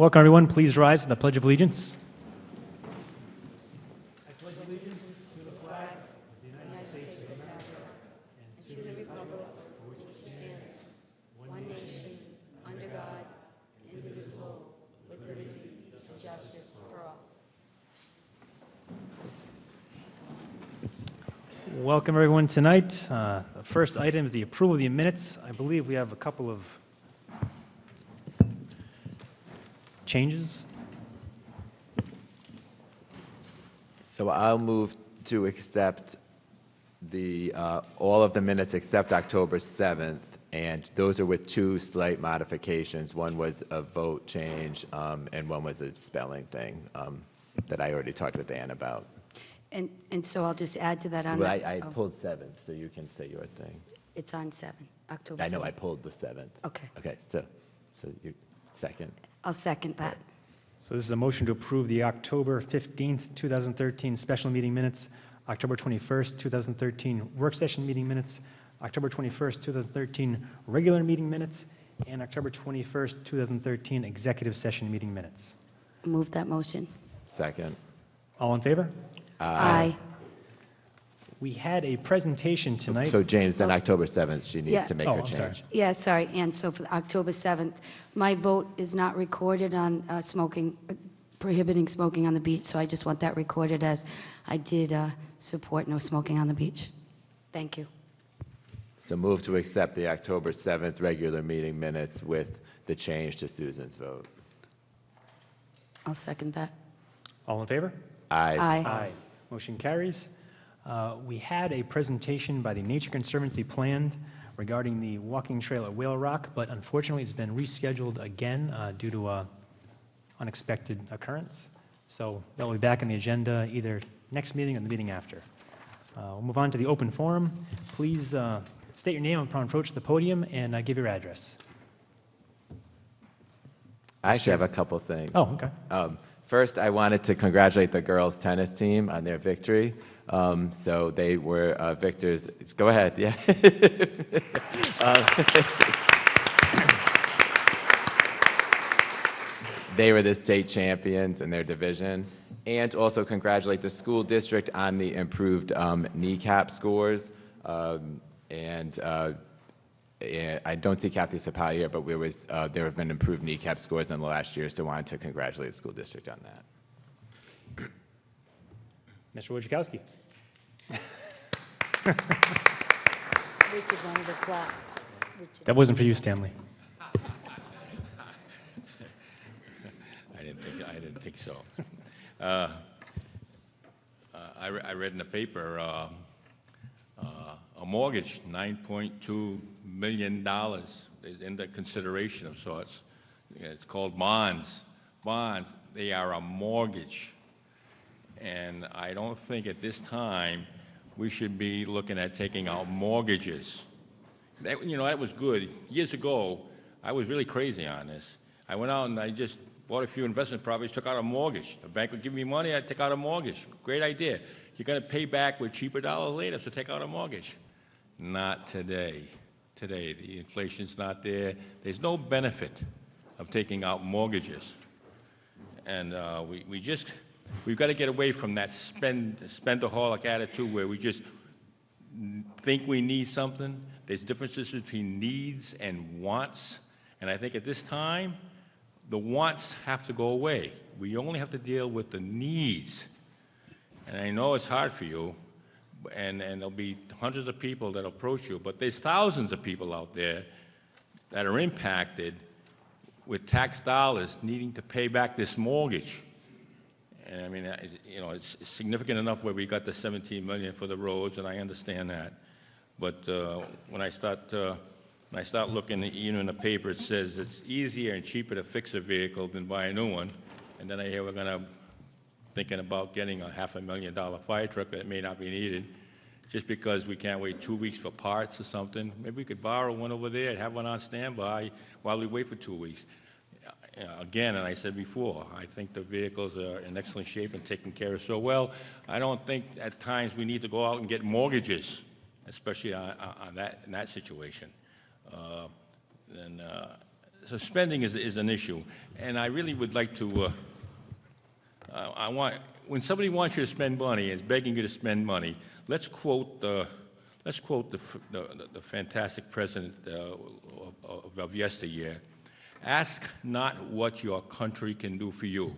Welcome, everyone. Please rise to the Pledge of Allegiance. I pledge allegiance to the flag of the United States of America and to the republic for which it stands, one nation, under God, indivisible, with liberty and justice for all. Welcome, everyone, tonight. The first item is the approval of the minutes. I believe we have a couple of changes. So I'll move to accept the all of the minutes except October 7th, and those are with two slight modifications. One was a vote change, and one was a spelling thing that I already talked with Ann about. And so I'll just add to that on Well, that. I pulled 7th, so you can say your thing. It's on 7, October 7th. I know I pulled the 7th. Okay. Okay, so you second. I'll second that. So this is a motion to approve the October 15th, 2013 special meeting minutes, October 21st, 2013 work session meeting minutes, October 21st, 2013 regular meeting minutes, and October 21st, 2013 executive session meeting minutes. Move that motion. Second. All in favor? Aye. We had a presentation tonight. So James, then October 7th, she needs Yeah. to make Oh, her I'm sorry. change. Yeah, sorry, and so for October 7th, my vote is not recorded on smoking, prohibiting smoking on the beach, so I just want that recorded as I did support no smoking on the beach. Thank you. So move to accept the October 7th regular meeting minutes with the change to Susan's vote. I'll second that. All in favor? Aye. Aye. Motion carries. We had a presentation by the Nature Conservancy planned regarding the walking trail at Whale Rock, but unfortunately it's been rescheduled again due to an unexpected occurrence. So that will be back on the agenda either next meeting or the meeting after. We'll move on to the open forum. Please state your name upon approach to the podium and give your address. I actually have a couple things. Oh, okay. First, I wanted to congratulate the girls' tennis team on their victory. So they were victors. Go ahead, yeah. They were the state champions in their division. And also congratulate the school district on the improved kneecap scores. And I don't see Kathy Sapali here, but there have been improved kneecap scores in the last year, so I wanted to congratulate the school district on that. Mr. Wojciechowski. Richard wanted to clap. That wasn't for you, Stanley. I didn't think so. I read in the paper a mortgage, $9.2 million, is in the consideration of sorts. It's called bonds. Bonds, they are a mortgage. And I don't think at this time we should be looking at taking out mortgages. That was good. Years ago, I was really crazy on this. I went out and I just bought a few investment properties, took out a mortgage. The bank would give me money, I'd take out a mortgage. Great idea. You're going to pay back with cheaper dollars later, so take out a mortgage. Not today. Today, the inflation's not there. There's no benefit of taking out mortgages. And we've got to get away from that spendaholic attitude where we just think we need something. There's differences between needs and wants. And I think at this time, the wants have to go away. We only have to deal with the needs. And I know it's hard for you, and there'll be hundreds of people that approach you, but there's thousands of people out there that are impacted with tax dollars needing to pay back this mortgage. And I mean, it's significant enough where we got the $17 million for the roads, and I understand that. But when I start looking, in the paper, it says it's easier and cheaper to fix a vehicle than buy a new one. And then I hear we're thinking about getting a $500,000 fire truck that may not be needed, just because we can't wait 2 weeks for parts or something. Maybe we could borrow one over there and have one on standby while we wait for 2 weeks. Again, and I said before, I think the vehicles are in excellent shape and taken care of so well. I don't think at times we need to go out and get mortgages, especially in that situation. so spending is an issue, and I really would like to, when somebody wants you to spend money and is begging you to spend money, let's quote the fantastic president of yesteryear. Ask not what your country can do for you.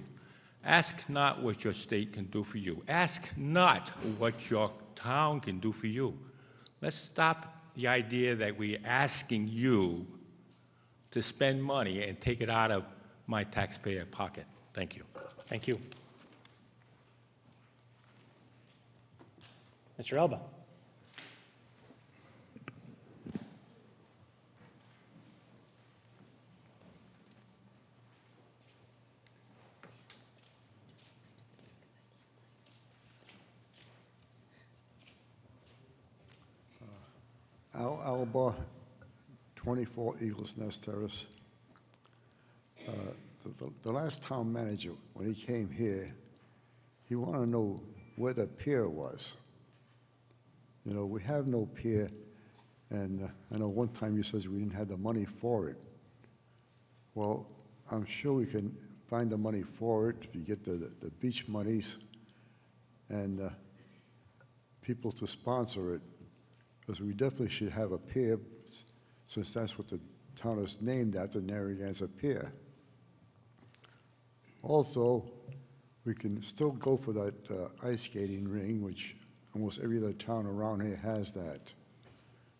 Ask not what your state can do for you. Ask not what your town can do for you. Let's stop the idea that we're asking you to spend money and take it out of my taxpayer pocket. Thank you. Thank you. Mr. Elba. Al Alba, 24 Eagles Nest Terrace. The last town manager, when he came here, he wanted to know where the pier was. You know, we have no pier, and I know one time you says we didn't have the money for it. Well, I'm sure we can find the money for it if you get the beach monies and people to sponsor it. Because we definitely should have a pier, since that's what the town is named after, Narragansett Pier. Also, we can still go for that ice skating ring, which almost every other town around here has that.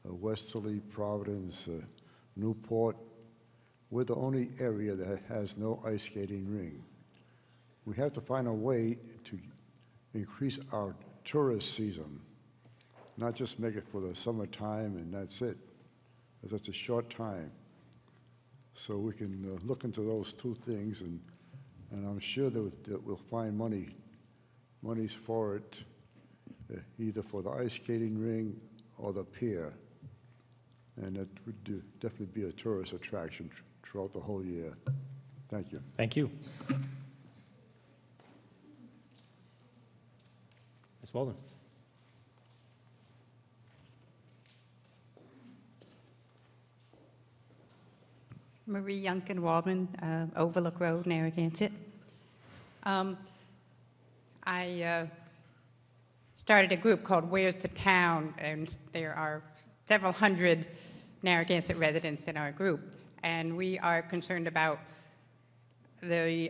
Westerly, Providence, Newport. We're the only area that has no ice skating ring. We have to find a way to increase our tourist season. Not just make it for the summertime and that's it, because that's a short time. So we can look into those two things, and I'm sure that we'll find monies for it, either for the ice skating ring or the pier. And that would definitely be a tourist attraction throughout the whole year. Thank you. Thank you. Ms. Walden. Marie Yunkin Waldman, Overlook Road, Narragansett. I started a group called Where's the Town, and there are several hundred Narragansett residents in our group, and we are concerned about the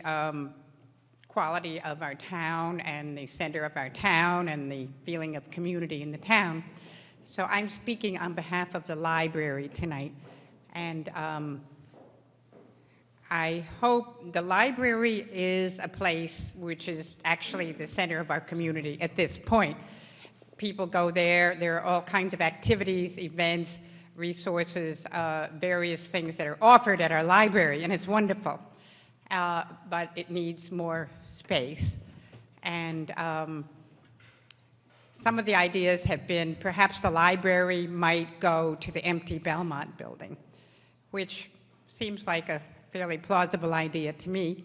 quality of our town and the center of our town and the feeling of community in the town. So I'm speaking on behalf of the library tonight, and I hope the library is a place which is actually the center of our community at this point. People go there, there are all kinds of activities, events, resources, various things that are offered at our library, and it's wonderful. But it needs more space. And some of the ideas have been perhaps the library might go to the empty Belmont building, which seems like a fairly plausible idea to me.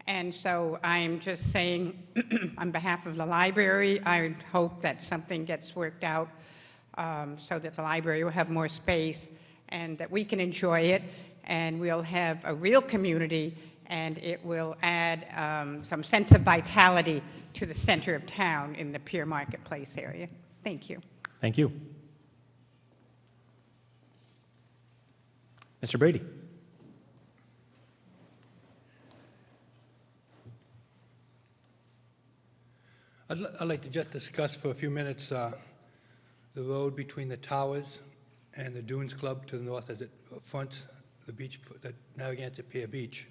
And so I'm just saying, on behalf of the library, I hope that something gets worked out so that the library will have more space and that we can enjoy it, and we'll have a real community, and it will add some sense of vitality to the center of town in the Pier Marketplace area. Thank you. Thank you. Mr. Brady. I'd like to just discuss for a few minutes the road between the towers and the Dunes Club to the north as it fronts the beach, the Narragansett Pier Beach.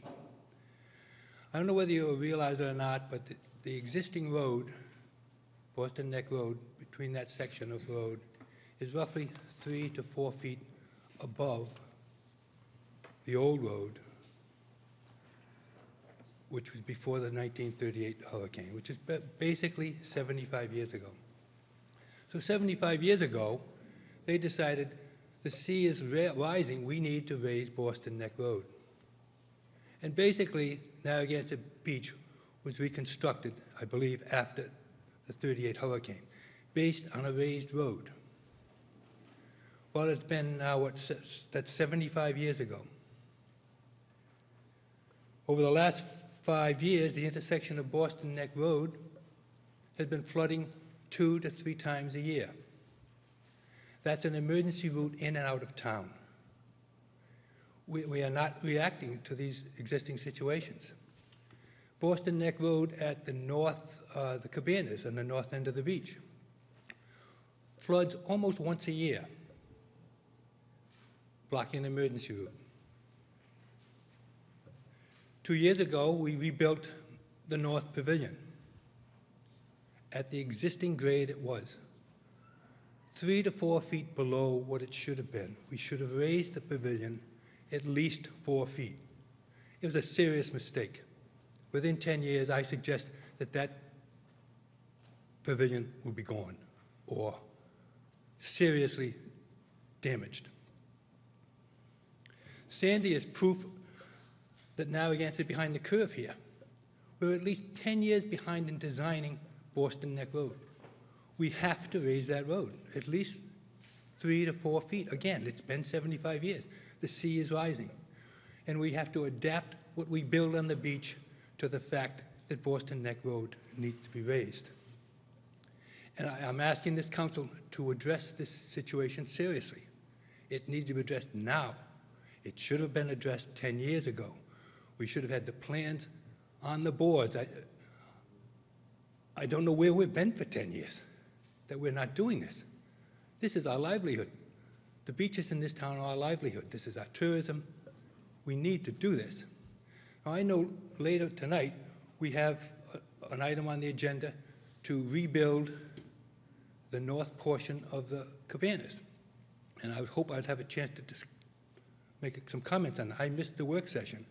I don't know whether you realize it or not, but the existing road, Boston Neck Road, between that section of road is roughly 3 to 4 feet above the old road, which was before the 1938 hurricane, which is basically 75 years ago. So 75 years ago, they decided the sea is rising, we need to raise Boston Neck Road. And basically, Narragansett Beach was reconstructed, I believe, after the 38 hurricane, based on a raised road. Well, it's been now, that's 75 years ago. Over the last 5 years, the intersection of Boston Neck Road has been flooding 2 to 3 times a year. That's an emergency route in and out of town. We are not reacting to these existing situations. Boston Neck Road at the north, the Cabanas on the north end of the beach, floods almost once a year, blocking an emergency route. 2 years ago, we rebuilt the North Pavilion at the existing grade it was, 3 to 4 feet below what it should have been. We should have raised the pavilion at least 4 feet. It was a serious mistake. Within 10 years, I suggest that that pavilion will be gone or seriously damaged. Sandy is proof that Narragansett is behind the curve here. We're at least 10 years behind in designing Boston Neck Road. We have to raise that road at least 3 to 4 feet. Again, it's been 75 years. The sea is rising. And we have to adapt what we build on the beach to the fact that Boston Neck Road needs to be raised. And I'm asking this council to address this situation seriously. It needs to be addressed now. It should have been addressed 10 years ago. We should have had the plans on the boards. I don't know where we've been for 10 years, that we're not doing this. This is our livelihood. The beaches in this town are our livelihood. This is our tourism. We need to do this. Now, I know later tonight we have an item on the agenda to rebuild the north portion of the Cabanas. And I would hope I'd have a chance to make some comments on it. I missed the work session.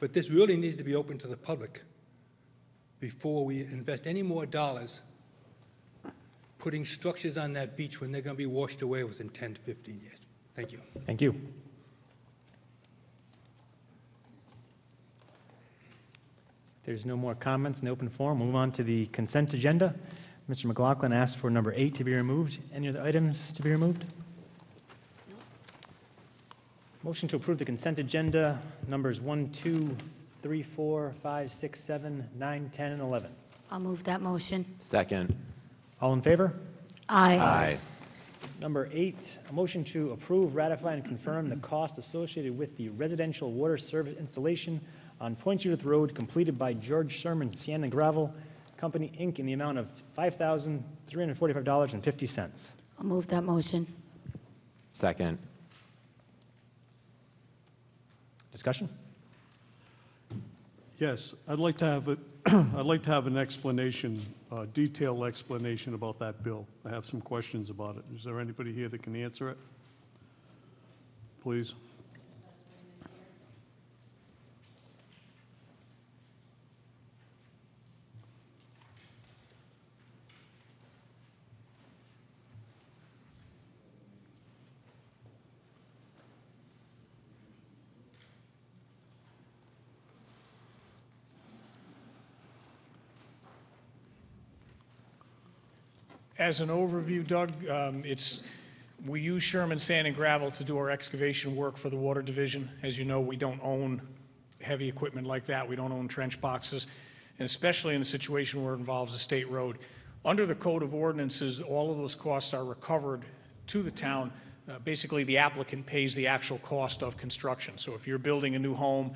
But this really needs to be open to the public before we invest any more dollars putting structures on that beach when they're going to be washed away within 10 to 15 years. Thank you. Thank you. If there's no more comments in the open forum, we'll move on to the consent agenda. Mr. McLaughlin asked for number 8 to be removed. Any other items to be removed? Motion to approve the consent agenda, numbers 1, 2, 3, 4, 5, 6, 7, 9, 10, and 11. I'll move that motion. Second. All in favor? Aye. Aye. Number 8, a motion to approve, ratify, and confirm the cost associated with the residential water service installation on Point Judith Road completed by George Sherman Sand and Gravel Company, Inc. in the amount of $5,345.50. I'll move that motion. Second. Discussion? Yes, I'd like to have an explanation, a detailed explanation about that bill. I have some questions about it. Is there anybody here that can answer it? Please. As an overview, Doug, we use Sherman Sand and Gravel to do our excavation work for the Water Division. As you know, we don't own heavy equipment like that. We don't own trench boxes, and especially in a situation where it involves a state road. Under the Code of Ordinances, all of those costs are recovered to the town. Basically, the applicant pays the actual cost of construction. So if you're building a new home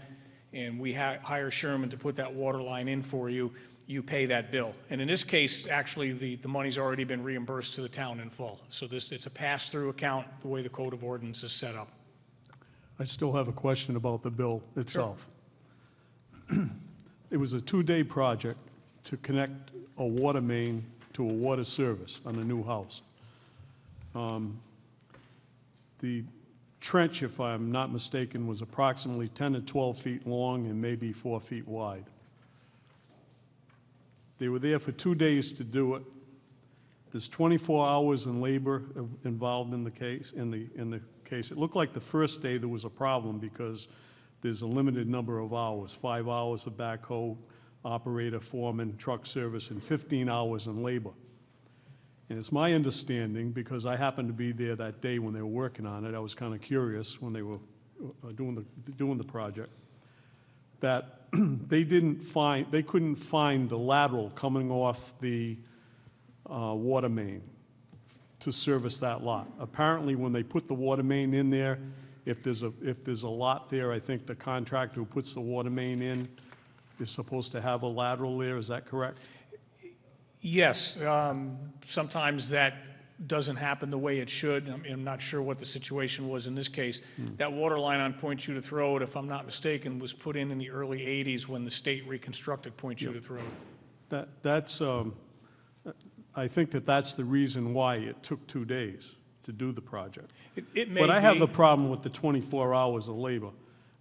and we hire Sherman to put that water line in for you, you pay that bill. And in this case, actually, the money's already been reimbursed to the town in full. So it's a pass-through account, the way the Code of Ordinance is set up. I still have a question about the bill itself. Sure. It was a 2-day project to connect a water main to a water service on a new house. The trench, if I'm not mistaken, was approximately 10 to 12 feet long and maybe 4 feet wide. They were there for 2 days to do it. There's 24 hours in labor involved in the case. It looked like the first day there was a problem because there's a limited number of hours, 5 hours of backhoe, operator, foreman, truck service, and 15 hours in labor. And it's my understanding, because I happened to be there that day when they were working on it, I was kind of curious when they were doing the project, that they couldn't find the lateral coming off the water main to service that lot. Apparently, when they put the water main in there, if there's a lot there, I think the contractor who puts the water main in is supposed to have a lateral there. Is that correct? Yes, sometimes that doesn't happen the way it should. I'm not sure what the situation was in this case. That water line on Point Judith Road, if I'm not mistaken, was put in the early 80s when the state reconstructed Point Judith Road. I think that's the reason why it took 2 days to do the project. It may But I have be. the problem with the 24 hours of labor.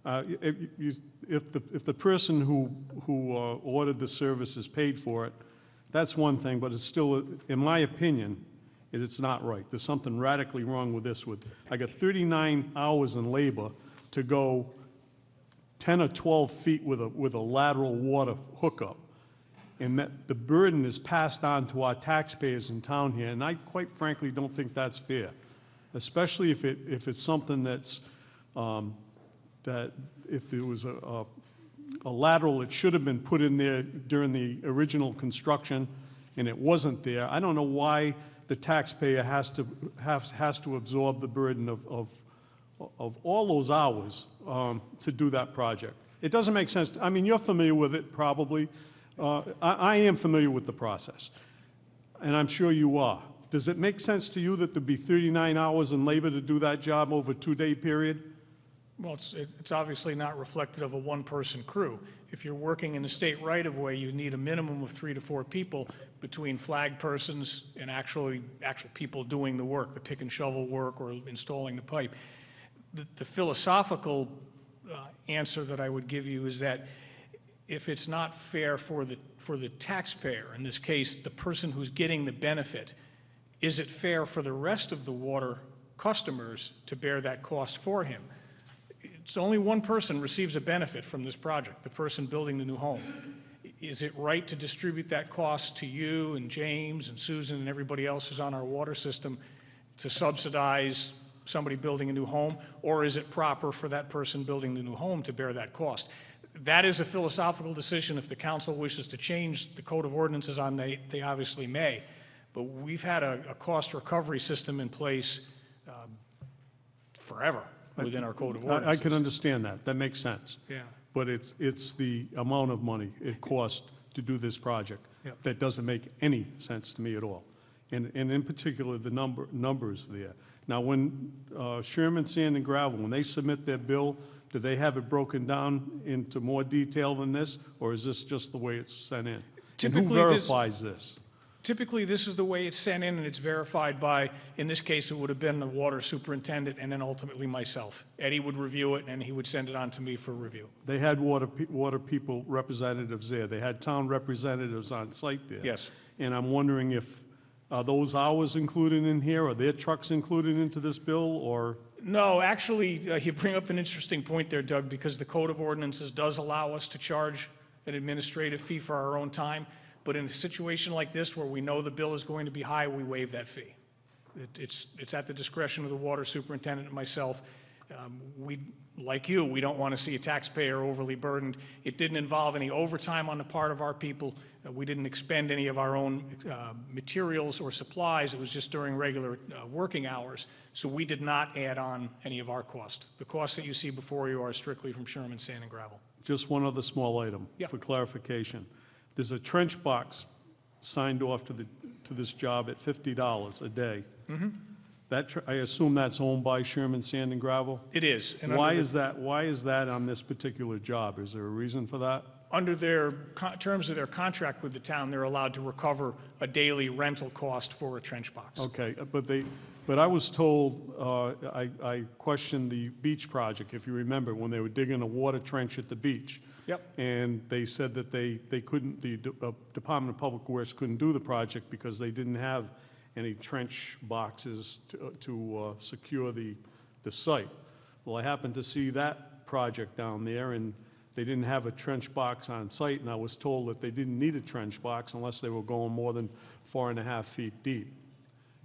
If the person who ordered the service is paid for it, that's one thing, but it's still, in my opinion, it's not right. There's something radically wrong with this. I got 39 hours in labor to go 10 or 12 feet with a lateral water hookup. And that the burden is passed on to our taxpayers in town here, and I quite frankly don't think that's fair, especially if it's something that if there was a lateral that should have been put in there during the original construction and it wasn't there. I don't know why the taxpayer has to absorb the burden of all those hours to do that project. It doesn't make sense. I mean, you're familiar with it probably. I am familiar with the process, and I'm sure you are. Does it make sense to you that there'd be 39 hours in labor to do that job over a 2-day period? Well, it's obviously not reflective of a one-person crew. If you're working in the state right-of-way, you need a minimum of 3 to 4 people between flag persons and actual people doing the work, the pick and shovel work or installing the pipe. The philosophical answer that I would give you is that if it's not fair for the taxpayer, in this case, the person who's getting the benefit, is it fair for the rest of the water customers to bear that cost for him? It's only one person receives a benefit from this project, the person building the new home. Is it right to distribute that cost to you and James and Susan and everybody else who's on our water system to subsidize somebody building a new home, or is it proper for that person building the new home to bear that cost? That is a philosophical decision. If the council wishes to change the code of ordinances on, they obviously may. But we've had a cost recovery system in place forever within our code of ordinances. I can understand that. That makes sense. Yeah. But it's the amount of money it costs to do this project Yep. that doesn't make any sense to me at all. And in particular, the numbers there. Now, when Sherman Sand and Gravel, when they submit their bill, do they have it broken down into more detail than this, or is this just the way it's sent in? And who verifies this? Typically, this is the way it's sent in, and it's verified by, in this case, it would have been the water superintendent and then ultimately myself. Eddie would review it, and he would send it on to me for review. They had water people representatives there. They had town representatives on site there. Yes. And I'm wondering if, are those hours included in here? Are their trucks included into this bill, or? No, actually, you bring up an interesting point there, Doug, because the Code of Ordinances does allow us to charge an administrative fee for our own time. But in a situation like this, where we know the bill is going to be high, we waive that fee. It's at the discretion of the water superintendent and myself. Like you, we don't want to see a taxpayer overly burdened. It didn't involve any overtime on the part of our people. We didn't expend any of our own materials or supplies. It was just during regular working hours. So we did not add on any of our costs. The costs that you see before you are strictly from Sherman Sand and Gravel. Just one other small item for clarification. There's a trench box signed off to this job at $50 a day. Mm-hmm. I assume that's owned by Sherman Sand and Gravel? It is. And why is that on this particular job? Is there a reason for that? Under their terms of their contract with the town, they're allowed to recover a daily rental cost for a trench box. Okay, but I was told, I questioned the beach project, if you remember, when they were digging a water trench at the beach. Yep. And they said that they couldn't, the Department of Public Works couldn't do the project because they didn't have any trench boxes to secure the site. Well, I happened to see that project down there, and they didn't have a trench box on site, and I was told that they didn't need a trench box unless they were going more than 4.5 feet deep.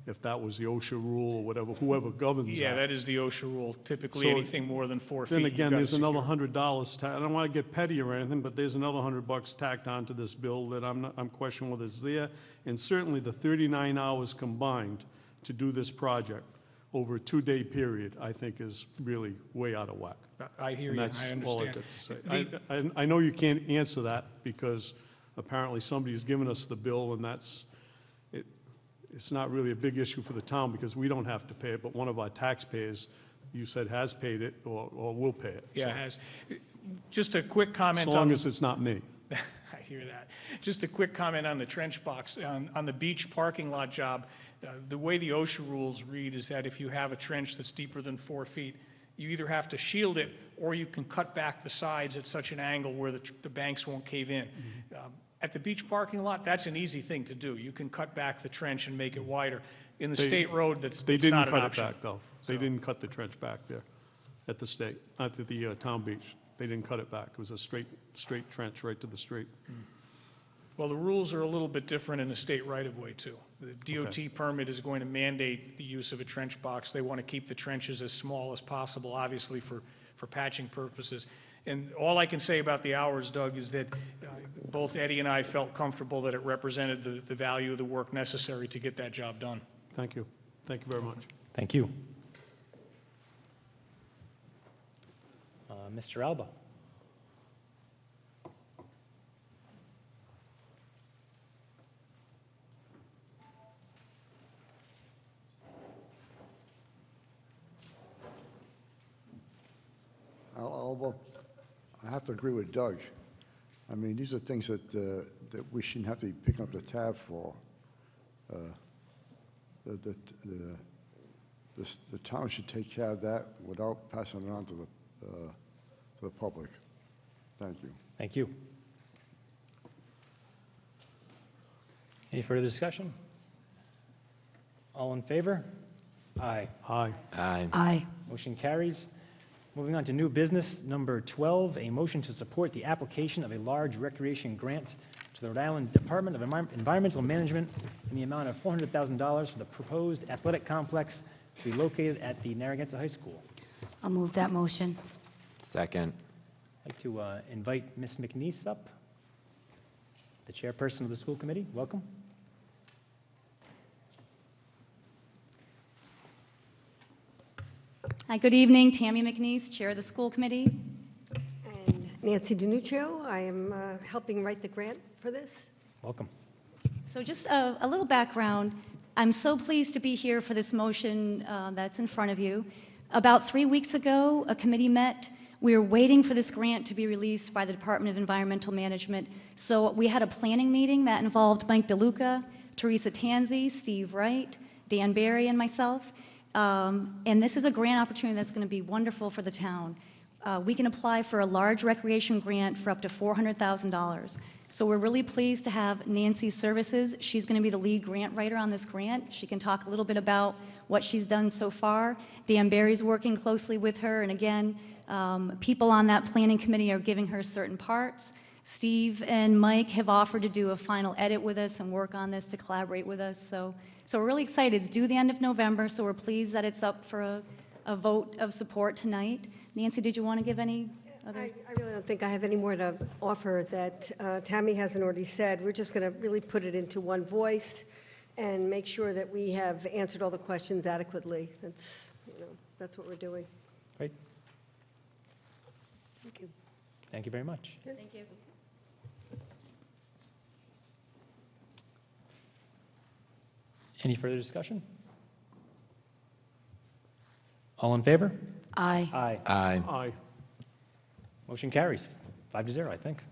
if that was the OSHA rule or whatever, whoever governs that. Yeah, that is the OSHA rule. Typically, So, anything more than 4 feet. Then you've again, gotta there's another secure. $100, I don't want to get petty or anything, but there's another $100 tacked onto this bill that I'm questioning whether it's there. And certainly the 39 hours combined to do this project over a 2-day period, I think is really way out of whack. I hear And you, that's I all I understand. got to say. I know you can't answer that because apparently somebody's given us the bill and it's not really a big issue for the town because we don't have to pay it, but one of our taxpayers, you said, has paid it or will pay it. Yeah, So, it has. Just a quick comment as on... long as it's not me. I hear that. Just a quick comment on the trench box. On the beach parking lot job, the way the OSHA rules read is that if you have a trench that's deeper than 4 feet, you either have to shield it or you can cut back the sides at such an angle where the banks won't cave in. At the beach parking lot, that's an easy thing to do. You can cut back the trench and make it wider. In the state road, that's They not didn't an cut it option. back, though. They didn't cut the trench back there at the state, at the town beach. They didn't cut it back. It was a straight trench right to the street. Well, the rules are a little bit different in the state right-of-way, too. The DOT permit is going to mandate the use of a trench box. They want to keep the trenches as small as possible, obviously, for patching purposes. And all I can say about the hours, Doug, is that both Eddie and I felt comfortable that it represented the value of the work necessary to get that job done. Thank you. Thank you very much. Thank you. Mr. Alba. Alba, I have to agree with Doug. I mean, these are things that we shouldn't have to be picking up the tab for. The town should take care of that without passing it on to the public. Thank you. Thank you. Any further discussion? All in favor? Aye. Aye. Aye. Aye. Motion carries. Moving on to new business, number 12, a motion to support the application of a large recreation grant to the Rhode Island Department of Environmental Management in the amount of $400,000 for the proposed athletic complex to be located at the Narragansett High School. I'll move that motion. Second. I'd like to invite Ms. McNeese up, the chairperson of the school committee. Welcome. Hi, good evening. Tammy McNeese, Chair of the School Committee. And Nancy DiNuccio, I am helping write the grant for this. Welcome. So just a little background. I'm so pleased to be here for this motion that's in front of you. About 3 weeks ago, a committee met. We were waiting for this grant to be released by the Department of Environmental Management. So we had a planning meeting that involved Mike DeLuca, Teresa Tanzi, Steve Wright, Dan Barry, and myself. And this is a grant opportunity that's going to be wonderful for the town. We can apply for a large recreation grant for up to $400,000. So we're really pleased to have Nancy's services. She's going to be the lead grant writer on this grant. She can talk a little bit about what she's done so far. Dan Barry's working closely with her, and again, people on that planning committee are giving her certain parts. Steve and Mike have offered to do a final edit with us and work on this to collaborate with us. So we're really excited. It's due the end of November, so we're pleased that it's up for a vote of support tonight. Nancy, did you want to give any other? I really don't think I have any more to offer that Tammy hasn't already said. We're just going to really put it into one voice and make sure that we have answered all the questions adequately. That's what we're doing. Great. Thank you. Thank you very much. Thank you. Any further discussion? All in favor? Aye. Aye. Aye. Aye. Motion carries 5-0, I think.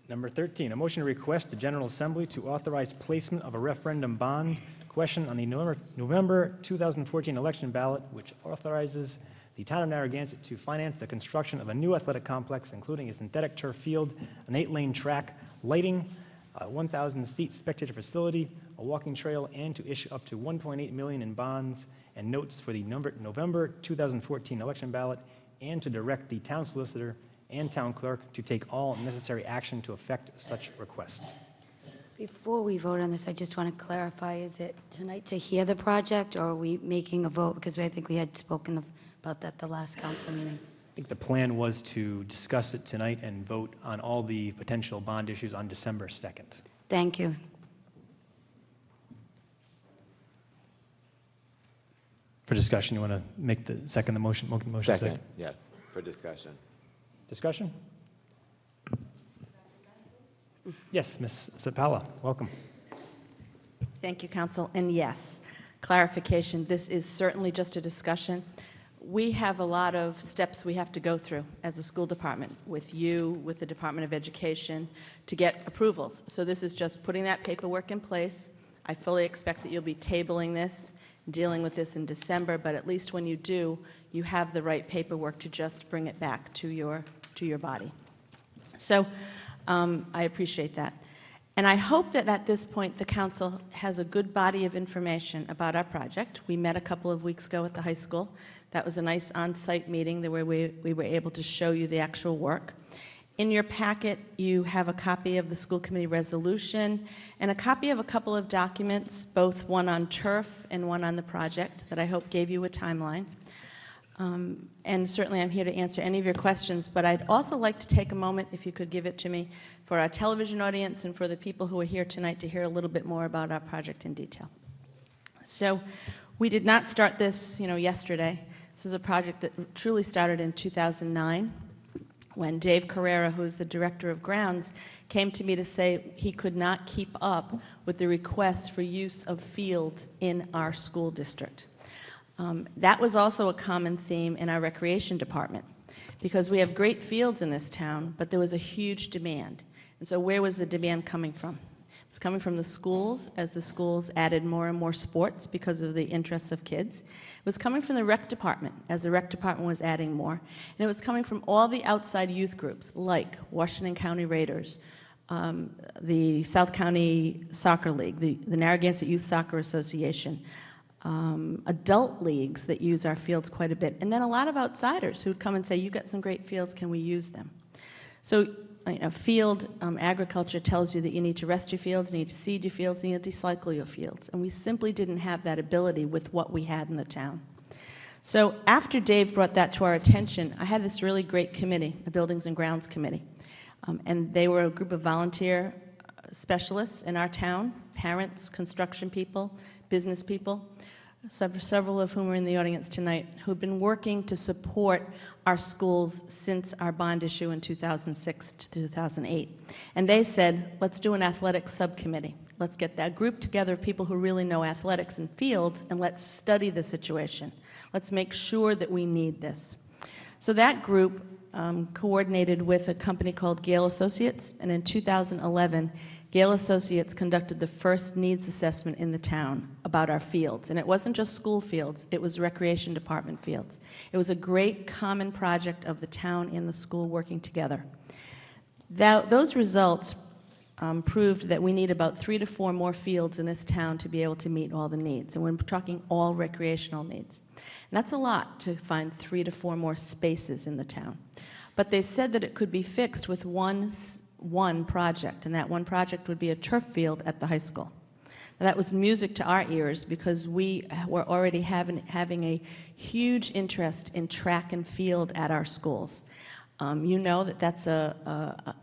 Number 13, a motion to request the General Assembly to authorize placement of a referendum bond question on the November 2014 election ballot, which authorizes the town of Narragansett to finance the construction of a new athletic complex, including a synthetic turf field, an 8-lane track, lighting, a 1,000-seat spectator facility, a walking trail, and to issue up to $1.8 million in bonds and notes for the November 2014 election ballot, and to direct the town solicitor and town clerk to take all necessary action to effect such requests. Before we vote on this, I just want to clarify, is it tonight to hear the project, or are we making a vote? Because I think we had spoken about that the last council meeting. I think the plan was to discuss it tonight and vote on all the potential bond issues on December 2nd. Thank you. For discussion, you want to make the second the motion? Second, yes, for discussion. Discussion? Yes, Ms. Sapala, welcome. Thank you, Council. And yes, clarification, this is certainly just a discussion. We have a lot of steps we have to go through as a school department, with you, with the Department of Education, to get approvals. So this is just putting that paperwork in place. I fully expect that you'll be tabling this, dealing with this in December, but at least when you do, you have the right paperwork to just bring it back to your body. So I appreciate that. And I hope that at this point the council has a good body of information about our project. We met a couple of weeks ago at the high school. That was a nice on-site meeting where we were able to show you the actual work. In your packet, you have a copy of the school committee resolution and a copy of a couple of documents, both one on turf and one on the project, that I hope gave you a timeline. And certainly I'm here to answer any of your questions, but I'd also like to take a moment, if you could give it to me, for our television audience and for the people who are here tonight to hear a little bit more about our project in detail. So we did not start this, yesterday. This is a project that truly started in 2009 when Dave Carrera, who's the director of grounds, came to me to say he could not keep up with the requests for use of fields in our school district. That was also a common theme in our recreation department, because we have great fields in this town, but there was a huge demand. And so where was the demand coming from? It was coming from the schools, as the schools added more and more sports because of the interests of kids. It was coming from the rec department, as the rec department was adding more. And it was coming from all the outside youth groups, like Washington County Raiders, the South County Soccer League, the Narragansett Youth Soccer Association, adult leagues that use our fields quite a bit, and then a lot of outsiders who would come and say, "You've got some great fields, can we use them?" So field agriculture tells you that you need to rest your fields, you need to seed your fields, you need to recycle your fields, and we simply didn't have that ability with what we had in the town. So after Dave brought that to our attention, I had this really great committee, a Buildings and Grounds Committee, and they were a group of volunteer specialists in our town, parents, construction people, business people, several of whom are in the audience tonight, who've been working to support our schools since our bond issue in 2006 to 2008. And they said, let's do an athletics subcommittee. Let's get that group together of people who really know athletics and fields, and let's study the situation. Let's make sure that we need this. So that group coordinated with a company called Gale Associates, and in 2011, Gale Associates conducted the first needs assessment in the town about our fields. And it wasn't just school fields, it was recreation department fields. It was a great common project of the town and the school working together. Those results proved that we need about 3 to 4 more fields in this town to be able to meet all the needs. And we're talking all recreational needs. And that's a lot to find 3 to 4 more spaces in the town. But they said that it could be fixed with one project, and that one project would be a turf field at the high school. Now, that was music to our ears, because we were already having a huge interest in track and field at our schools. You know that that's a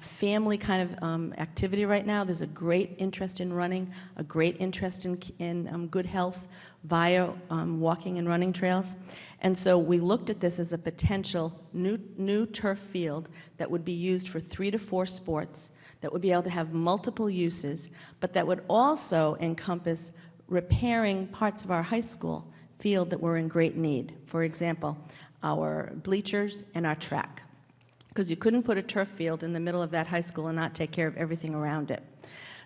family kind of activity right now. There's a great interest in running, a great interest in good health via walking and running trails. And so we looked at this as a potential new turf field that would be used for 3 to 4 sports, that would be able to have multiple uses, but that would also encompass repairing parts of our high school field that were in great need. For example, our bleachers and our track, because you couldn't put a turf field in the middle of that high school and not take care of everything around it.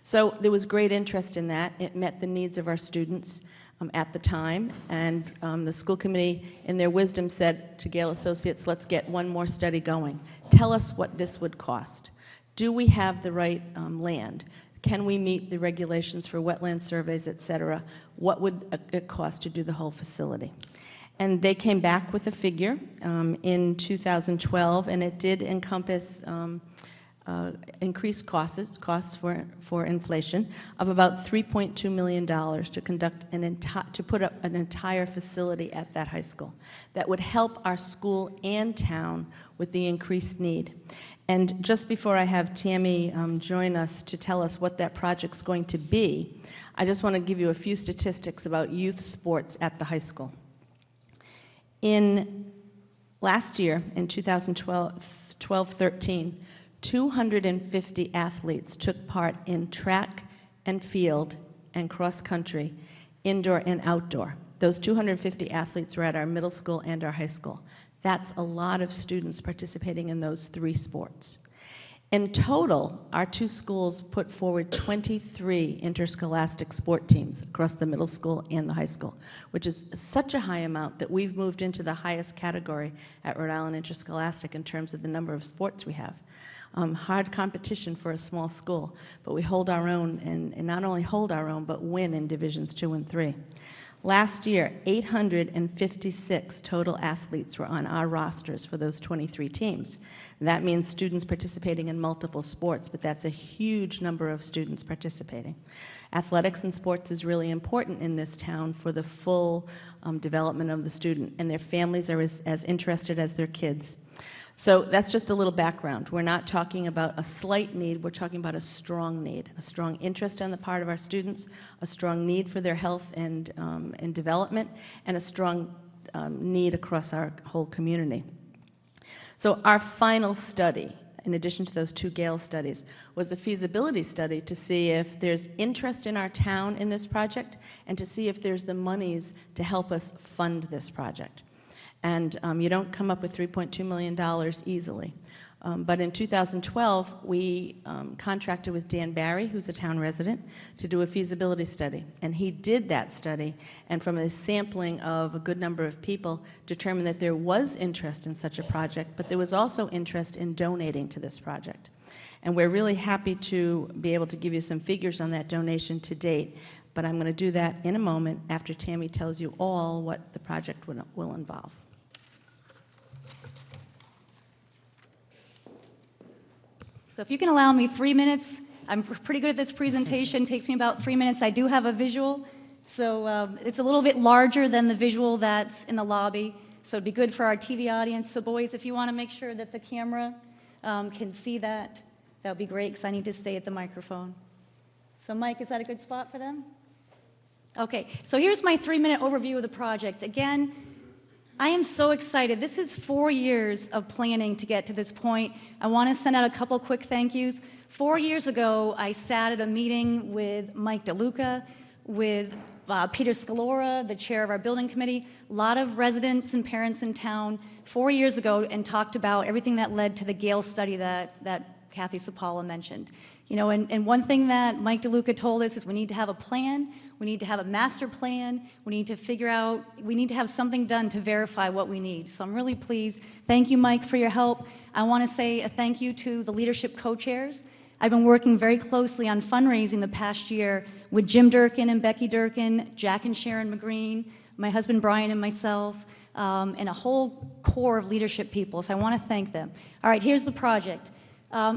So there was great interest in that. It met the needs of our students at the time, and the school committee, in their wisdom, said to Gale Associates, let's get one more study going. Tell us what this would cost. Do we have the right land? Can we meet the regulations for wetland surveys, et cetera? What would it cost to do the whole facility? And they came back with a figure in 2012, and it did encompass increased costs for inflation of about $3.2 million to conduct to put up an entire facility at that high school that would help our school and town with the increased need. And just before I have Tammy join us to tell us what that project's going to be, I just want to give you a few statistics about youth sports at the high school. Last year, in 2012-13, 250 athletes took part in track and field and cross country, indoor and outdoor. Those 250 athletes were at our middle school and our high school. That's a lot of students participating in those 3 sports. In total, our 2 schools put forward 23 interscholastic sport teams across the middle school and the high school, which is such a high amount that we've moved into the highest category at Rhode Island Interscholastic in terms of the number of sports we have. Hard competition for a small school, but we hold our own, and not only hold our own, but win in Divisions 2 and 3. Last year, 856 total athletes were on our rosters for those 23 teams. That means students participating in multiple sports, but that's a huge number of students participating. Athletics and sports is really important in this town for the full development of the student, and their families are as interested as their kids. So that's just a little background. We're not talking about a slight need, we're talking about a strong need, a strong interest on the part of our students, a strong need for their health and development, and a strong need across our whole community. So our final study, in addition to those 2 Gale studies, was a feasibility study to see if there's interest in our town in this project and to see if there's the monies to help us fund this project. And you don't come up with $3.2 million easily. But in 2012, we contracted with Dan Barry, who's a town resident, to do a feasibility study. And he did that study, and from a sampling of a good number of people, determined that there was interest in such a project, but there was also interest in donating to this project. And we're really happy to be able to give you some figures on that donation to date, but I'm going to do that in a moment after Tammy tells you all what the project will involve. So if you can allow me 3 minutes, I'm pretty good at this presentation. It takes me about 3 minutes. I do have a visual, so it's a little bit larger than the visual that's in the lobby, so it'd be good for our TV audience. So boys, if you want to make sure that the camera can see that, that would be great, because I need to stay at the microphone. So Mike, is that a good spot for them? Okay, so here's my 3-minute overview of the project. Again, I am so excited. This is 4 years of planning to get to this point. I want to send out a couple quick thank yous. 4 years ago, I sat at a meeting with Mike DeLuca, with Peter Scalora, the chair of our building committee, a lot of residents and parents in town 4 years ago, and talked about everything that led to the Gale study that Kathy Sapala mentioned. You know, and one thing that Mike DeLuca told us is we need to have a plan, we need to have a master plan, we need to figure out, we need to have something done to verify what we need. So I'm really pleased. Thank you, Mike, for your help. I want to say a thank you to the leadership co-chairs. I've been working very closely on fundraising the past year with Jim Durkin and Becky Durkin, Jack and Sharon McGreen, my husband Brian and myself, and a whole core of leadership people. So I want to thank them. All right, here's the project.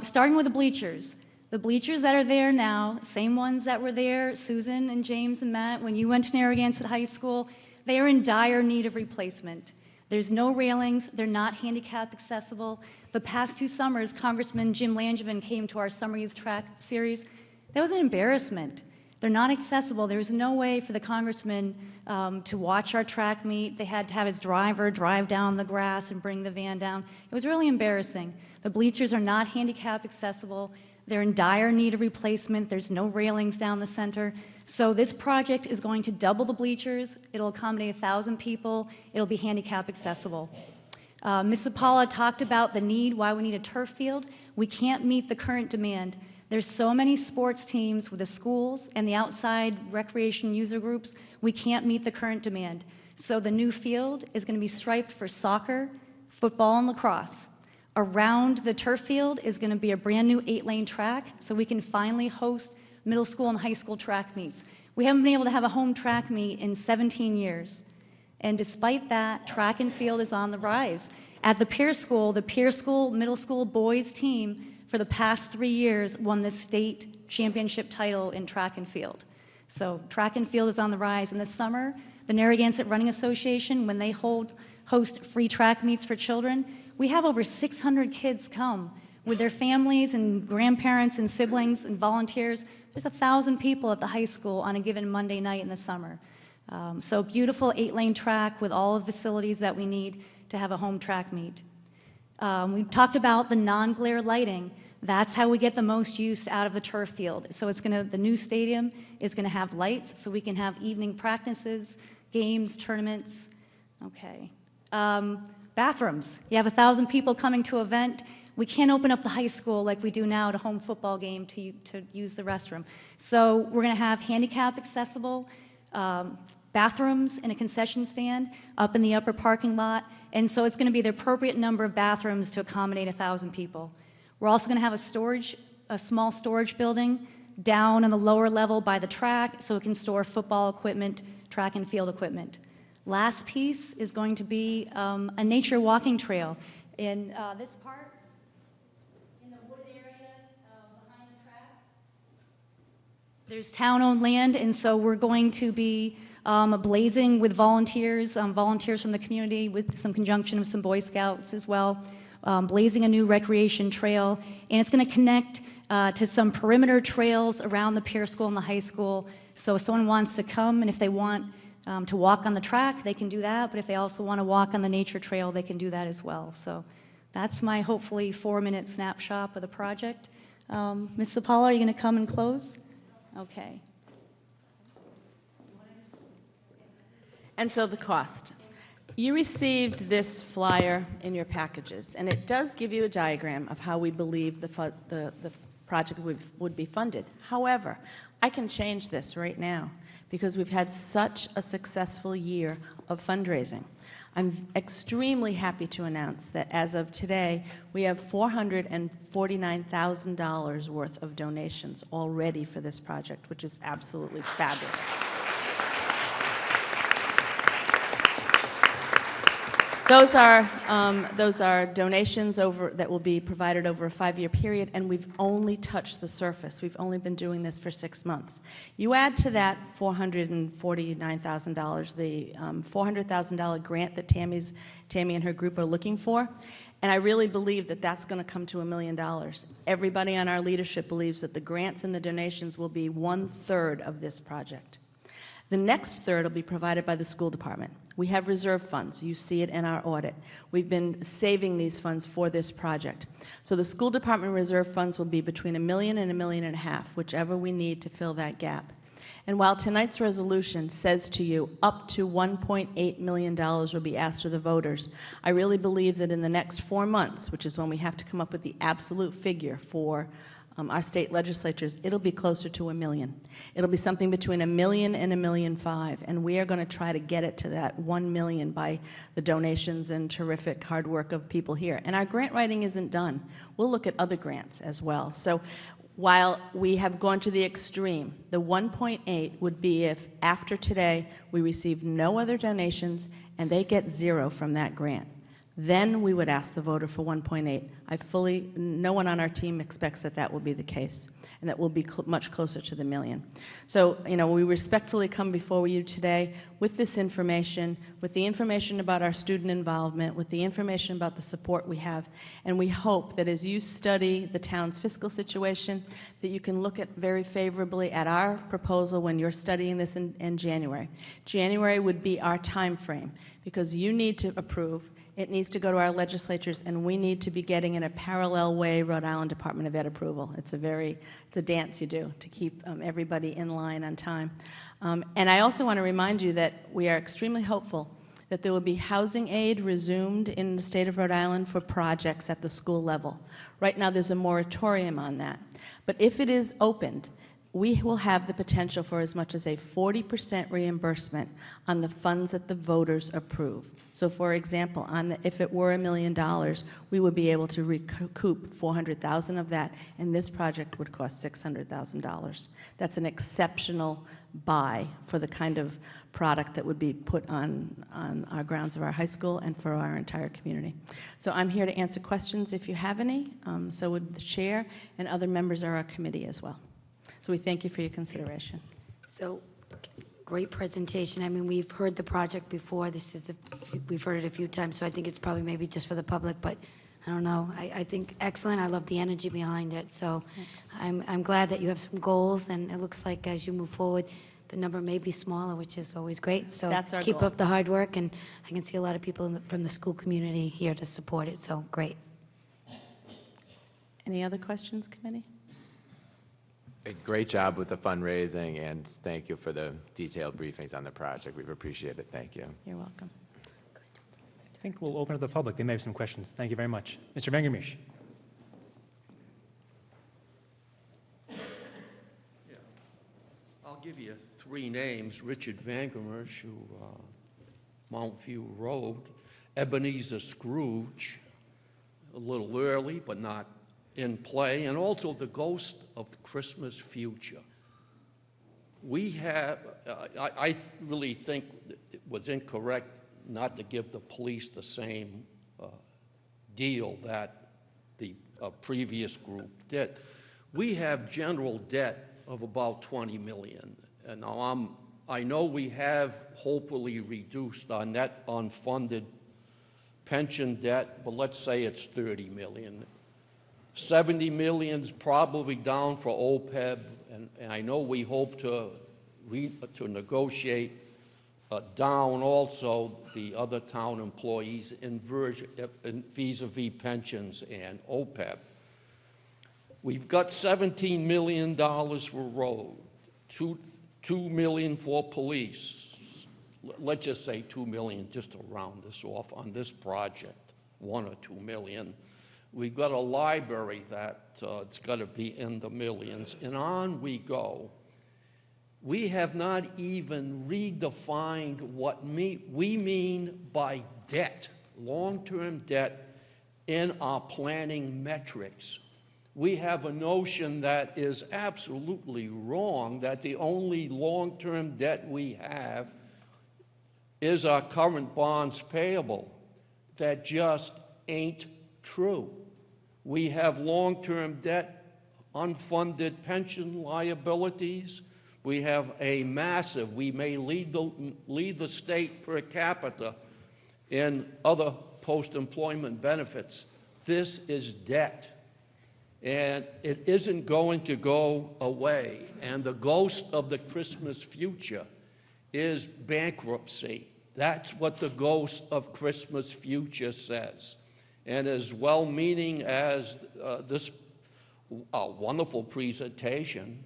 Starting with the bleachers. The bleachers that are there now, same ones that were there, Susan and James and Matt, when you went to Narragansett High School, they are in dire need of replacement. There's no railings, they're not handicap accessible. The past 2 summers, Congressman Jim Langevin came to our Summer Youth Track Series. That was an embarrassment. They're not accessible. There was no way for the congressman to watch our track meet. They had to have his driver drive down the grass and bring the van down. It was really embarrassing. The bleachers are not handicap accessible. They're in dire need of replacement. There's no railings down the center. So this project is going to double the bleachers. It'll accommodate 1,000 people. It'll be handicap accessible. Ms. Sapala talked about the need, why we need a turf field. We can't meet the current demand. There's so many sports teams with the schools and the outside recreation user groups, we can't meet the current demand. So the new field is going to be striped for soccer, football, and lacrosse. Around the turf field is going to be a brand new 8-lane track, so we can finally host middle school and high school track meets. We haven't been able to have a home track meet in 17 years. And despite that, track and field is on the rise. At the Pierce School middle school boys team for the past 3 years, won the state championship title in track and field. So track and field is on the rise. In the summer, the Narragansett Running Association, when they host free track meets for children, we have over 600 kids come with their families and grandparents and siblings and volunteers. There's 1,000 people at the high school on a given Monday night in the summer. So beautiful 8-lane track with all the facilities that we need to have a home track meet. We've talked about the non-glare lighting. That's how we get the most use out of the turf field. So the new stadium is gonna have lights so we can have evening practices, games, tournaments. Okay. Bathrooms. You have 1,000 people coming to an event. We can't open up the high school like we do now at a home football game to use the restroom. So we're going to have handicap accessible bathrooms and a concession stand up in the upper parking lot. And so it's going to be the appropriate number of bathrooms to accommodate 1,000 people. We're also going to have a small storage building down on the lower level by the track so it can store football equipment, track and field equipment. Last piece is going to be a nature walking trail in this part. There's town-owned land, and so we're going to be blazing with volunteers from the community with some conjunction of some Boy Scouts as well, blazing a new recreation trail, and it's going to connect to some perimeter trails around the Pierce School and the high school. So if someone wants to come, and if they want to walk on the track, they can do that, but if they also want to walk on the nature trail, they can do that as well. So that's my hopefully 4-minute snapshot of the project. Ms. Zapala, are you going to come and close? Okay. And so the cost. You received this flyer in your packages, and it does give you a diagram of how we believe the project would be funded. However, I can change this right now because we've had such a successful year of fundraising. I'm extremely happy to announce that as of today, we have $449,000 worth of donations already for this project, which is absolutely fabulous. Those are donations that will be provided over a 5-year period, and we've only touched the surface. We've only been doing this for 6 months. You add to that $449,000, the $400,000 grant that Tammy and her group are looking for, and I really believe that that's going to come to $1 million. Everybody on our leadership believes that the grants and the donations will be 1/3 of this project. The next third will be provided by the school department. We have reserve funds. You see it in our audit. We've been saving these funds for this project. So the school department reserve funds will be between $1 million and $1.5 million, whichever we need to fill that gap. And while tonight's resolution says to you up to $1.8 million will be asked of the voters, I really believe that in the next 4 months, which is when we have to come up with the absolute figure for our state legislatures, it'll be closer to $1 million. It'll be something between $1 million and $1.5 million, and we are going to try to get it to that $1 million by the donations and terrific hard work of people here. And our grant writing isn't done. We'll look at other grants as well. So while we have gone to the extreme, the 1.8 would be if after today we receive no other donations and they get 0 from that grant. Then we would ask the voter for 1.8. No one on our team expects that that will be the case, and that will be much closer to the $1 million. So, we respectfully come before you today with this information, with the information about our student involvement, with the information about the support we have, and we hope that as you study the town's fiscal situation, that you can look at very favorably at our proposal when you're studying this in January. January would be our time frame, because you need to approve. It needs to go to our legislatures, and we need to be getting in a parallel way Rhode Island Department of Ed approval. It's a dance you do to keep everybody in line on time. And I also want to remind you that we are extremely hopeful that there will be housing aid resumed in the state of Rhode Island for projects at the school level. Right now there's a moratorium on that. But if it is opened, we will have the potential for as much as a 40% reimbursement on the funds that the voters approve. So for example, if it were $1 million, we would be able to recoup 400,000 of that, and this project would cost $600,000. That's an exceptional buy for the kind of product that would be put on our grounds of our high school and for our entire community. So I'm here to answer questions if you have any, so would the chair and other members of our committee as well. So we thank you for your consideration. So, great presentation. I mean, we've heard the project before. We've heard it a few times, so I think it's probably maybe just for the public, but I don't know. I think excellent. I love the energy behind it. So I'm glad that you have some goals, and it looks like as you move forward, the number may be smaller, which is always great. So That's our keep goal. up the hard work, and I can see a lot of people from the school community here to support it, so great. Any other questions, committee? A great job with the fundraising, and thank you for the detailed briefings on the project. We've appreciated it. Thank you. You're welcome. I think we'll open it to the public. They may have some questions. Thank you very much. Mr. Vengermish. I'll give you 3 names. Richard Vangermish, who, Mount View Road. Ebenezer Scrooge, a little early, but not in play. And also the Ghost of the Christmas Future. We have, I really think it was incorrect not to give the police the same deal that the previous group did. We have general debt of about 20 million. And now I know we have hopefully reduced our net unfunded pension debt, but let's say it's 30 million. 70 million's probably down for OPEB, and I know we hope to negotiate down also the other town employees in vis-a-vis pensions and OPEB. We've got $17 million for road, $2 million for police. Let's just say $2 million, just to round this off on this project, $1 or $2 million. We've got a library that it's got to be in the millions, and on we go. We have not even redefined what we mean by debt, long-term debt, in our planning metrics. We have a notion that is absolutely wrong, that the only long-term debt we have is our current bonds payable. That just ain't true. We have long-term debt, unfunded pension liabilities. We have a massive, we may lead the state per capita in other post-employment benefits. This is debt. And it isn't going to go away. And the ghost of the Christmas future is bankruptcy. That's what the ghost of Christmas future says. And as well-meaning as this wonderful presentation,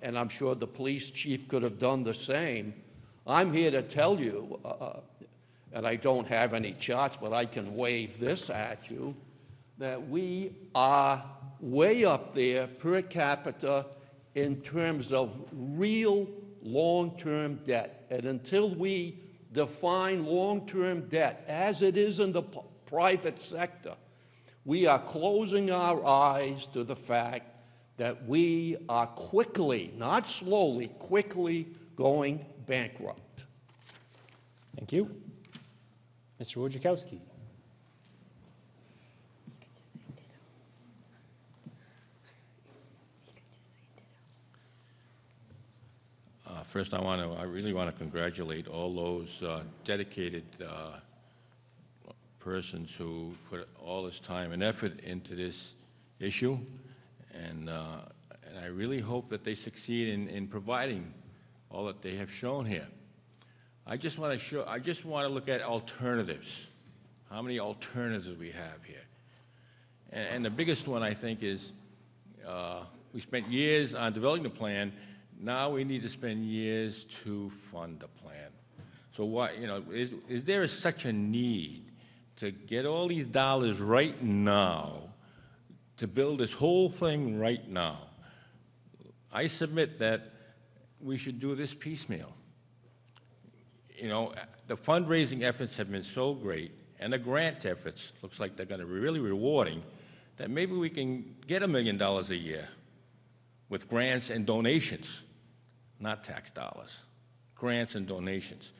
and I'm sure the police chief could have done the same, I'm here to tell you, and I don't have any charts, but I can wave this at you, that we are way up there per capita in terms of real long-term debt. And until we define long-term debt as it is in the private sector, we are closing our eyes to the fact that we are quickly, not slowly, quickly going bankrupt. Thank you. Mr. Wojciechowski. First, I really want to congratulate all those dedicated persons who put all this time and effort into this issue, and I really hope that they succeed in providing all that they have shown here. I just want to look at alternatives. How many alternatives we have here? And the biggest one, I think, is we spent years on developing the plan. Now we need to spend years to fund the plan. So what, is there such a need to get all these dollars right now, to build this whole thing right now? I submit that we should do this piecemeal. You know, the fundraising efforts have been so great, and the grant efforts looks like they're going to be really rewarding, that maybe we can get $1 million a year with grants and donations, not tax dollars, grants and donations.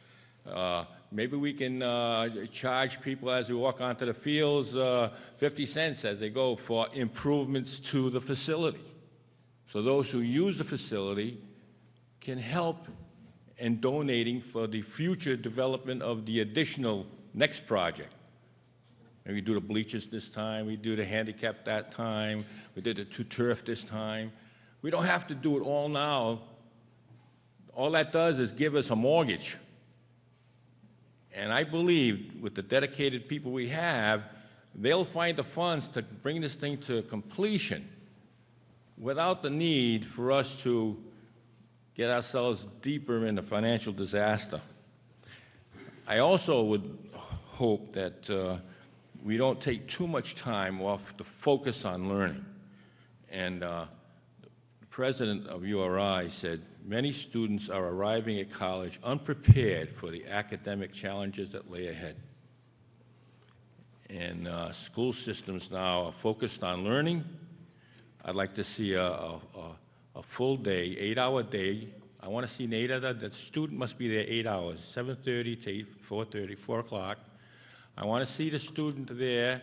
Maybe we can charge people as we walk onto the fields 50 cents as they go for improvements to the facility. So those who use the facility can help in donating for the future development of the additional next project. Maybe we do the bleachers this time, we do the handicap that time, we did the turf this time. We don't have to do it all now. All that does is give us a mortgage. And I believe with the dedicated people we have, they'll find the funds to bring this thing to completion without the need for us to get ourselves deeper in the financial disaster. I also would hope that we don't take too much time off the focus on learning. And the president of URI said, many students are arriving at college unprepared for the academic challenges that lay ahead. And school systems now are focused on learning. I'd like to see a full day, 8-hour day. I want to see an 8-hour, the student must be there 8 hours, 7:30 to 4:30, 4 o'clock. I want to see the student there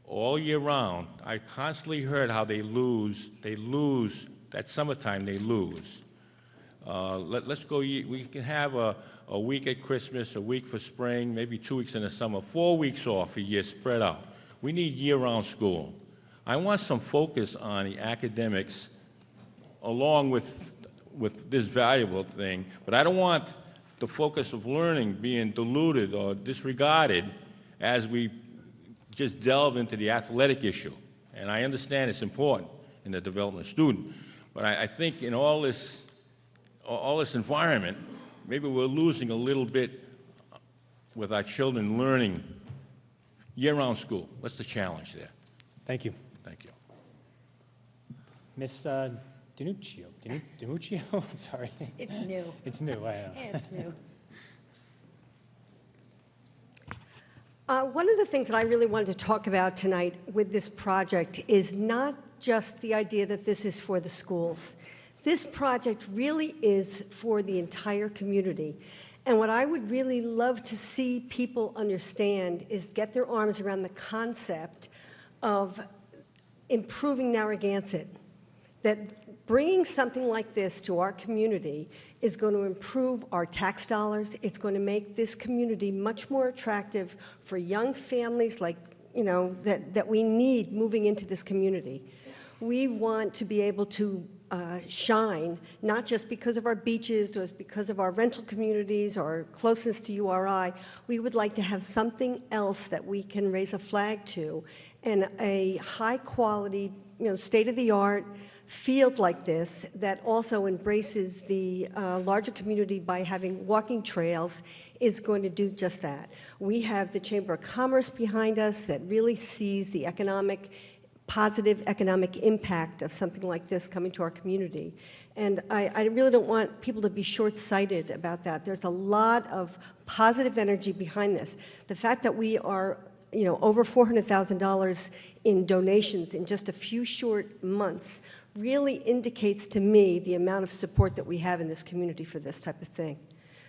all year round. I constantly heard how they lose, that summertime they lose. Let's go, we can have a week at Christmas, a week for spring, maybe 2 weeks in the summer, 4 weeks off a year spread out. We need year-round school. I want some focus on the academics along with this valuable thing, but I don't want the focus of learning being diluted or disregarded as we just delve into the athletic issue. And I understand it's important in the development of student, but I think in all this environment, maybe we're losing a little bit with our children learning year-round school. What's the challenge there? Thank you. Thank you. Ms. DiNuccio, sorry. It's new. It's new, I know. It's new. One of the things that I really wanted to talk about tonight with this project is not just the idea that this is for the schools. This project really is for the entire community. And what I would really love to see people understand is get their arms around the concept of improving Narragansett. That bringing something like this to our community is going to improve our tax dollars. It's going to make this community much more attractive for young families like, you know, that we need moving into this community. We want to be able to shine, not just because of our beaches or because of our rental communities or closeness to URI. We would like to have something else that we can raise a flag to, and a high quality, you know, state-of-the-art field like this that also embraces the larger community by having walking trails is going to do just that. We have the Chamber of Commerce behind us that really sees the positive economic impact of something like this coming to our community. And I really don't want people to be short-sighted about that. There's a lot of positive energy behind this. The fact that we are, you know, over $400,000 in donations in just a few short months really indicates to me the amount of support that we have in this community for this type of thing.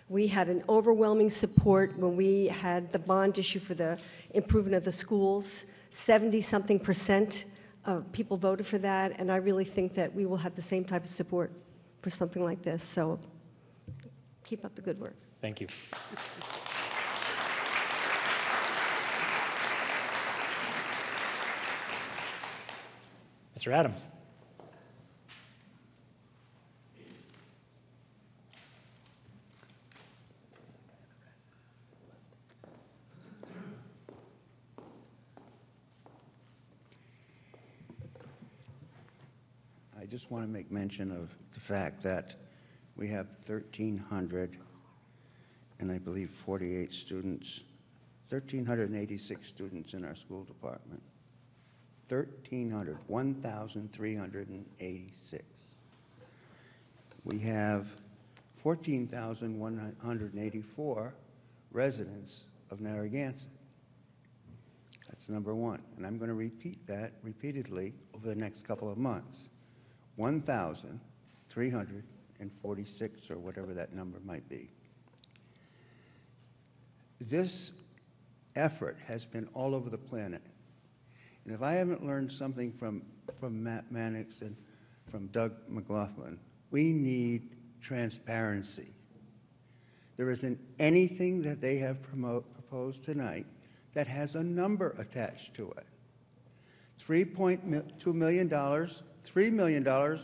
We had an overwhelming support when we had the bond issue for the improvement of the schools. 70-something% of people voted for that, and I really think that we will have the same type of support for something like this. So keep up the good work. Thank you. Mr. Adams. I just want to make mention of the fact that we have 1,300 and I believe 48 students, 1,386 students in our school department. 1,386. we have 14,184 residents of Narragansett. That's number one. And I'm going to repeat that repeatedly over the next couple of months. 1,346, or whatever that number might be. This effort has been all over the planet. And if I haven't learned something from Matt Mannix and from Doug McLaughlin, we need transparency. There isn't anything that they have proposed tonight that has a number attached to it. $3.2 million, $3 million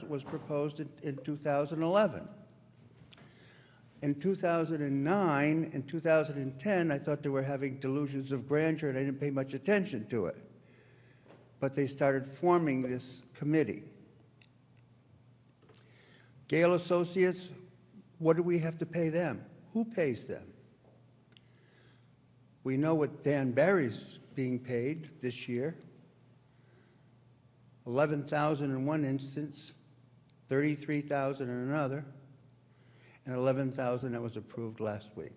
was proposed in 2011. In 2009 and 2010, I thought they were having delusions of grandeur, and I didn't pay much attention to it. But they started forming this committee. Gale Associates, what do we have to pay them? Who pays them? We know what Dan Barry's being paid this year. $11,000 in one instance, $33,000 in another, and $11,000 that was approved last week.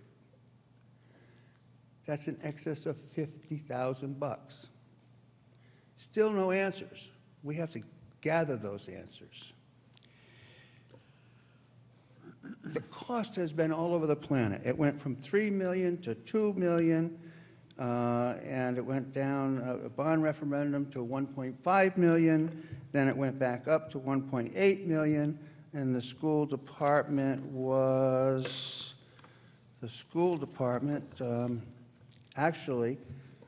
That's in excess of $50,000. Still no answers. We have to gather those answers. The cost has been all over the planet. It went from $3 million to $2 million, and it went down a bond referendum to $1.5 million. Then it went back up to $1.8 million, and the school department actually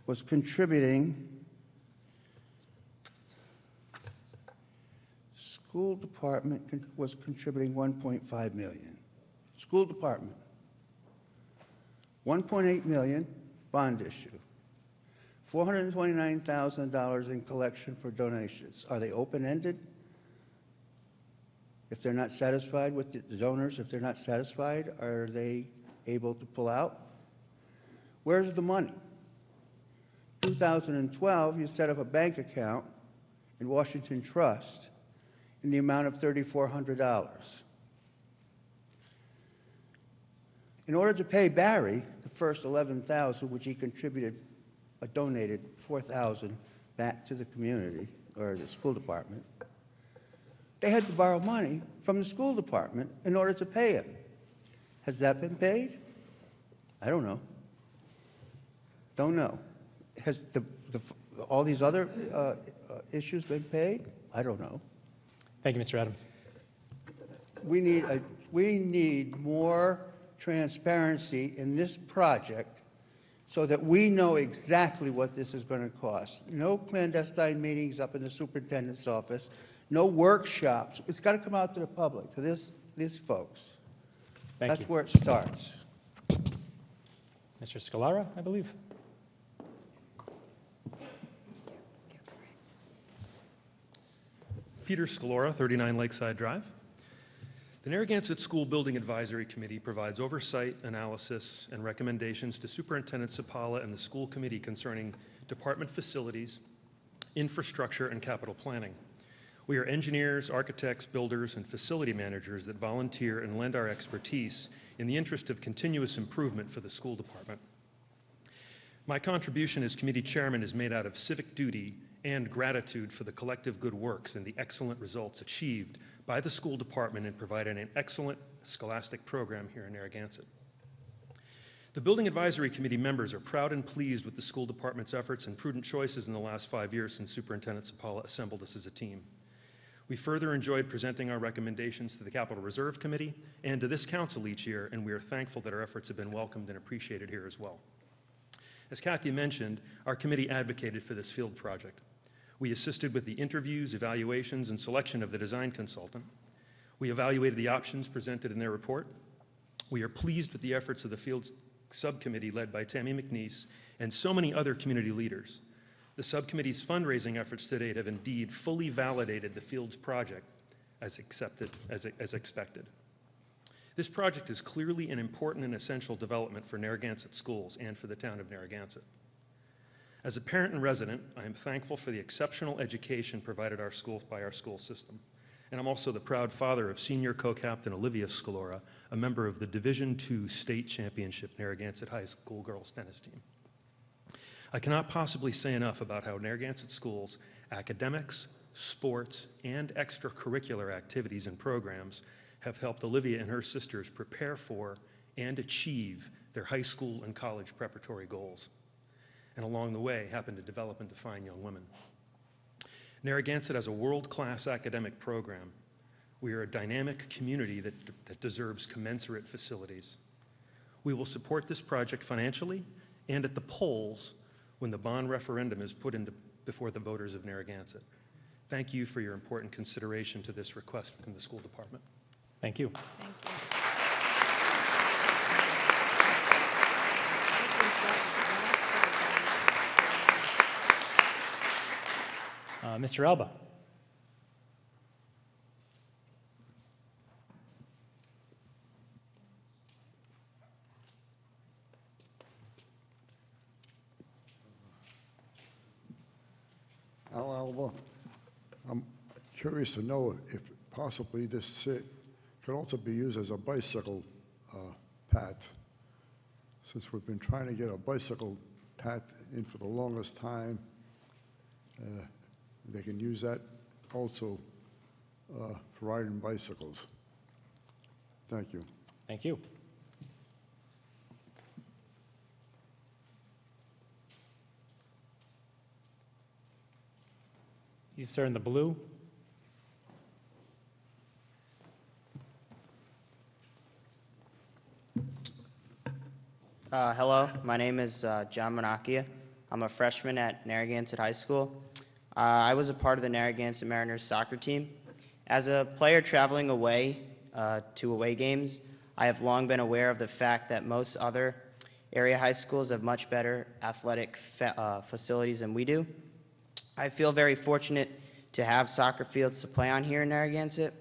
was contributing. School department was contributing $1.5 million. School department. $1.8 million bond issue. $429,000 in collection for donations. Are they open-ended? If they're not satisfied with the donors, if they're not satisfied, are they able to pull out? Where's the money? 2012, you set up a bank account in Washington Trust in the amount of $3,400. In order to pay Barry the first $11,000, which he contributed, donated $4,000 back to the community or the school department, they had to borrow money from the school department in order to pay him. Has that been paid? I don't know. Don't know. Has all these other issues been paid? I don't know. Thank you, Mr. Adams. We need more transparency in this project so that we know exactly what this is going to cost. No clandestine meetings up in the superintendent's office, no workshops. It's got to come out to the public, to these folks. That's where it starts. Mr. Scalara, I believe. Peter Scalora, 39 Lakeside Drive. The Narragansett School Building Advisory Committee provides oversight, analysis, and recommendations to Superintendent Sapala and the school committee concerning department facilities, infrastructure, and capital planning. We are engineers, architects, builders, and facility managers that volunteer and lend our expertise in the interest of continuous improvement for the school department. My contribution as committee chairman is made out of civic duty and gratitude for the collective good works and the excellent results achieved by the school department in providing an excellent scholastic program here in Narragansett. The Building Advisory Committee members are proud and pleased with the school department's efforts and prudent choices in the last 5 years since Superintendent Sapala assembled us as a team. We further enjoyed presenting our recommendations to the Capital Reserve Committee and to this council each year, and we are thankful that our efforts have been welcomed and appreciated here as well. As Kathy mentioned, our committee advocated for this field project. We assisted with the interviews, evaluations, and selection of the design consultant. We evaluated the options presented in their report. We are pleased with the efforts of the field subcommittee led by Tammy McNeese and so many other community leaders. The subcommittee's fundraising efforts to date have indeed fully validated the field's project as expected. This project is clearly an important and essential development for Narragansett schools and for the town of Narragansett. As a parent and resident, I am thankful for the exceptional education provided our schools by our school system And I'm also the proud father of senior co-captain Olivia Scalora, a member of the Division II State Championship Narragansett High School girls tennis team. I cannot possibly say enough about how Narragansett Schools' academics, sports, and extracurricular activities and programs have helped Olivia and her sisters prepare for and achieve their high school and college preparatory goals, and along the way happen to develop and define young women. Narragansett has a world-class academic program. We are a dynamic community that deserves commensurate facilities. We will support this project financially and at the polls when the bond referendum is put before the voters of Narragansett. Thank you for your important consideration to this request from the school department. Thank you. Mr. Alba. Al Alba, I'm curious to know if possibly this could also be used as a bicycle path, since we've been trying to get a bicycle path in for the longest time. They can use that also for riding bicycles. Thank you. Thank you. You, sir, in the blue. Hello, my name is John Monacchia. I'm a freshman at Narragansett High School. I was a part of the Narragansett Mariners soccer team. As a player traveling away to away games, I have long been aware of the fact that most other area high schools have much better athletic facilities than we do. I feel very fortunate to have soccer fields to play on here in Narragansett,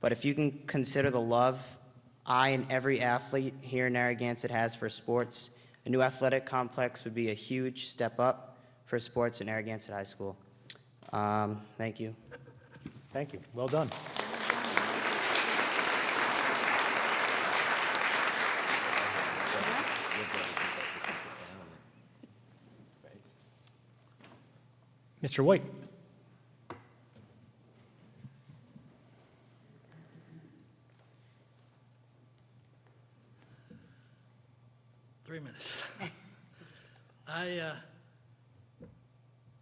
but if you can consider the love I and every athlete here in Narragansett has for sports, a new athletic complex would be a huge step up for sports at Narragansett High School. Thank you. Thank you. Well done. Mr. White.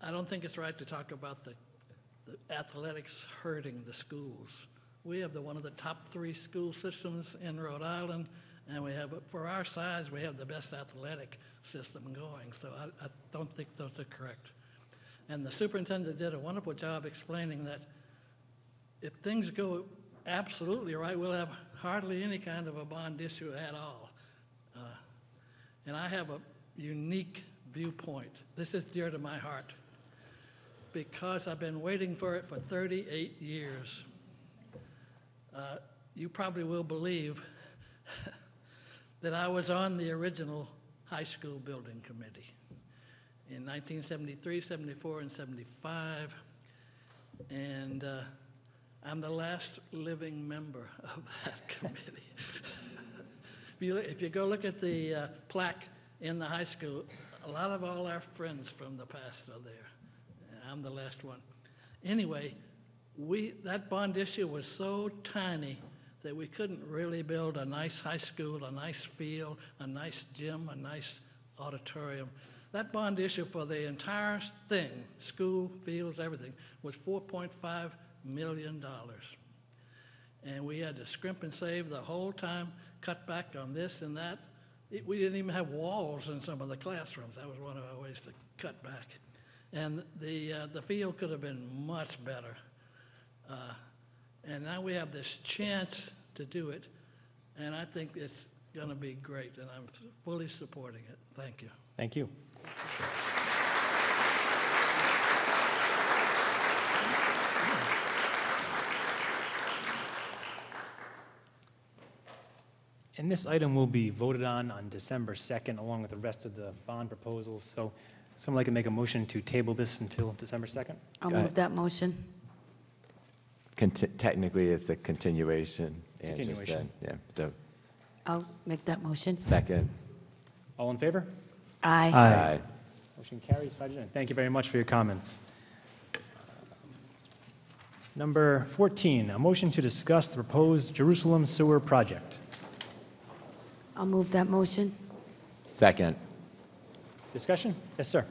I don't think it's right to talk about the athletics hurting the schools. We have one of the top 3 school systems in Rhode Island, and we have, for our size, we have the best athletic system going. So I don't think those are correct. And the superintendent did a wonderful job explaining that if things go absolutely right, we'll have hardly any kind of a bond issue at all. And I have a unique viewpoint. This is dear to my heart because I've been waiting for it for 38 years. You probably will believe that I was on the original high school building committee in 1973, 74, and 75. And I'm the last living member of that committee. If you go look at the plaque in the high school, a lot of all our friends from the past are there. I'm the last one. Anyway, that bond issue was so tiny that we couldn't really build a nice high school, a nice field, a nice gym, a nice auditorium. That bond issue for the entire thing, school, fields, everything, was $4.5 million. And we had to scrimp and save the whole time, cut back on this and that. We didn't even have walls in some of the classrooms. That was one of our ways to cut back. And the field could have been much better. And now we have this chance to do it, and I think it's going to be great, and I'm fully supporting it. Thank you. Thank you. And this item will be voted on December 2nd, along with the rest of the bond proposals. So someone like to make a motion to table this until December 2nd? I'll move that motion. Technically, it's a continuation. Andrew Continuation. said. Yeah, so I'll make that motion. second. All in favor? Aye. Aye. Motion carries 5-0. Thank you very much for your comments. Number 14, a motion to discuss the proposed Jerusalem sewer project. I'll move that motion. Second. Discussion? Yes, sir.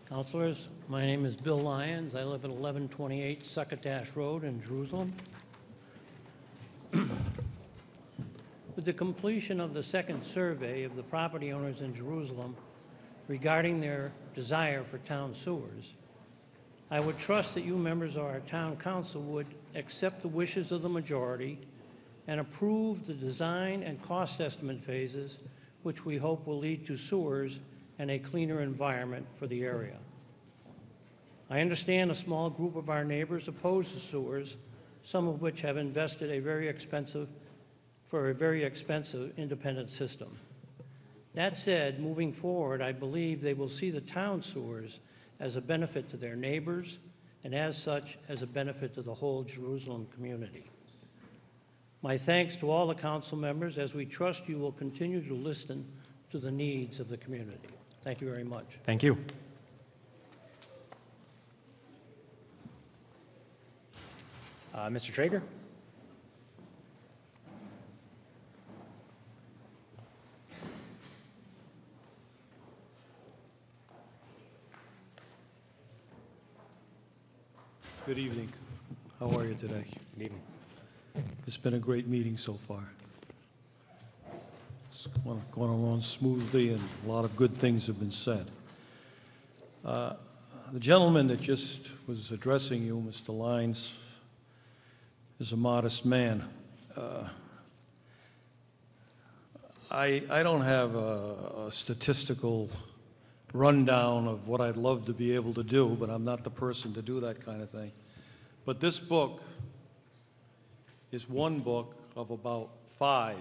Councilors, my name is Bill Lyons. I live at 1128 Succotash Road in Jerusalem. With the completion of the second survey of the property owners in Jerusalem regarding their desire for town sewers, I would trust that you members of our town council would accept the wishes of the majority and approve the design and cost estimate phases, which we hope will lead to sewers and a cleaner environment for the area. I understand a small group of our neighbors oppose the sewers, some of which have invested a very expensive independent system. That said, moving forward, I believe they will see the town sewers as a benefit to their neighbors, and as such, as a benefit to the whole Jerusalem community. My thanks to all the council members, as we trust you will continue to listen to the needs of the community. Thank you very much. Thank you. Mr. Traeger? Good evening. How are you today? Good evening. It's been a great meeting so far. It's going along smoothly, and a lot of good things have been said. The gentleman that just was addressing you, Mr. Lyons, is a modest man. I don't have a statistical rundown of what I'd love to be able to do, but I'm not the person to do that kind of thing. But this book is one book of about 5,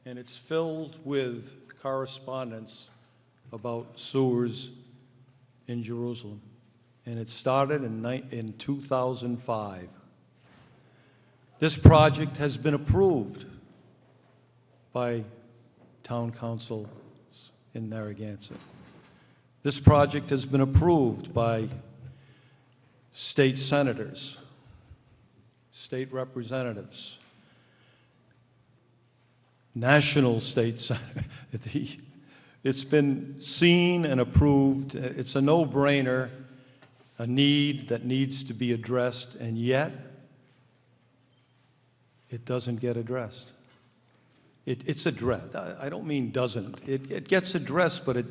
and it's filled with correspondence about sewers in Jerusalem. And it started in 2005. This project has been approved by town councils in Narragansett. This project has been approved by state senators, state representatives, national state senators. It's been seen and approved. It's a no-brainer, a need that needs to be addressed, and yet it doesn't get addressed. It's addressed. I don't mean doesn't. It gets addressed, but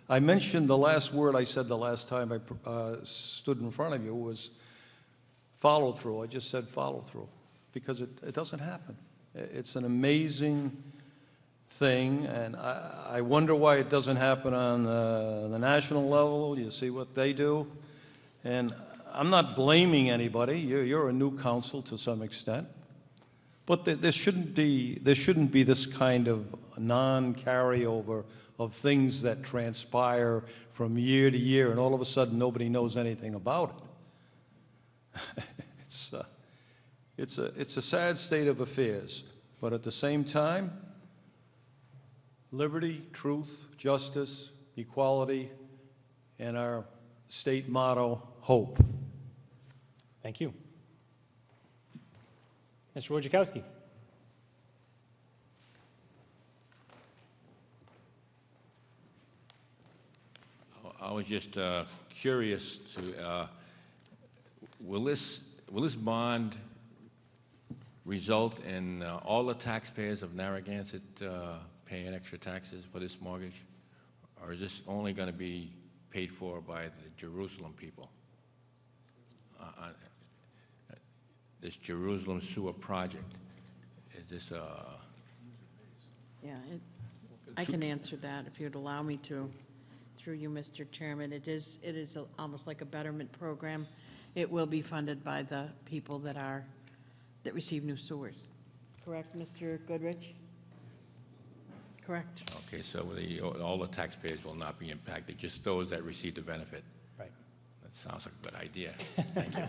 I mentioned the last word I said the last time I stood in front of you was follow through. I just said follow through because it doesn't happen. It's an amazing thing, and I wonder why it doesn't happen on the national level. You see what they do, and I'm not blaming anybody. You're a new council to some extent, but there shouldn't be this kind of non-carryover of things that transpire from year to year, and all of a sudden nobody knows anything about it. It's a sad state of affairs, but at the same time, liberty, truth, justice, equality, and our state motto, hope. Thank you. Mr. Wojciechowski. I was just curious to, will this bond result in all the taxpayers of Narragansett paying extra taxes for this mortgage? Or is this only going to be paid for by the Jerusalem people? This Jerusalem sewer project, is this Yeah, I can answer that if you'd allow me to. Through you, Mr. Chairman, it is almost like a betterment program. It will be funded by the people that receive new sewers. Correct, Mr. Goodrich? Correct. Okay, so all the taxpayers will not be impacted, just those that receive the benefit. Right. That sounds like a good idea. Thank you.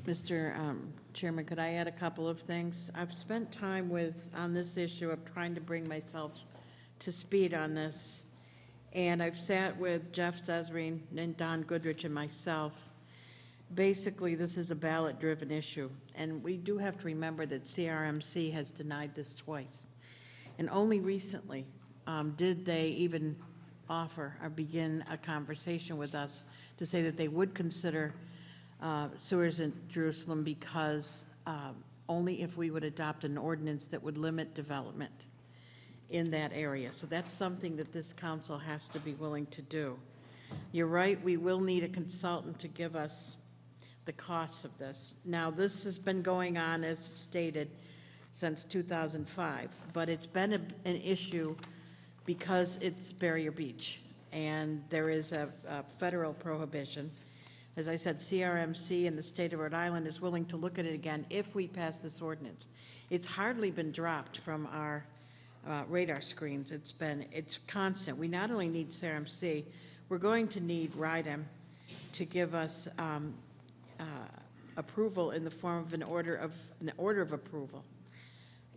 Mr. Chairman, could I add a couple of things? I've spent time on this issue of trying to bring myself to speed on this, and I've sat with Jeff Cesarine and Don Goodrich and myself. Basically, this is a ballot-driven issue, and we do have to remember that CRMC has denied this twice. And only recently did they even offer or begin a conversation with us to say that they would consider sewers in Jerusalem because only if we would adopt an ordinance that would limit development in that area. So that's something that this council has to be willing to do. You're right, we will need a consultant to give us the costs of this. Now, this has been going on, as stated, since 2005, but it's been an issue because it's Barrier Beach, and there is a federal prohibition. As I said, CRMC in the state of Rhode Island is willing to look at it again if we pass this ordinance. It's hardly been dropped from our radar screens. It's constant. We not only need CRMC, we're going to need RIDEM to give us approval in the form of an order of approval.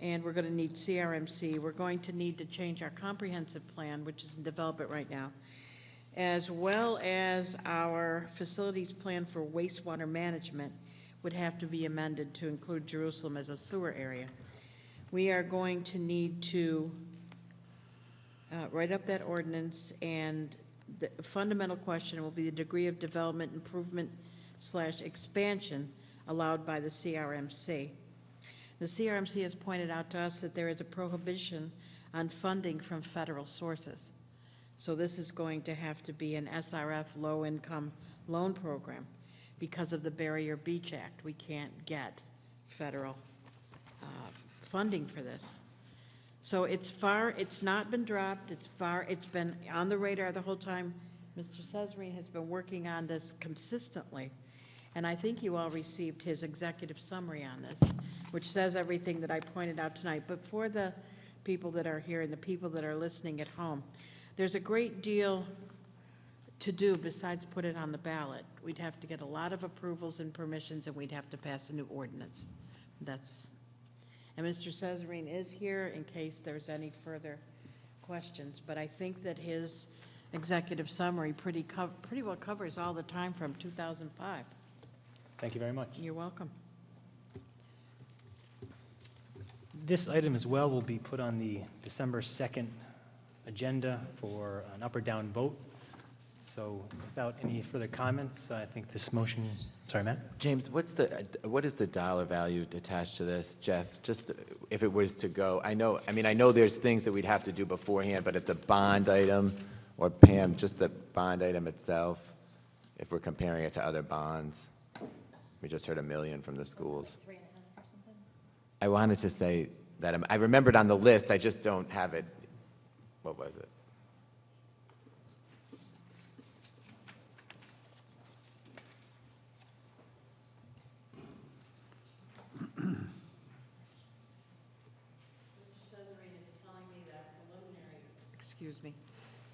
And we're going to need CRMC. We're going to need to change our comprehensive plan, which is in development right now, as well as our facilities plan for wastewater management would have to be amended to include Jerusalem as a sewer area. We are going to need to write up that ordinance, and the fundamental question will be the degree of development improvement / expansion allowed by the CRMC. The CRMC has pointed out to us that there is a prohibition on funding from federal sources. So this is going to have to be an SRF low-income loan program because of the Barrier Beach Act. We can't get federal funding for this. So it's not been dropped, it's been on the radar the whole time. Mr. Cesarine has been working on this consistently, and I think you all received his executive summary on this, which says everything that I pointed out tonight. But for the people that are here and the people that are listening at home, there's a great deal to do besides put it on the ballot. We'd have to get a lot of approvals and permissions, and we'd have to pass a new ordinance. And Mr. Cesarine is here in case there's any further questions, but I think that his executive summary pretty well covers all the time from 2005. Thank you very much. You're welcome. This item as well will be put on the December 2nd agenda for an up or down vote. So without any further comments, I think this motion is, sorry, Matt? James, what is the dollar value attached to this, Jeff? Just if it was to go, I know there's things that we'd have to do beforehand, but at the bond item, or Pam, just the bond item itself, if we're comparing it to other bonds. We just heard $1 million from the schools. I wanted to say that I remembered on the list, I just don't have it. What was it? Excuse me.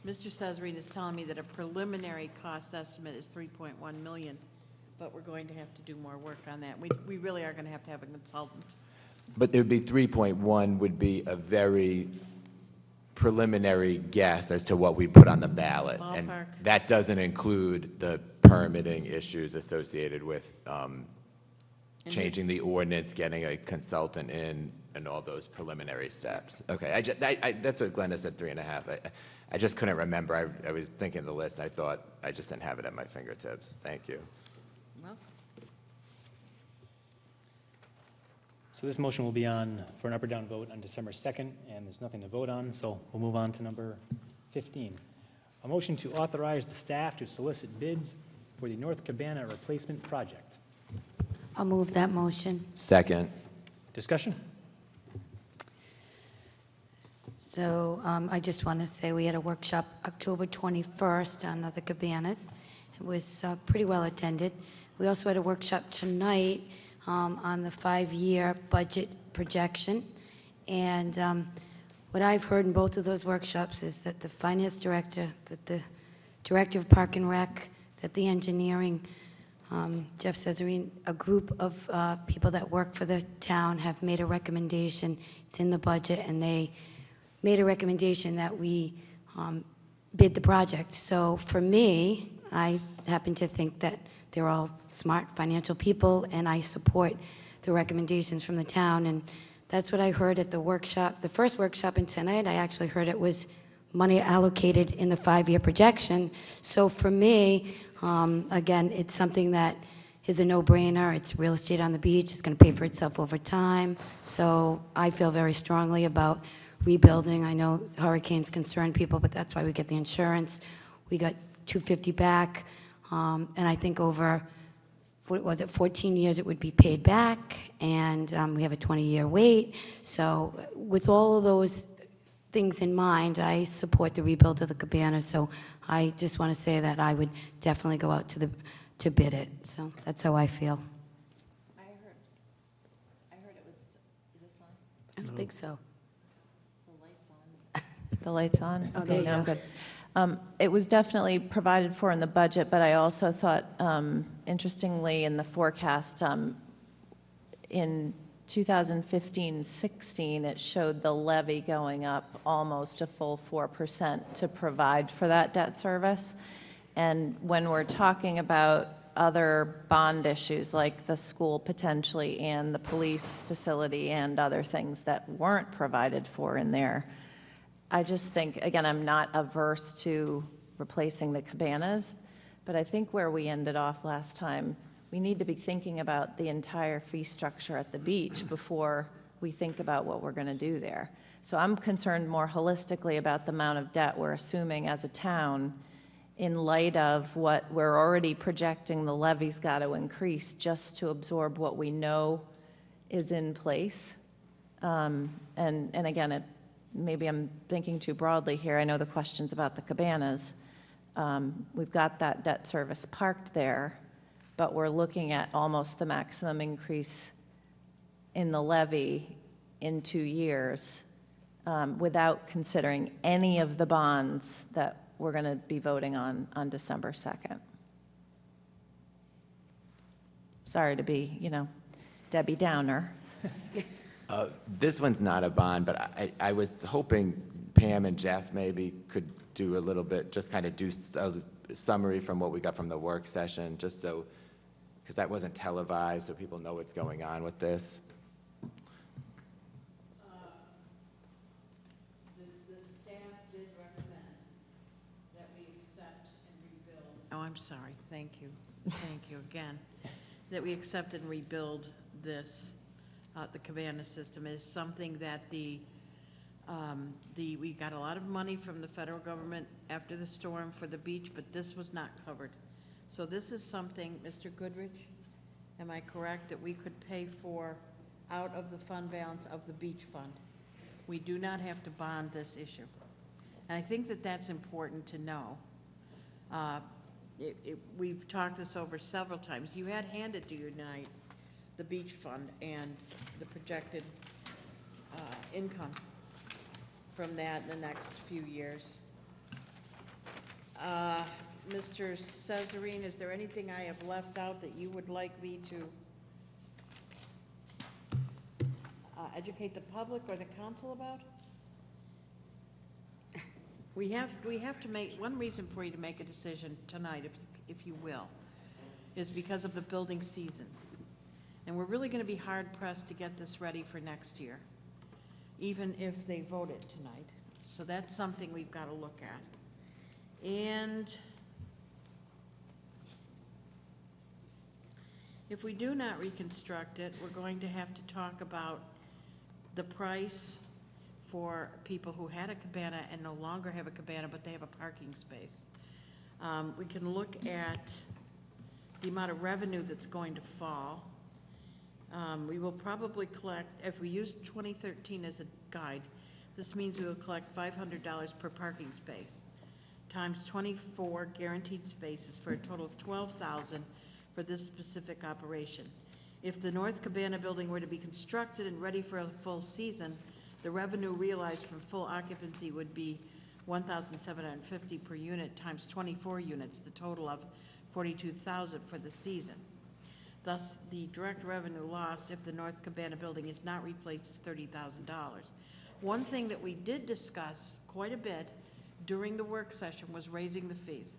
Mr. Cesarine is telling me that a preliminary cost estimate is $3.1 million, but we're going to have to do more work on that. We really are going to have a consultant. But it would be 3.1 would be a very preliminary guess as to what we put on the ballot. Ballpark. And that doesn't include the permitting issues associated with changing the ordinance, getting a consultant in, and all those preliminary steps. Okay, that's what Glenda said, 3.5. I just couldn't remember. I was thinking of the list. I thought I just didn't have it at my fingertips. Thank you. Well, So this motion will be on for an up or down vote on December 2nd, and there's nothing to vote on, so we'll move on to number 15. A motion to authorize the staff to solicit bids for the North Cabana replacement project. I'll move that motion. Second. Discussion? So I just want to say we had a workshop October 21st on the cabanas. It was pretty well attended. We also had a workshop tonight on the 5-year budget projection. And what I've heard in both of those workshops is that the finance director, that the director of Park and Rec, that the engineering, Jeff Cesarini, a group of people that work for the town have made a recommendation. It's in the budget, and they made a recommendation that we bid the project. So for me, I happen to think that they're all smart financial people, and I support the recommendations from the town. And that's what I heard at the workshop, the first workshop in tonight. I actually heard it was money allocated in the 5-year projection. So for me, again, it's something that is a no-brainer. It's real estate on the beach. It's going to pay for itself over time. So I feel very strongly about rebuilding. I know hurricanes concern people, but that's why we get the insurance. We got $250 back, and I think over, what was it, 14 years it would be paid back, and we have a 20-year wait. So with all of those things in mind, I support the rebuild of the cabana. So I just want to say that I would definitely go out to bid it. So that's how I feel. I heard it was, is this on? I don't think so. The light's on? Oh, Okay, there you now go. I'm good. It was definitely provided for in the budget, but I also thought, interestingly, in the forecast, in 2015-16, it showed the levy going up almost a full 4% to provide for that debt service. And when we're talking about other bond issues like the school potentially and the police facility and other things that weren't provided for in there, I just think, again, I'm not averse to replacing the cabanas, but I think where we ended off last time, we need to be thinking about the entire fee structure at the beach before we think about what we're going to do there. So I'm concerned more holistically about the amount of debt we're assuming as a town in light of what we're already projecting the levy's got to increase just to absorb what we know is in place. And again, maybe I'm thinking too broadly here. I know the questions about the cabanas. We've got that debt service parked there, but we're looking at almost the maximum increase in the levy in 2 years without considering any of the bonds that we're going to be voting on December 2nd. Sorry to be, Debbie Downer. This one's not a bond, but I was hoping Pam and Jeff maybe could do a little bit, just kind of do a summary from what we got from the work session, just so, because that wasn't televised, so people know what's going on with this. The staff did recommend that we accept and rebuild. Oh, I'm sorry. Thank you. Thank you again. That we accept and rebuild this. The cabana system is something that we got a lot of money from the federal government after the storm for the beach, but this was not covered. So this is something, Mr. Goodrich, am I correct, that we could pay for out of the fund balance of the beach fund? We do not have to bond this issue. And I think that that's important to know. We've talked this over several times. You had handed to you tonight the beach fund and the projected income from that in the next few years. Mr. Cesarini, is there anything I have left out that you would like me to educate the public or the council about? We have to make, one reason for you to make a decision tonight, if you will, is because of the building season. And we're really going to be hard-pressed to get this ready for next year, even if they vote it tonight. So that's something we've got to look at. And if we do not reconstruct it, we're going to have to talk about the price for people who had a cabana and no longer have a cabana, but they have a parking space. We can look at the amount of revenue that's going to fall. We will probably collect, if we use 2013 as a guide, this means we will collect $500 per parking space, times 24 guaranteed spaces for a total of $12,000 for this specific operation. If the North Cabana building were to be constructed and ready for a full season, The revenue realized from full occupancy would be $1,750 per unit times 24 units, the total of $42,000 for the season. Thus, the direct revenue loss if the North Cabana building is not replaced is $30,000. One thing that we did discuss quite a bit during the work session was raising the fees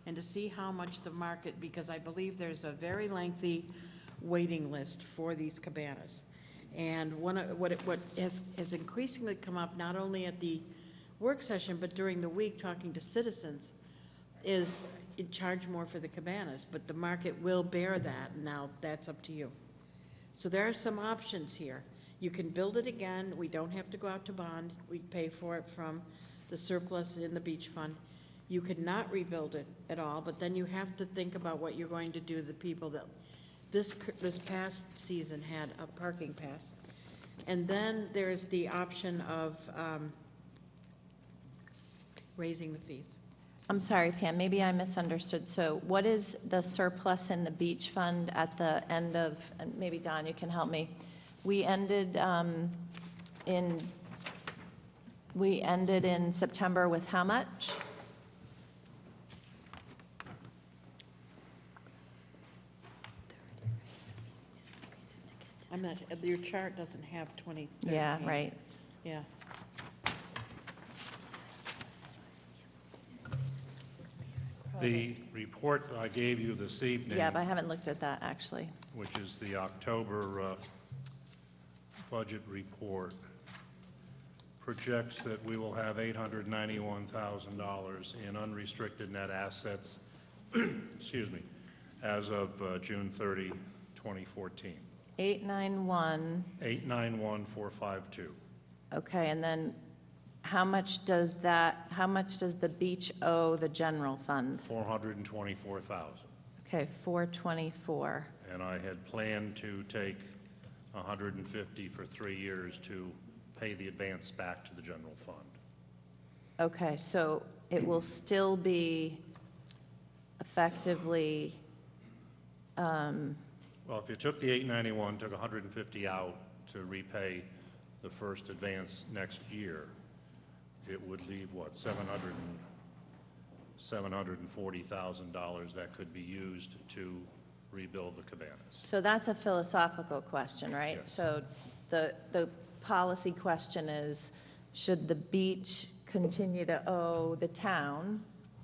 and to see how much the market, because I believe there's a very lengthy waiting list for these cabanas. And what has increasingly come up, not only at the work session, but during the week talking to citizens, is charge more for the cabanas, but the market will bear that. Now, that's up to you. So there are some options here. You can build it again. We don't have to go out to bond. We pay for it from the surplus in the beach fund. You could not rebuild it at all, but then you have to think about what you're going to do to the people that this past season had a parking pass. And then there's the option of raising the fees. I'm sorry, Pam, maybe I misunderstood. So what is the surplus in the beach fund at the end of, and maybe Don, you can help me. We ended in September with how much? I'm not, your chart doesn't have 2013. Yeah, right. Yeah. The report I gave you this evening, Yeah, but I haven't looked at that, actually. which is the October budget report, projects that we will have $891,000 in unrestricted net assets, excuse me, as of June 30, 2014. 891, 891,452. okay, and then how much does the beach owe the general fund? 424,000. Okay, 424. And I had planned to take 150 for 3 years to pay the advance back to the general fund. Okay, so it will still be effectively, Well, if you took the 891, took 150 out to repay the first advance next year, it would leave, what, $740,000 that could be used to rebuild the cabanas. so that's a philosophical question, right? Yes. So the policy question is, should the beach continue to owe the town?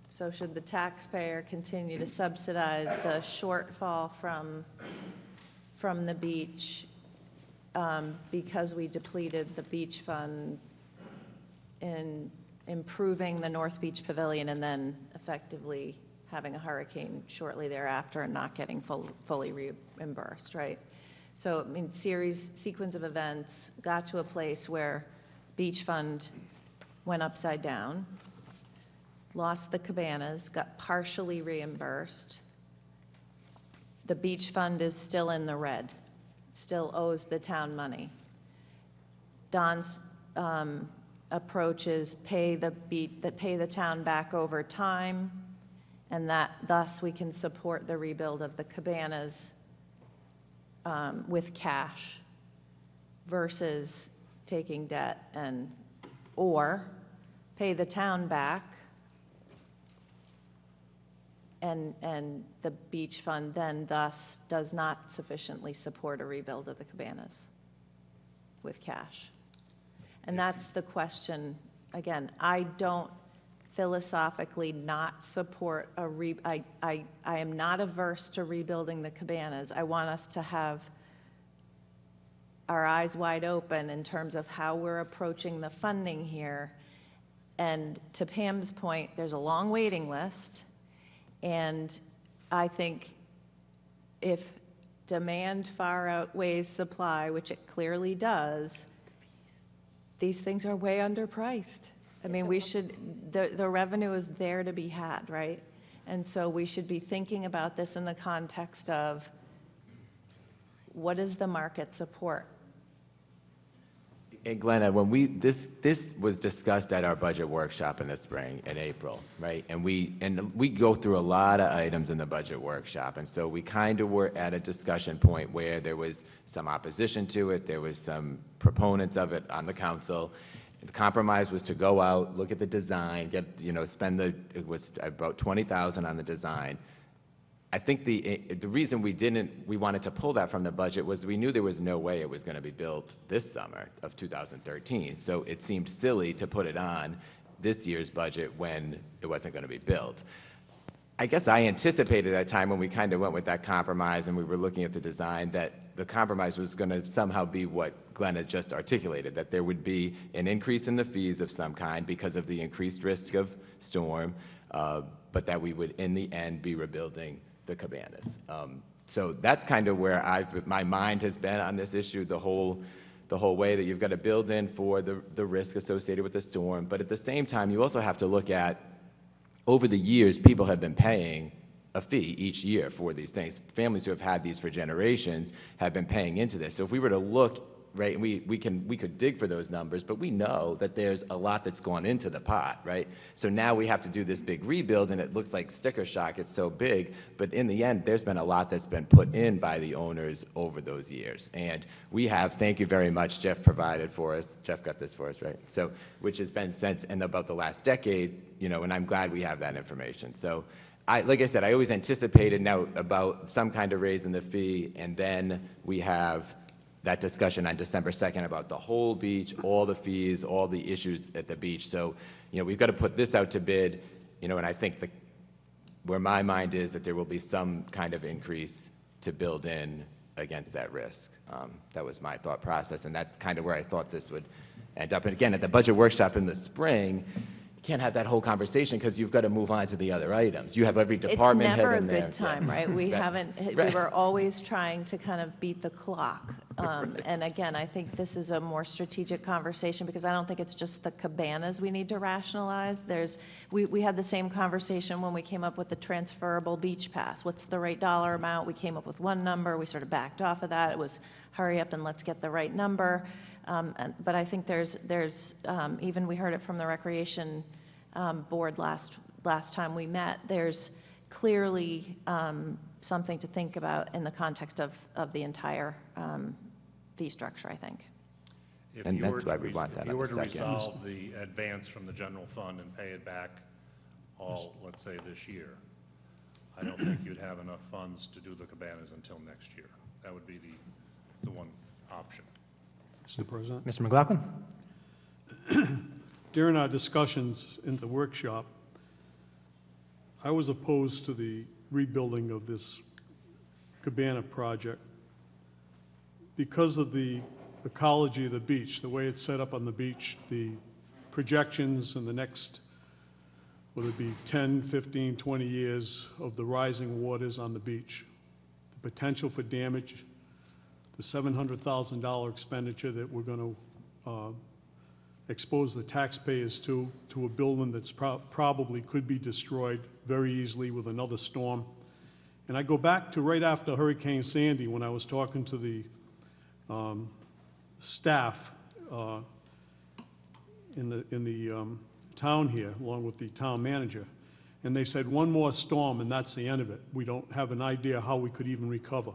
So should the taxpayer continue to subsidize the shortfall from the beach because we depleted the beach fund in improving the North Beach Pavilion and then effectively having a hurricane shortly thereafter and not getting fully reimbursed, right? So, I mean, sequence of events got to a place where beach fund went upside down, lost the cabanas, got partially reimbursed. The beach fund is still in the red, still owes the town money. Don's approach is pay the town back over time, and that thus we can support the rebuild of the cabanas with cash versus taking debt or pay the town back and the beach fund then thus does not sufficiently support a rebuild of the cabanas with cash. And that's the question. Again, I don't philosophically not support I am not averse to rebuilding the cabanas. I want us to have our eyes wide open in terms of how we're approaching the funding here. And to Pam's point, there's a long waiting list. And I think if demand far outweighs supply, which it clearly does, these things are way underpriced. I mean, we should, the revenue is there to be had, right? And so we should be thinking about this in the context of what does the market support? And Glenna, when this was discussed at our budget workshop in the spring, in April, right? And we go through a lot of items in the budget workshop, and so we kind of were at a discussion point where there was some opposition to it, there was some proponents of it on the council. The compromise was to go out, look at the design, it was about $20,000 on the design. I think the reason we wanted to pull that from the budget was we knew there was no way it was going to be built this summer of 2013. So it seemed silly to put it on this year's budget when it wasn't going to be built. I guess I anticipated at that time when we kind of went with that compromise and we were looking at the design that the compromise was going to somehow be what Glenn had just articulated, that there would be an increase in the fees of some kind because of the increased risk of storm, but that we would in the end be rebuilding the cabanas. So that's kind of where my mind has been on this issue the whole way, that you've got to build in for the risk associated with the storm. But at the same time, you also have to look at, over the years, people have been paying a fee each year for these things. Families who have had these for generations have been paying into this. So if we were to look, right, we could dig for those numbers, but we know that there's a lot that's gone into the pot, right? So now we have to do this big rebuild, and it looks like sticker shock, it's so big, but in the end, there's been a lot that's been put in by the owners over those years. And we have, thank you very much, Jeff provided for us, Jeff got this for us, right? So, which has been since in about the last decade, and I'm glad we have that information. So, like I said, I always anticipated now about some kind of raise in the fee, and then we have that discussion on December 2nd about the whole beach, all the fees, all the issues at the beach. So, we've got to put this out to bid, and I think where my mind is that there will be some kind of increase to build in against that risk. That was my thought process, and that's kind of where I thought this would end up. And again, at the budget workshop in the spring, you can't have that whole conversation because you've got to move on to the other items. You have every department head in there. It's never a good time, right? We we were always trying to kind of beat the clock. And again, I think this is a more strategic conversation because I don't think it's just the cabanas we need to rationalize. We had the same conversation when we came up with the transferable beach pass. What's the right dollar amount? We came up with one number. We sort of backed off of that. It was hurry up and let's get the right number. But I think there's even we heard it from the Recreation Board last time we met, there's clearly something to think about in the context of the entire fee structure, I think. And that's why we want that on the second. If you were to resolve the advance from the general fund and pay it back all, let's say, this year, I don't think you'd have enough funds to do the cabanas until next year. That would be the one option. Mr. President? Mr. McLaughlin? During our discussions in the workshop, I was opposed to the rebuilding of this cabana project because of the ecology of the beach, the way it's set up on the beach, the projections in the next, whether it be 10, 15, 20 years of the rising waters on the beach, the potential for damage, the $700,000 expenditure that we're going to expose the taxpayers to a building that's probably could be destroyed very easily with another storm. And I go back to right after Hurricane Sandy when I was talking to the staff in the town here, along with the town manager, and they said one more storm and that's the end of it. We don't have an idea how we could even recover.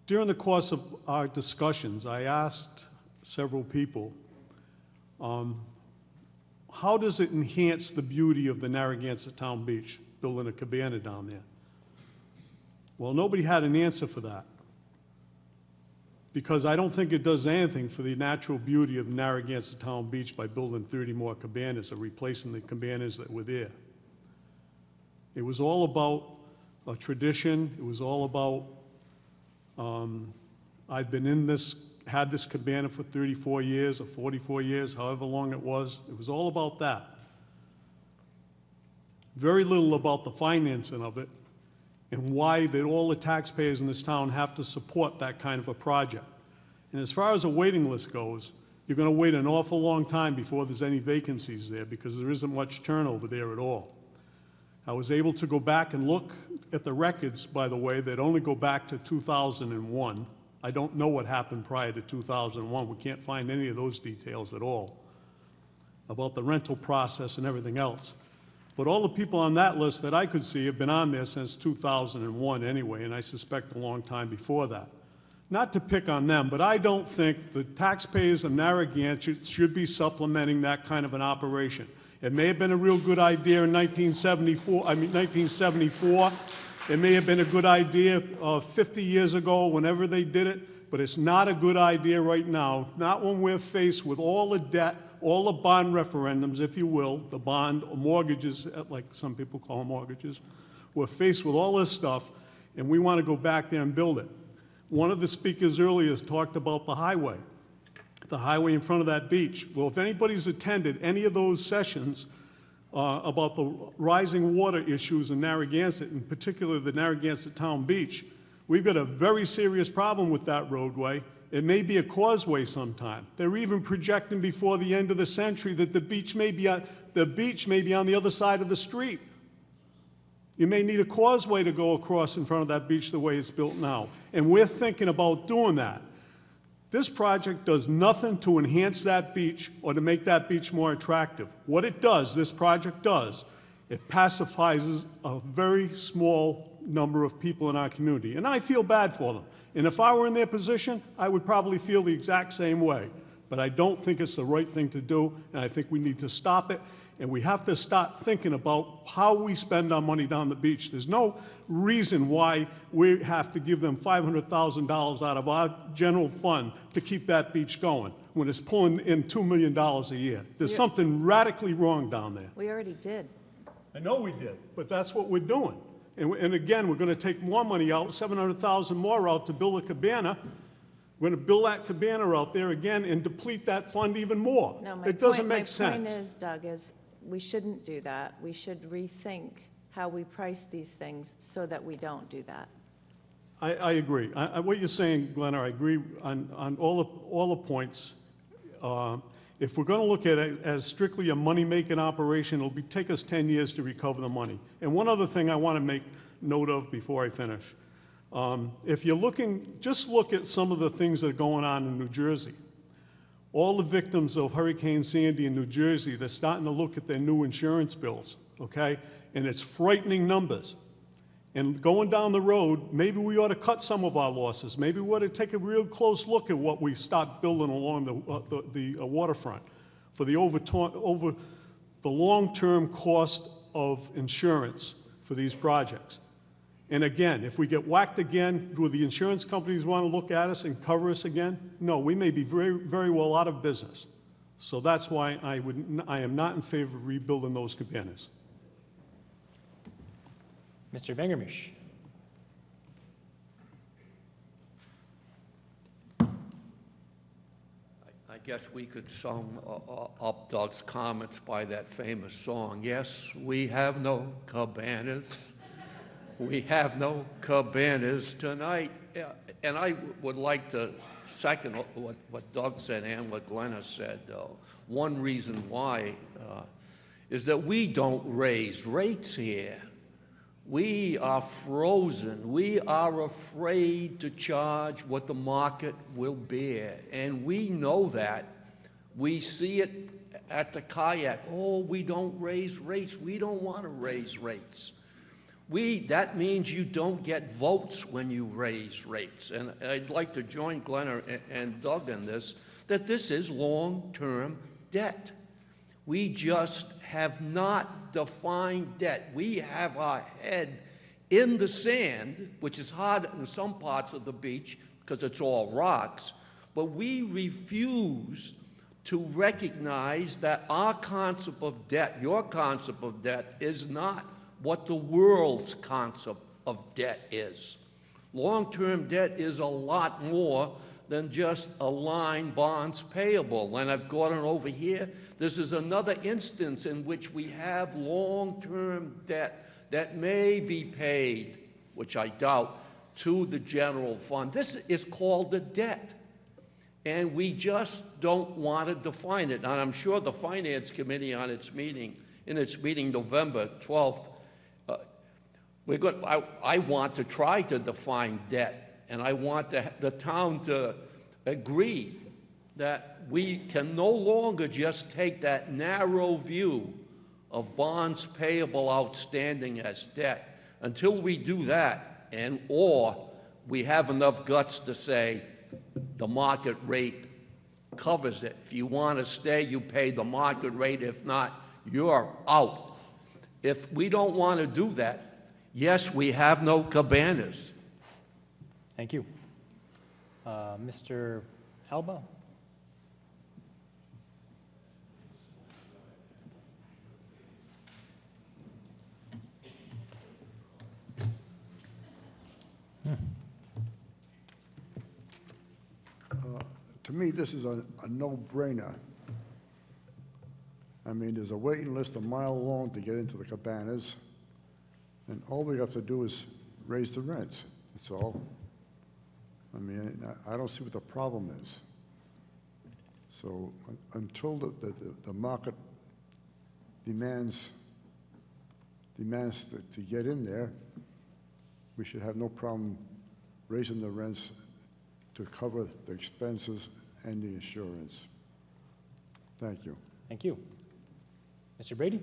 During the course of our discussions, I asked several people, how does it enhance the beauty of the Narragansett Town Beach, building a cabana down there? Well, nobody had an answer for that, because I don't think it does anything for the natural beauty of Narragansett Town Beach by building 30 more cabanas or replacing the cabanas that were there. It was all about a tradition. It was all about I've been in this, had this cabana for 34 years or 44 years, however long it was. It was all about that. Very little about the financing of it and why that all the taxpayers in this town have to support that kind of a project. And as far as a waiting list goes, you're going to wait an awful long time before there's any vacancies there because there isn't much turnover there at all. I was able to go back and look at the records, by the way, that only go back to 2001. I don't know what happened prior to 2001. We can't find any of those details at all about the rental process and everything else. But all the people on that list that I could see have been on there since 2001 anyway, and I suspect a long time before that. Not to pick on them, but I don't think the taxpayers of Narragansett should be supplementing that kind of an operation. It may have been a real good idea in 1974. It may have been a good idea 50 years ago, whenever they did it, but it's not a good idea right now, not when we're faced with all the debt, all the bond referendums, if you will, the bond or mortgages, like some people call them mortgages. We're faced with all this stuff, and we want to go back there and build it. One of the speakers earlier has talked about the highway in front of that beach. Well, if anybody's attended any of those sessions about the rising water issues in Narragansett, in particular the Narragansett Town Beach, we've got a very serious problem with that roadway. It may be a causeway sometime. They're even projecting before the end of the century that the beach may be on the other side of the street. You may need a causeway to go across in front of that beach the way it's built now. And we're thinking about doing that. This project does nothing to enhance that beach or to make that beach more attractive. What it does, this project does, it pacifies a very small number of people in our community. And I feel bad for them. And if I were in their position, I would probably feel the exact same way. But I don't think it's the right thing to do, and I think we need to stop it. And we have to start thinking about how we spend our money down the beach. There's no reason why we have to give them $500,000 out of our general fund to keep that beach going when it's pulling in $2 million a year. There's something radically wrong down there. We already did. I know we did, but that's what we're doing. And again, we're going to take more money out, $700,000 more out to build a cabana. We're going to build that cabana out there again and deplete that fund even more. No, it doesn't make sense. My sense. point is, Doug, is we shouldn't do that. We should rethink how we price these things so that we don't do that. I agree. What you're saying, Glenn, I agree on all the points. If we're going to look at it as strictly a money-making operation, it'll take us 10 years to recover the money. And one other thing I want to make note of before I finish. If you're looking, just look at some of the things that are going on in New Jersey. All the victims of Hurricane Sandy in New Jersey, they're starting to look at their new insurance bills, okay? And it's frightening numbers. And going down the road, maybe we ought to cut some of our losses. Maybe we ought to take a real close look at what we start building along the waterfront for the over the long-term cost of insurance for these projects. And again, if we get whacked again, do the insurance companies want to look at us and cover us again? No, we may be very, very well out of business. So that's why I am not in favor of rebuilding those cabanas. Mr. Vangermish. I guess we could sum up Doug's comments by that famous song. Yes, we have no cabanas. We have no cabanas tonight. And I would like to second what Doug said and what Glenn has said. One reason why is that we don't raise rates here. We are frozen. We are afraid to charge what the market will bear. And we know that. We see it at the kayak. Oh, we don't raise rates. We don't want to raise rates. That means you don't get votes when you raise rates. And I'd like to join Glenn and Doug in this, that this is long-term debt. We just have not defined debt. We have our head in the sand, which is hard in some parts of the beach because it's all rocks, but we refuse to recognize that our concept of debt, your concept of debt, is not what the world's concept of debt is. Long-term debt is a lot more than just a line bonds payable. And I've got it over here. This is another instance in which we have long-term debt that may be paid, which I doubt, to the general fund. This is called a debt. And we just don't want to define it. And I'm sure the Finance Committee in its meeting November 12th, I want to try to define debt. and I want the town to agree that we can no longer just take that narrow view of bonds payable outstanding as debt. Until we do that, or we have enough guts to say the market rate covers it. If you want to stay, you pay the market rate. If not, you're out. If we don't want to do that, yes, we have no cabanas. Thank you. Mr. Alba? To me, this is a no-brainer. I mean, there's a waiting list a mile long to get into the cabanas, and all we have to do is raise the rents. That's all. I mean, I don't see what the problem is. So until the market demands to get in there, we should have no problem raising the rents to cover the expenses and the insurance. Thank you. Thank you. Mr. Brady?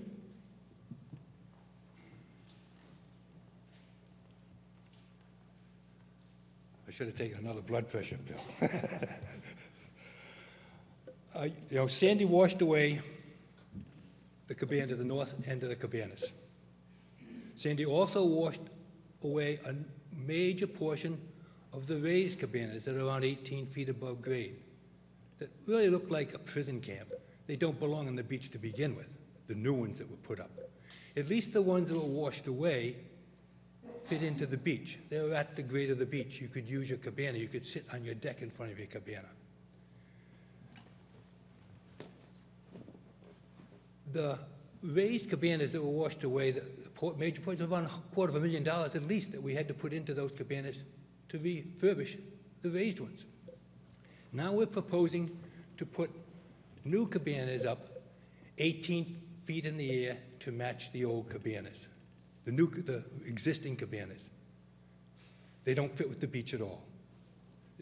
I should have taken another blood pressure pill. Sandy washed away the cabana, the north end of the cabanas. Sandy also washed away a major portion of the raised cabanas that are around 18 feet above grade, that really look like a prison camp. They don't belong on the beach to begin with, the new ones that were put up. At least the ones that were washed away fit into the beach. They were at the grade of the beach. You could use your cabana. You could sit on your deck in front of your cabana. The raised cabanas that were washed away, the major portion of around $250,000 at least that we had to put into those cabanas to refurbish the raised ones. Now we're proposing to put new cabanas up 18 feet in the air to match the old cabanas, the existing cabanas. They don't fit with the beach at all.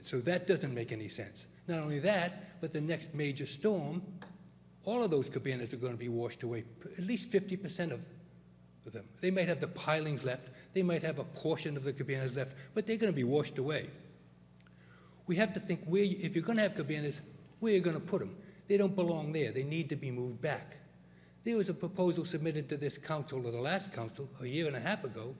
So that doesn't make any sense. Not only that, but the next major storm, all of those cabanas are going to be washed away, at least 50% of them. They might have the pilings left, they might have a portion of the cabanas left, but they're going to be washed away. We have to think, if you're going to have cabanas, where you're going to put them. They don't belong there. They need to be moved back. There was a proposal submitted to this council, or the last council, a year and a half ago,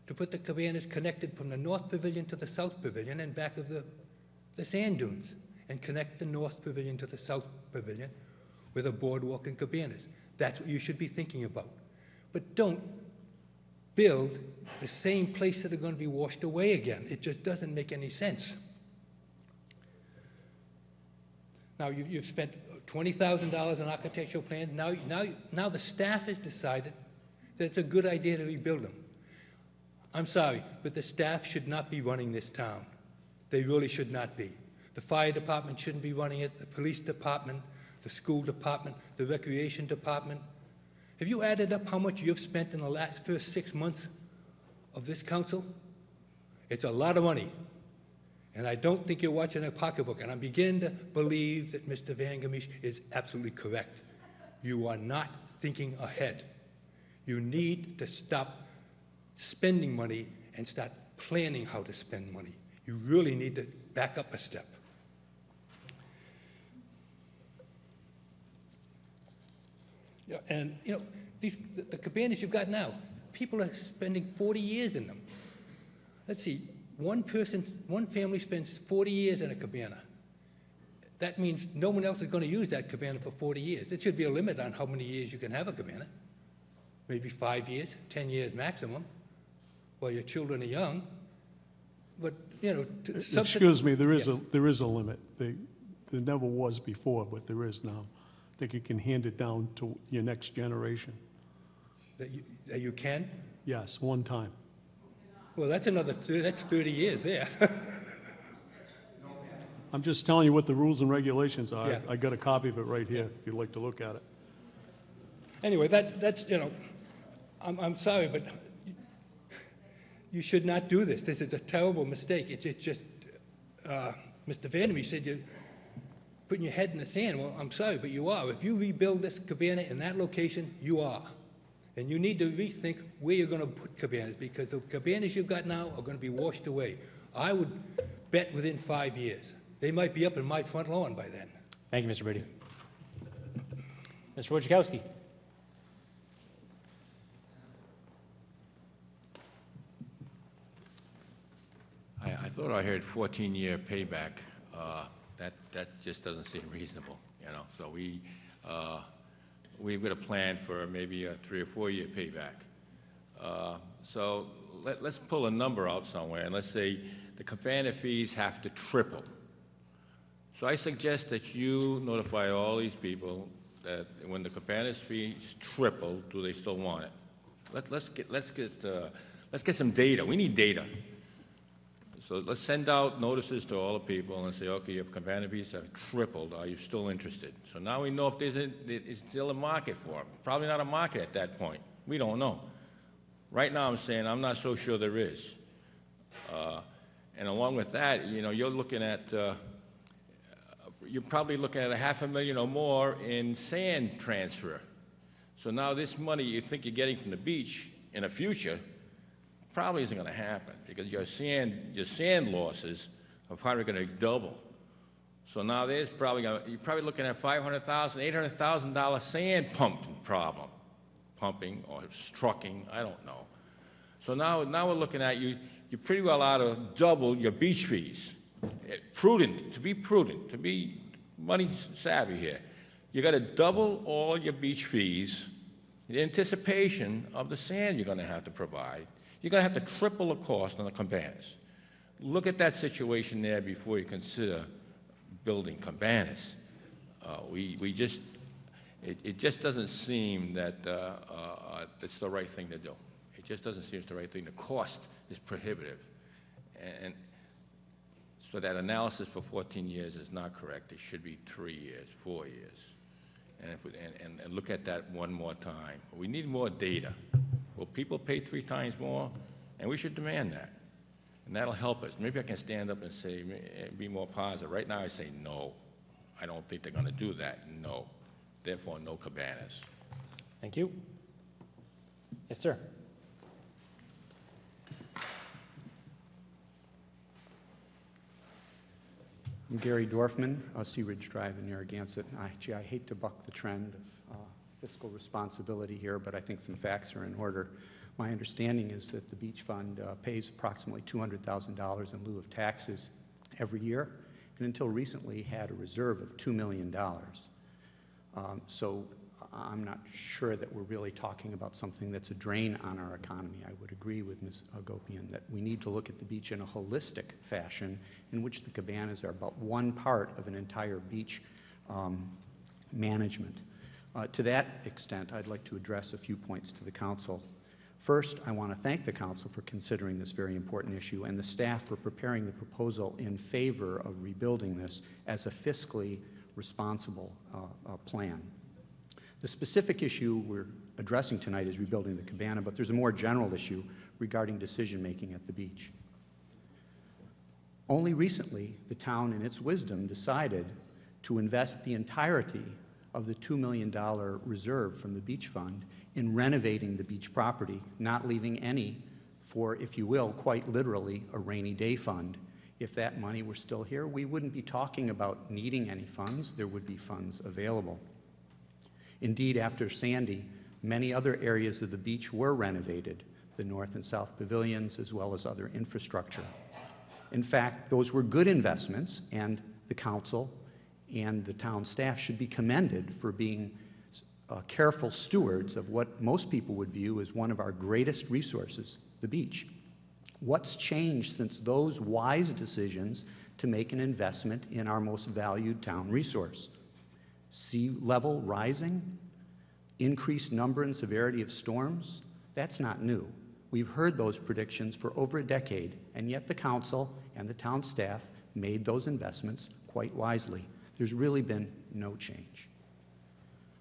to put the cabanas connected from the north pavilion to the south pavilion and back of the sand dunes, and connect the north pavilion to the south pavilion with a boardwalk and cabanas. That's what you should be thinking about. But don't build the same place that are going to be washed away again. It just doesn't make any sense. Now, you've spent $20,000 on architectural plans. Now the staff has decided that it's a good idea to rebuild them. I'm sorry, but the staff should not be running this town. They really should not be. The fire department shouldn't be running it, the police department, the school department, the recreation department. Have you added up how much you've spent in the first 6 months of this council? It's a lot of money. And I don't think you're watching a pocketbook. And I'm beginning to believe that Mr. Van Gamish is absolutely correct. You are not thinking ahead. You need to stop spending money and start planning how to spend money. You really need to back up a step. Yeah, and the cabanas you've got now, people are spending 40 years in them. Let's see, one family spends 40 years in a cabana. That means no one else is going to use that cabana for 40 years. There should be a limit on how many years you can have a cabana. Maybe 5 years, 10 years maximum, while your children are young. But, Excuse me, there is a limit. There never was before, but there is now. I think you can hand it down to your next generation. That you can? Yes, one time. Well, that's 30 years there. I'm just telling you what the rules and regulations are. Yeah. I got a copy of it right here, if you'd like to look at it. Anyway, that's I'm sorry, but you should not do this. This is a terrible mistake. It's just, Mr. Vandermeer said you're putting your head in the sand. Well, I'm sorry, but you are. If you rebuild this cabana in that location, you are. And you need to rethink where you're going to put cabanas, because the cabanas you've got now are going to be washed away. I would bet within 5 years. They might be up in my front lawn by then. Thank you, Mr. Brady. Mr. Wojciechowski. I thought I heard 14-year payback. That just doesn't seem reasonable, you know. So we've got a plan for maybe a 3 or 4 year payback. So let's pull a number out somewhere, and let's say the cabana fees have to triple. So I suggest that you notify all these people that when the cabana's fees triple, do they still want it? Let's get some data. We need data. So let's send out notices to all the people and say, okay, your cabana fees have tripled. Are you still interested? So now we know if there's still a market for them. Probably not a market at that point. We don't know. Right now I'm saying I'm not so sure there is. And along with that, you know, you're probably looking at $500,000 or more in sand transfer. So now this money you think you're getting from the beach in the future probably isn't going to happen, because your sand losses are probably going to double. So now you're probably looking at $500,000, $800,000 sand pumping or trucking, I don't know. So now we're looking at you're pretty well out of double your beach fees. To be money savvy here. You got to double all your beach fees in anticipation of the sand you're going to have to provide. You're going to have to triple the cost on the cabanas. Look at that situation there before you consider building cabanas. It just doesn't seem that it's the right thing to do. It just doesn't seem it's the right thing. The cost is prohibitive. And so that analysis for 14 years is not correct. It should be 3 years, 4 years. And look at that one more time. We need more data. Will people pay 3 times more? And we should demand that. And that'll help us. Maybe I can stand up and say, be more positive. Right now I say no. I don't think they're going to do that. No. Therefore, no cabanas. Thank you. Yes, sir. I'm Gary Dorfman, Sea Ridge Drive in Narragansett. I hate to buck the trend of fiscal responsibility here, but I think some facts are in order. My understanding is that the beach fund pays approximately $200,000 in lieu of taxes every year, and until recently had a reserve of $2 million. So I'm not sure that we're really talking about something that's a drain on our economy. I would agree with Ms. Agopian that we need to look at the beach in a holistic fashion, in which the cabanas are about one part of an entire beach management. To that extent, I'd like to address a few points to the council. First, I want to thank the council for considering this very important issue, and the staff for preparing the proposal in favor of rebuilding this as a fiscally responsible plan. The specific issue we're addressing tonight is rebuilding the cabana, but there's a more general issue regarding decision-making at the beach. Only recently, the town, in its wisdom, decided to invest the entirety of the $2 million reserve from the beach fund in renovating the beach property, not leaving any for, if you will, quite literally, a rainy day fund. If that money were still here, we wouldn't be talking about needing any funds. There would be funds available. Indeed, after Sandy, many other areas of the beach were renovated, the north and south pavilions, as well as other infrastructure. In fact, those were good investments, and the council and the town staff should be commended for being careful stewards of what most people would view as one of our greatest resources, the beach. What's changed since those wise decisions to make an investment in our most valued town resource? Sea level rising? Increased number and severity of storms? That's not new. We've heard those predictions for over a decade, and yet the council and the town staff made those investments quite wisely. There's really been no change.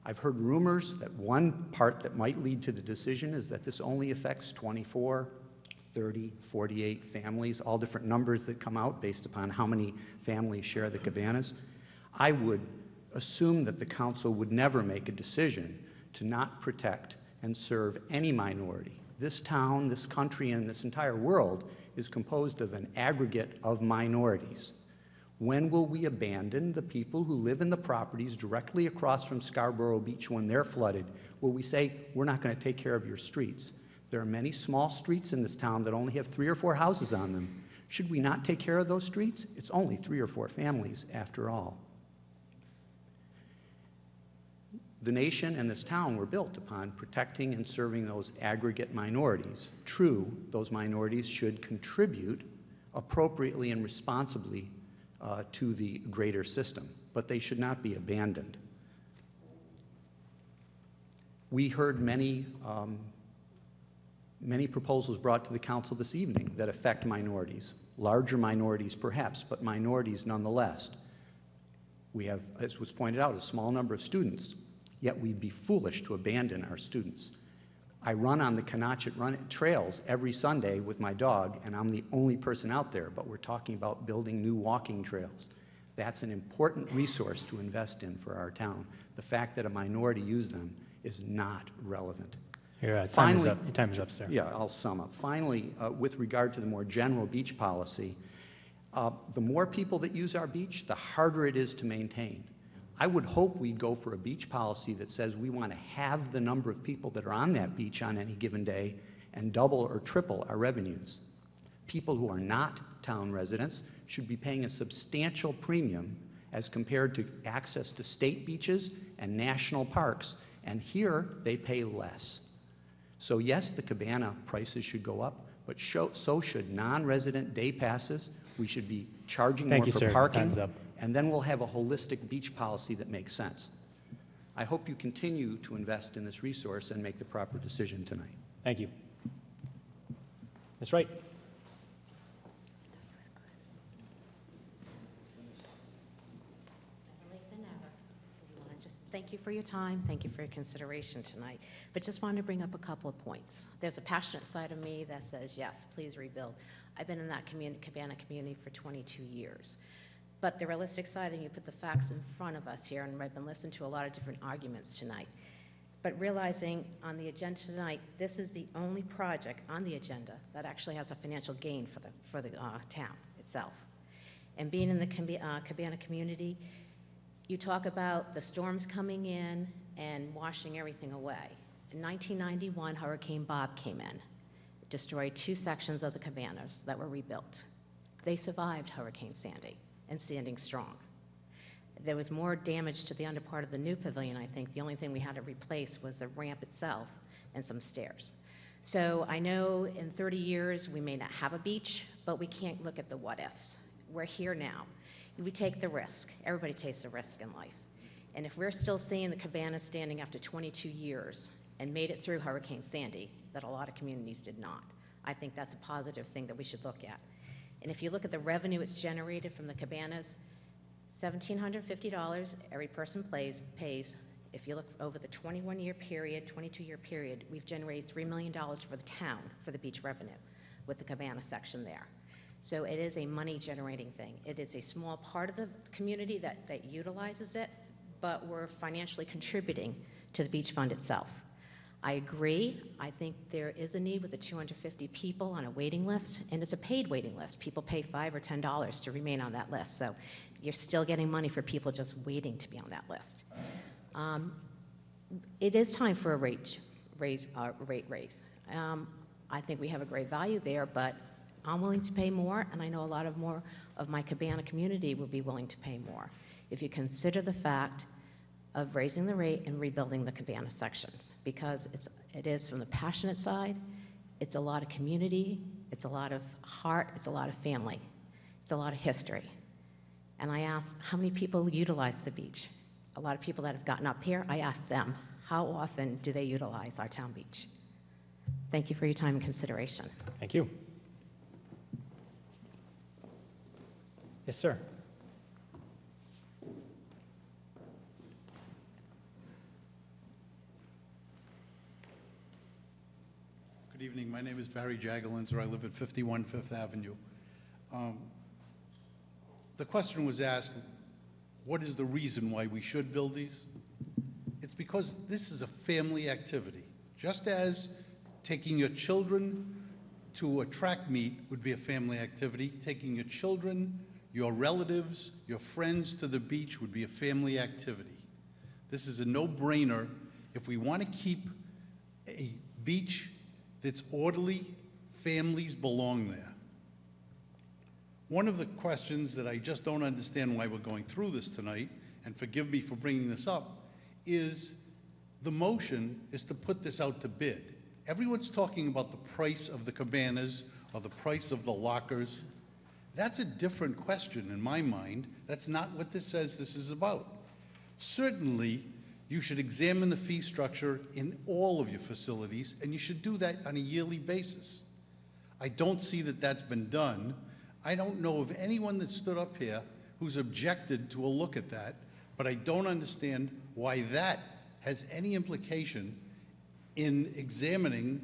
I've heard rumors that one part that might lead to the decision is that this only affects 24, 30, 48 families, all different numbers that come out based upon how many families share the cabanas. I would assume that the council would never make a decision to not protect and serve any minority. This town, this country, and this entire world is composed of an aggregate of minorities. When will we abandon the people who live in the properties directly across from Scarborough Beach when they're flooded? Will we say, we're not going to take care of your streets? There are many small streets in this town that only have 3 or 4 houses on them. Should we not take care of those streets? It's only 3 or 4 families after all. The nation and this town were built upon protecting and serving those aggregate minorities. True, those minorities should contribute appropriately and responsibly to the greater system, but they should not be abandoned. We heard many proposals brought to the council this evening that affect minorities, larger minorities perhaps, but minorities nonetheless. We have, as was pointed out, a small number of students, yet we'd be foolish to abandon our students. I run on the Canachet trails every Sunday with my dog, and I'm the only person out there, but we're talking about building new walking trails. That's an important resource to invest in for our town. The fact that a minority use them is not relevant. Your time is up. Your time is up, sir. Yeah, I'll sum up. Finally, with regard to the more general beach policy, the more people that use our beach, the harder it is to maintain. I would hope we'd go for a beach policy that says we want to have the number of people that are on that beach on any given day and double or triple our revenues. People who are not town residents should be paying a substantial premium as compared to access to state beaches and national parks, and here they pay less. So yes, the cabana prices should go up, but so should non-resident day passes. We should be charging more for parking. Time's up. And then we'll have a holistic beach policy that makes sense. I hope you continue to invest in this resource and make the proper decision tonight. Thank you. Ms. Wright. Thank you for your time. Thank you for your consideration tonight. But just wanted to bring up a couple of points. There's a passionate side of me that says, yes, please rebuild. I've been in that cabana community for 22 years. But the realistic side, and you put the facts in front of us here, and I've been listening to a lot of different arguments tonight. But realizing on the agenda tonight, this is the only project on the agenda that actually has a financial gain for the town itself. And being in the cabana community, you talk about the storms coming in and washing everything away. In 1991, Hurricane Bob came in. It destroyed 2 sections of the cabanas that were rebuilt. They survived Hurricane Sandy and standing strong. There was more damage to the under part of the new pavilion, I think. The only thing we had to replace was the ramp itself and some stairs. So I know in 30 years we may not have a beach, but we can't look at the what ifs. We're here now. We take the risk. Everybody takes a risk in life. And if we're still seeing the cabana standing after 22 years and made it through Hurricane Sandy, that a lot of communities did not, I think that's a positive thing that we should look at. And if you look at the revenue it's generated from the cabanas, $1,750 every person pays. If you look over the 21-year period, 22-year period, we've generated $3 million for the town for the beach revenue with the cabana section there. So it is a money-generating thing. It is a small part of the community that utilizes it, but we're financially contributing to the beach fund itself. I agree. I think there is a need with the 250 people on a waiting list, and it's a paid waiting list. People pay $5 or $10 to remain on that list, so you're still getting money for people just waiting to be on that list. It is time for a rate raise. I think we have a great value there, but I'm willing to pay more, and I know a lot of more of my cabana community will be willing to pay more. If you consider the fact of raising the rate and rebuilding the cabana sections, because it is from the passionate side, it's a lot of community, it's a lot of heart, it's a lot of family, it's a lot of history. And I ask, how many people utilize the beach? A lot of people that have gotten up here, I ask them, how often do they utilize our town beach? Thank you for your time and consideration. Thank you. Yes, sir. Good Good evening. My name is Barry Jagalinzer. I live at 51 Fifth Avenue. The question was asked, what is the reason why we should build these? It's because this is a family activity. Just as taking your children to a track meet would be a family activity, taking your children, your relatives, your friends to the beach would be a family activity. This is a no-brainer. If we want to keep a beach that's orderly, families belong there. One of the questions that I just don't understand why we're going through this tonight, and forgive me for bringing this up, is the motion is to put this out to bid. Everyone's talking about the price of the cabanas or the price of the lockers. That's a different question in my mind. That's not what this says this is about. Certainly, you should examine the fee structure in all of your facilities, and you should do that on a yearly basis. I don't see that that's been done. I don't know of anyone that stood up here who's objected to a look at that, but I don't understand why that has any implication in examining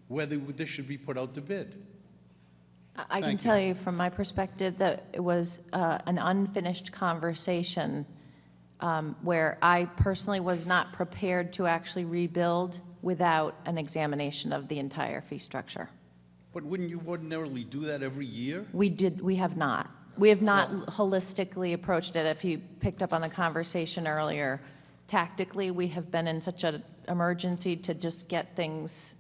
whether this should be put out to bid. I can tell you from my perspective that it was an unfinished conversation where I personally was not prepared to actually rebuild without an examination of the entire fee structure. But wouldn't you ordinarily do that every year? We have not. We have not holistically approached it. If you picked up on the conversation earlier, tactically, we have been in such an emergency to just get things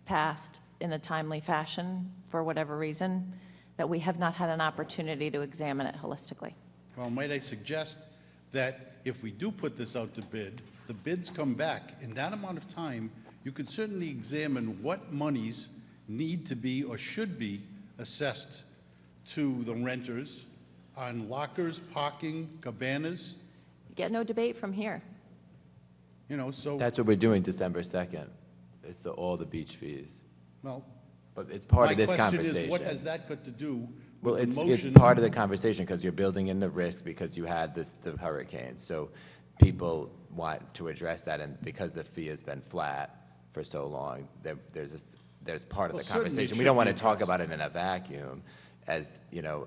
passed in a timely fashion for whatever reason, that we have not had an opportunity to examine it holistically. Well, might I suggest that if we do put this out to bid, the bids come back. In that amount of time, you could certainly examine what monies need to be or should be assessed to the renters on lockers, parking, cabanas. You get no debate from here. You know, so... That's what we're doing December 2nd. It's all the beach fees. Well, but it's part of this my conversation. question is, what has that got to do Well, with it's the motion? part of the conversation because you're building in the risk because you had the hurricane. So people want to address that, and because the fee has been flat for so long, there's part of Well, the certainly it conversation. We should don't be want to talk addressed. about it in a vacuum, as you know.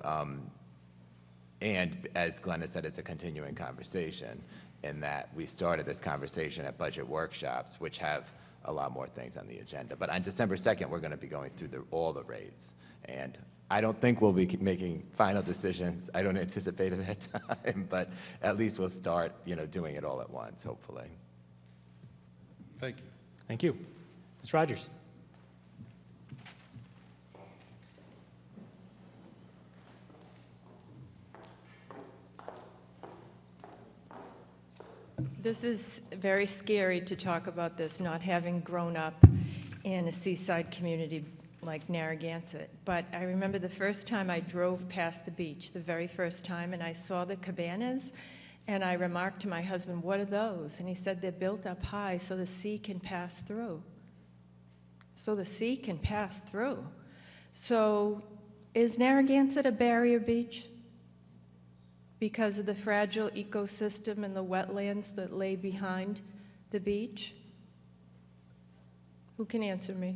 And as Glenn has said, it's a continuing conversation in that we started this conversation at budget workshops, which have a lot more things on the agenda. But on December 2nd, we're going to be going through all the rates. And I don't think we'll be making final decisions. I don't anticipate it at that time, but at least we'll start, doing it all at once, hopefully. Thank you. Thank you. Ms. Rogers. This is very scary to talk about this, not having grown up in a seaside community like Narragansett. But I remember the first time I drove past the beach, the very first time, and I saw the cabanas, and I remarked to my husband, "What are those?" And he said, "They're built up high so the sea can pass through." So the sea can pass through. So is Narragansett a barrier beach? Because of the fragile ecosystem and the wetlands that lay behind the beach? Who can answer me?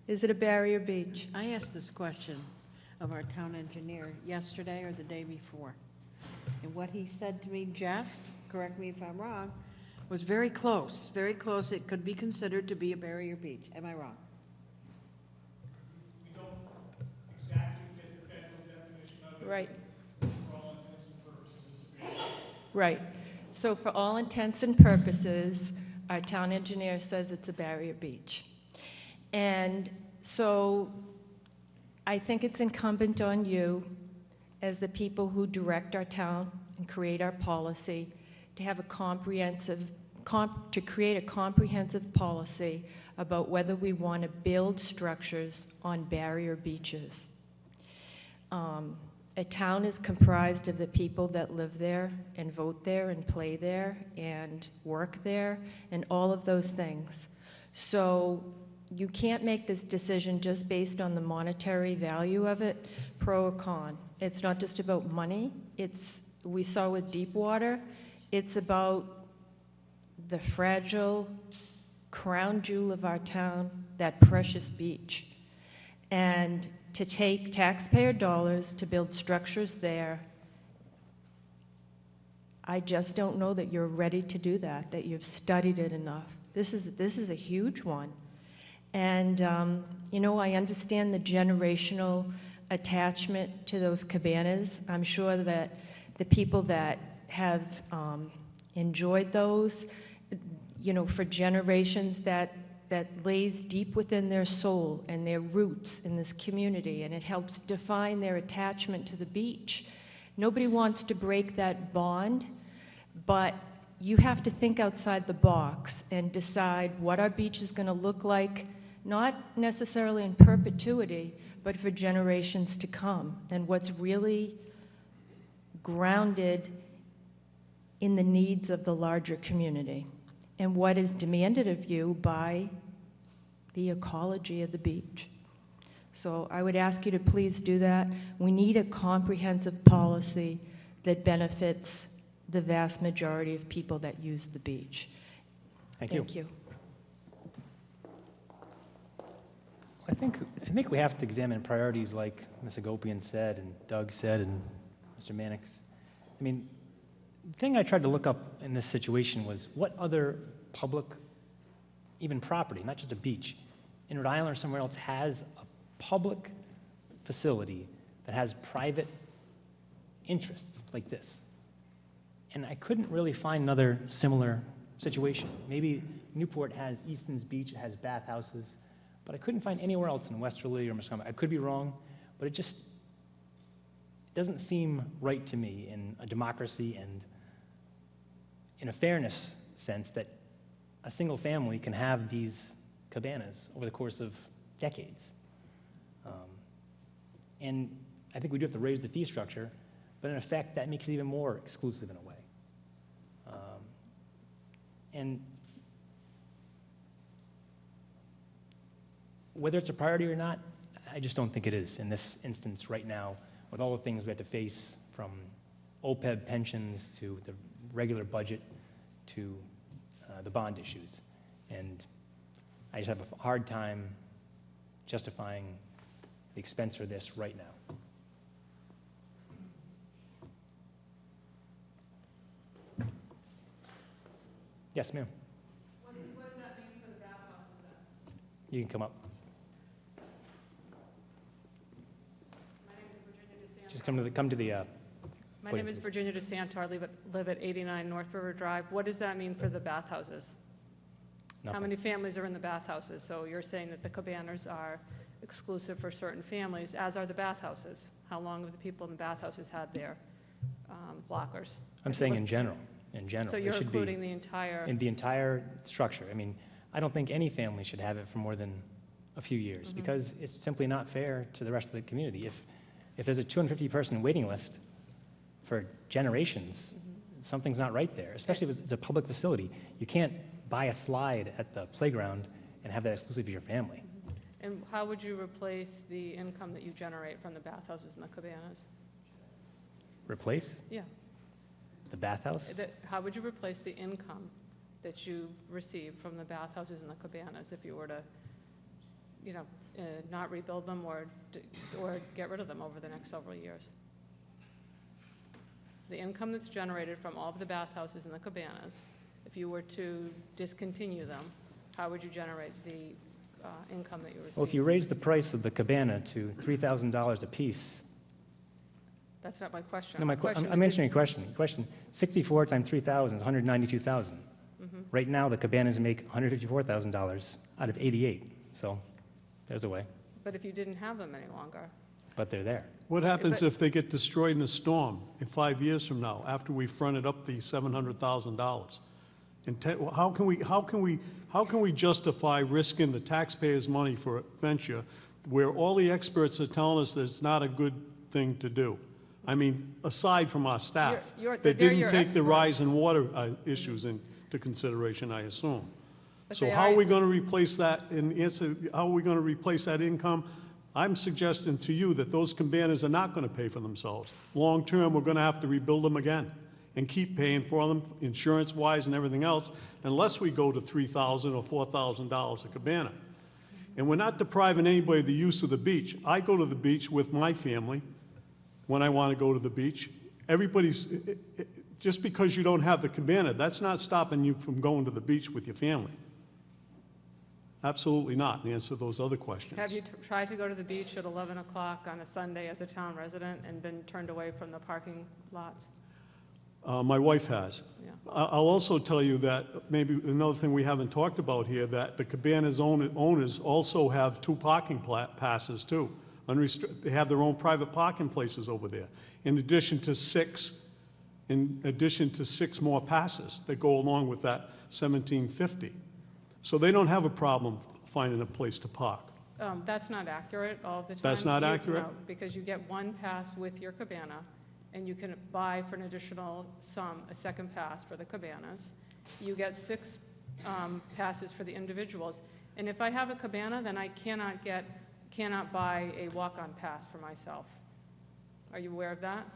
Is it a barrier beach? I asked this question of our town engineer yesterday or the day before. And what he said to me, Jeff, correct me if I'm wrong, was very close, very close. It could be considered to be a barrier beach. Am I wrong? We don't exactly fit the federal definition of it. Right. For all intents and purposes, it's a beach. Right. So for all intents and purposes, our town engineer says it's a barrier beach. And so I think it's incumbent on you, as the people who direct our town and create our policy, to have a to create a comprehensive policy about whether we want to build structures on barrier beaches. A town is comprised of the people that live there and vote there and play there and work there and all of those things. So you can't make this decision just based on the monetary value of it, pro or con. It's not just about money. We saw with Deepwater, it's about the fragile crown jewel of our town, that precious beach. And to take taxpayer dollars to build structures there, I just don't know that you're ready to do that you've studied it enough. This is a huge one. And, you know, I understand the generational attachment to those cabanas. I'm sure that the people that have enjoyed those, you know, for generations, that lays deep within their soul and their roots in this community, and it helps define their attachment to the beach. Nobody wants to break that bond, but you have to think outside the box and decide what our beach is going to look like, not necessarily in perpetuity, but for generations to come, and what's really grounded in the needs of the larger community, and what is demanded of you by the ecology of the beach. So I would ask you to please do that. We need a comprehensive policy that benefits the vast majority of people that use the beach. Thank you. Thank you. I think we have to examine priorities like Ms. Agopian said and Doug said and Mr. Mannix. I mean, the thing I tried to look up in this situation was what other public, even property, not just a beach, in Rhode Island or somewhere else has a public facility that has private interests like this. And I couldn't really find another similar situation. Maybe Newport has Easton's Beach, it has bathhouses, but I couldn't find anywhere else in Westerly or Muscogee. I could be wrong, but it just doesn't seem right to me in a democracy and in a fairness sense that a single family can have these cabanas over the course of decades. And I think we do have to raise the fee structure, but in effect, that makes it even more exclusive in a way. And whether it's a priority or not, I just don't think it is in this instance right now, with all the things we have to face, from OPEB pensions to the regular budget to the bond issues. And I just have a hard time justifying the expense for this right now. Yes, ma'am. What does that mean for the bathhouses then? You can come up. My name is Virginia DeSanto. Just come to the My podium, name is please. Virginia DeSanto. I live at 89 North River Drive. What does that mean for the bathhouses? How Nothing. many families are in the bathhouses? So you're saying that the cabanas are exclusive for certain families, as are the bathhouses. How long have the people in the bathhouses had their blockers? I'm saying in general. In general, So it you're should be including the entire... in the entire structure. I mean, I don't think any family should have it for more than a few years Mhm. because it's simply not fair to the rest of the community. If there's a 250-person waiting list for generations, something's not right there, especially if it's a public facility. You can't buy a slide at the playground and have that exclusive to your family. And how would you replace the income that you generate from the bathhouses and the cabanas? Replace Yeah. the bathhouse? How would you replace the income that you receive from the bathhouses and the cabanas if you were to, you know, not rebuild them or get rid of them over the next several years? The income that's generated from all of the bathhouses and the cabanas, if you were to discontinue them, how would you generate the income that you receive? Well, if you raise the price of the cabana to $3,000 apiece, That's not my question. no, My question I'm is answering your question. Question, 64 times 3,000 is 192,000. Mhm. Right now, the cabanas make $154,000 out of 88, so there's a way, But if you didn't have them any longer, but they're there. What happens But- if they get destroyed in a storm in 5 years from now, after we fronted up the $700,000? How can we justify risking the taxpayers' money for a venture where all the experts are telling us that it's not a good thing to do? I mean, aside from our staff, You're- that they're didn't your take the experts. rise in water issues into consideration, I assume. But So they how are- are we going to replace that, how are we going to replace that income? I'm suggesting to you that those cabanas are not going to pay for themselves. Long-term, we're going to have to rebuild them again. and keep paying for them, insurance-wise and everything else, unless we go to $3,000 or $4,000 a cabana. And we're not depriving anybody of the use of the beach. I go to the beach with my family when I want to go to the beach. Just because you don't have the cabana, that's not stopping you from going to the beach with your family. Absolutely not, in answer to those other questions. Have you tried to go to the beach at 11 o'clock on a Sunday as a town resident and been turned away from the parking lots? My wife has. Yeah. I'll also tell you that maybe another thing we haven't talked about here, that the cabana's owners also have 2 parking passes too. They have their own private parking places over there, in addition to 6 more passes that go along with that $1,750. So they don't have a problem finding a place to park. That's not accurate all the time. That's not accurate? No, because you get 1 pass with your cabana, and you can buy for an additional sum a second pass for the cabanas. You get 6 passes for the individuals. And if I have a cabana, then I cannot buy a walk-on pass for myself. Are you aware of that?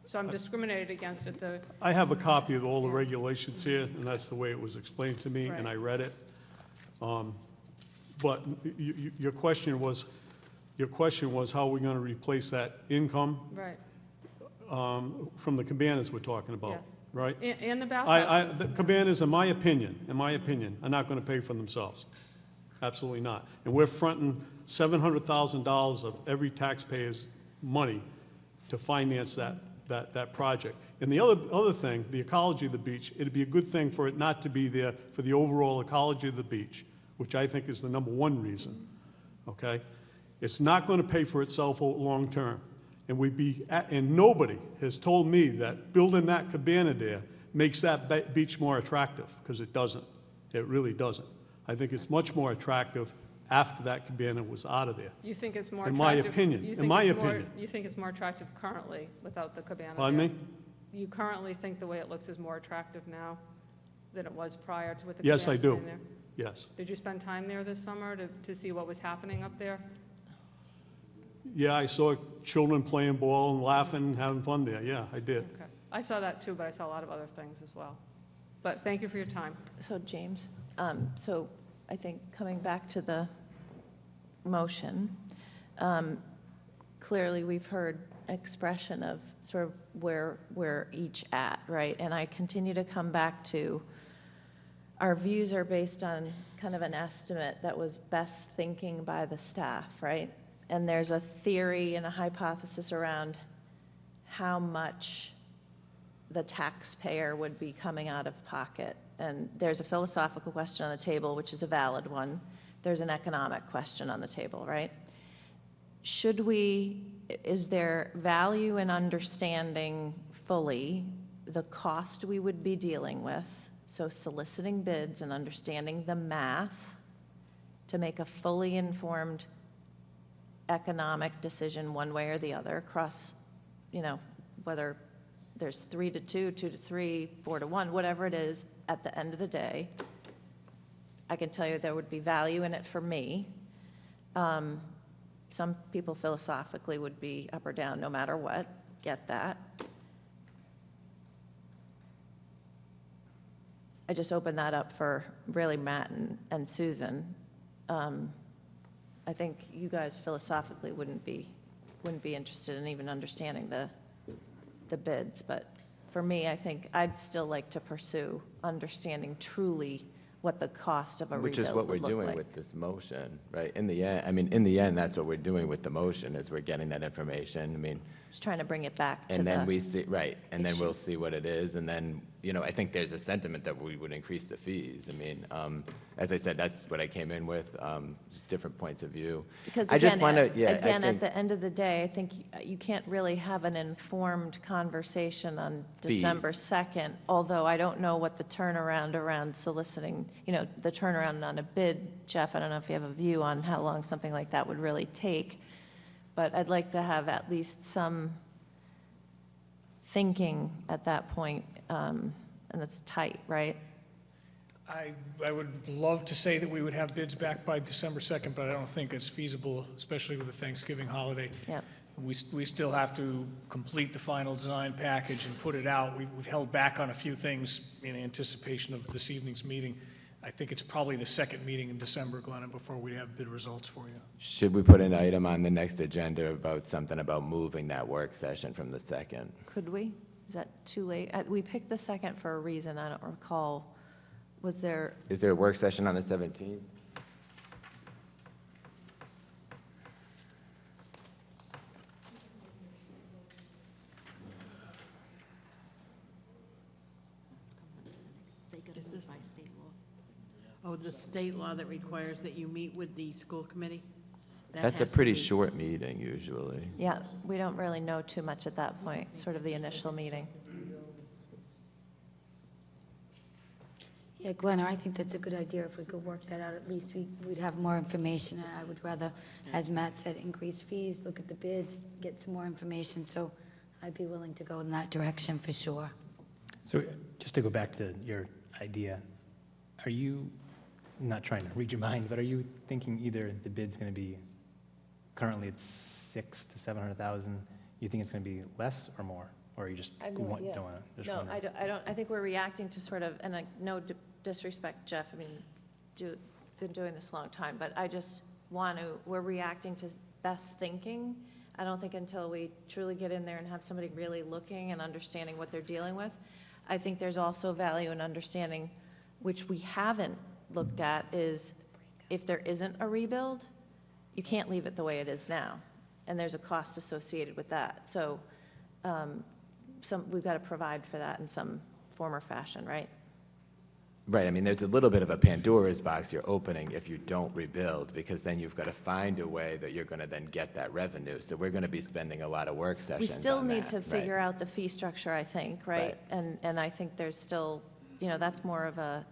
So I'm discriminated against at the... I have a copy of all the regulations here, and that's the way it was explained to me, and Right. I read it. But your question was how are we going to replace that income Right. From the cabanas we're talking about, Yes. right? And the bathhouses. The cabanas, in my opinion, are not going to pay for themselves. Absolutely not. And we're fronting $700,000 of every taxpayer's money to finance that project. And the other thing, the ecology of the beach, it'd be a good thing for it not to be there for the overall ecology of the beach, which I think is the #1 reason, okay? It's not going to pay for itself long-term. And nobody has told me that building that cabana there makes that beach more attractive, because it doesn't. It really doesn't. I think it's much more attractive after that cabana was out of there. You think it's more in attractive? my opinion. You In think my it's more- opinion. You think it's more attractive currently without the cabana? Pardon there? me? You currently think the way it looks is more attractive now than it was prior to with the Yes, I cabanas do. being there? Yes. Did you spend time there this summer to see what was happening up there? Yeah, I saw children playing ball and laughing and having fun there. Yeah, I did. Okay. I saw that too, but I saw a lot of other things as well. But thank you for your time. So James, so I think coming back to the motion, clearly we've heard expression of sort of where we're each at, right? And I continue to come back to our views are based on kind of an estimate that was best thinking by the staff, right? And there's a theory and a hypothesis around how much the taxpayer would be coming out of pocket. And there's a philosophical question on the table, which is a valid one. There's an economic question on the table, right? Is there value in understanding fully the cost we would be dealing with? So soliciting bids and understanding the math to make a fully informed economic decision one way or the other across, whether there's 3-2, 2-3, 4-1, whatever it is, at the end of the day, I can tell you there would be value in it for me. Some people philosophically would be up or down no matter what, get that. I just opened that up for really Matt and Susan. I think you guys philosophically wouldn't be interested in even understanding the bids, but for me, I think I'd still like to pursue understanding truly what the cost of a rebuild would look like. Which is what we're doing with this motion, right? In the end, that's what we're doing with the motion, is we're getting that information. Just trying to bring it back to and then the we see, right, and then issue. we'll see what it is, and then, I think there's a sentiment that we would increase the fees. As I said, that's what I came in with, just different points of view. Because I just again, wanna- yeah, I again, think- at the end of the day, I think you can't really have an informed conversation on Fees. December 2nd, although I don't know what the turnaround around soliciting, the turnaround on a bid, Jeff, I don't know if you have a view on how long something like that would really take, but I'd like to have at least some thinking at that point, and it's tight, right? I would love to say that we would have bids back by December 2nd, but I don't think it's feasible, especially with the Thanksgiving holiday. Yep. We still have to complete the final design package and put it out. We've held back on a few things in anticipation of this evening's meeting. I think it's probably the second meeting in December, Glenna, before we have bid results for you. Should we put an item on the next agenda about something about moving that work session from the 2nd? Could we? Is that too late? We picked the 2nd for a reason, I don't recall. Was there? Is there a work session on the 17th? Is this by state law? Oh, the state law that requires that you meet with the school committee? That That's a has to pretty be- short meeting usually. Yeah, we don't really know too much at that point, sort of the initial meeting. Yeah, Glenna, I think that's a good idea. If we could work that out, at least we'd have more information. And I would rather, as Matt said, increase fees, look at the bids, get some more information. So I'd be willing to go in that direction for sure. So just to go back to your idea, are you, I'm not trying to read your mind, but are you thinking either the bid's going to be, currently it's 600,000 to 700,000, you think it's going to be less or more? Or you just I have don't no want idea. to? No, I don't, I think we're reacting to sort of, and no disrespect, Jeff, I mean, been doing this a long time, but I just want to, we're reacting to best thinking. I don't think until we truly get in there and have somebody really looking and understanding what they're dealing with. I think there's also value in understanding, which we haven't looked at, is if there isn't a rebuild, you can't leave it the way it is now. And there's a cost associated with that. So we've got to provide for that in some form or fashion, right? Right, I mean, there's a little bit of a Pandora's box you're opening if you don't rebuild, because then you've got to find a way that you're going to then get that revenue. So we're going to be spending a lot of work sessions We still on need that, to figure out the fee structure, I think, right? And I think there's still, that's more of a,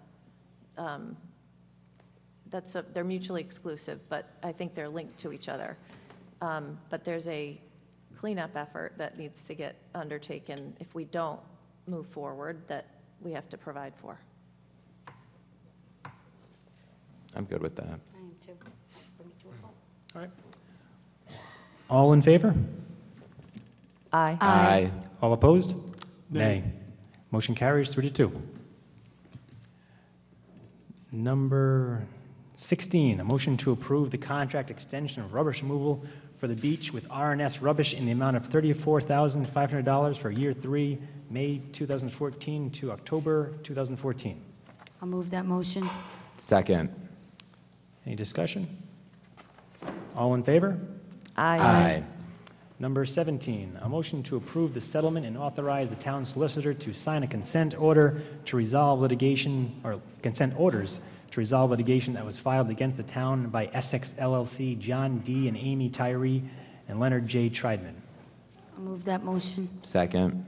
they're mutually exclusive, but I think they're linked to each other. But there's a cleanup effort that needs to get undertaken if we don't move forward that we have to provide for. I'm good with that. I am too. Bring it to a vote. All right. All in favor? Aye. Aye. All opposed? Nay. Motion carries 3-2. Number 16, a motion to approve the contract extension of rubbish removal for the beach with R&S Rubbish in the amount of $34,500 for year 3, May 2014 to October 2014. I'll move that motion. Second. Any discussion? All in favor? Aye. Number 17, a motion to approve the settlement and authorize the town solicitor to sign a consent order to resolve litigation, or consent orders to resolve litigation that was filed against the town by Essex LLC, John D. and Amy Tyree, and Leonard J. Triedman. I'll move that motion. Second.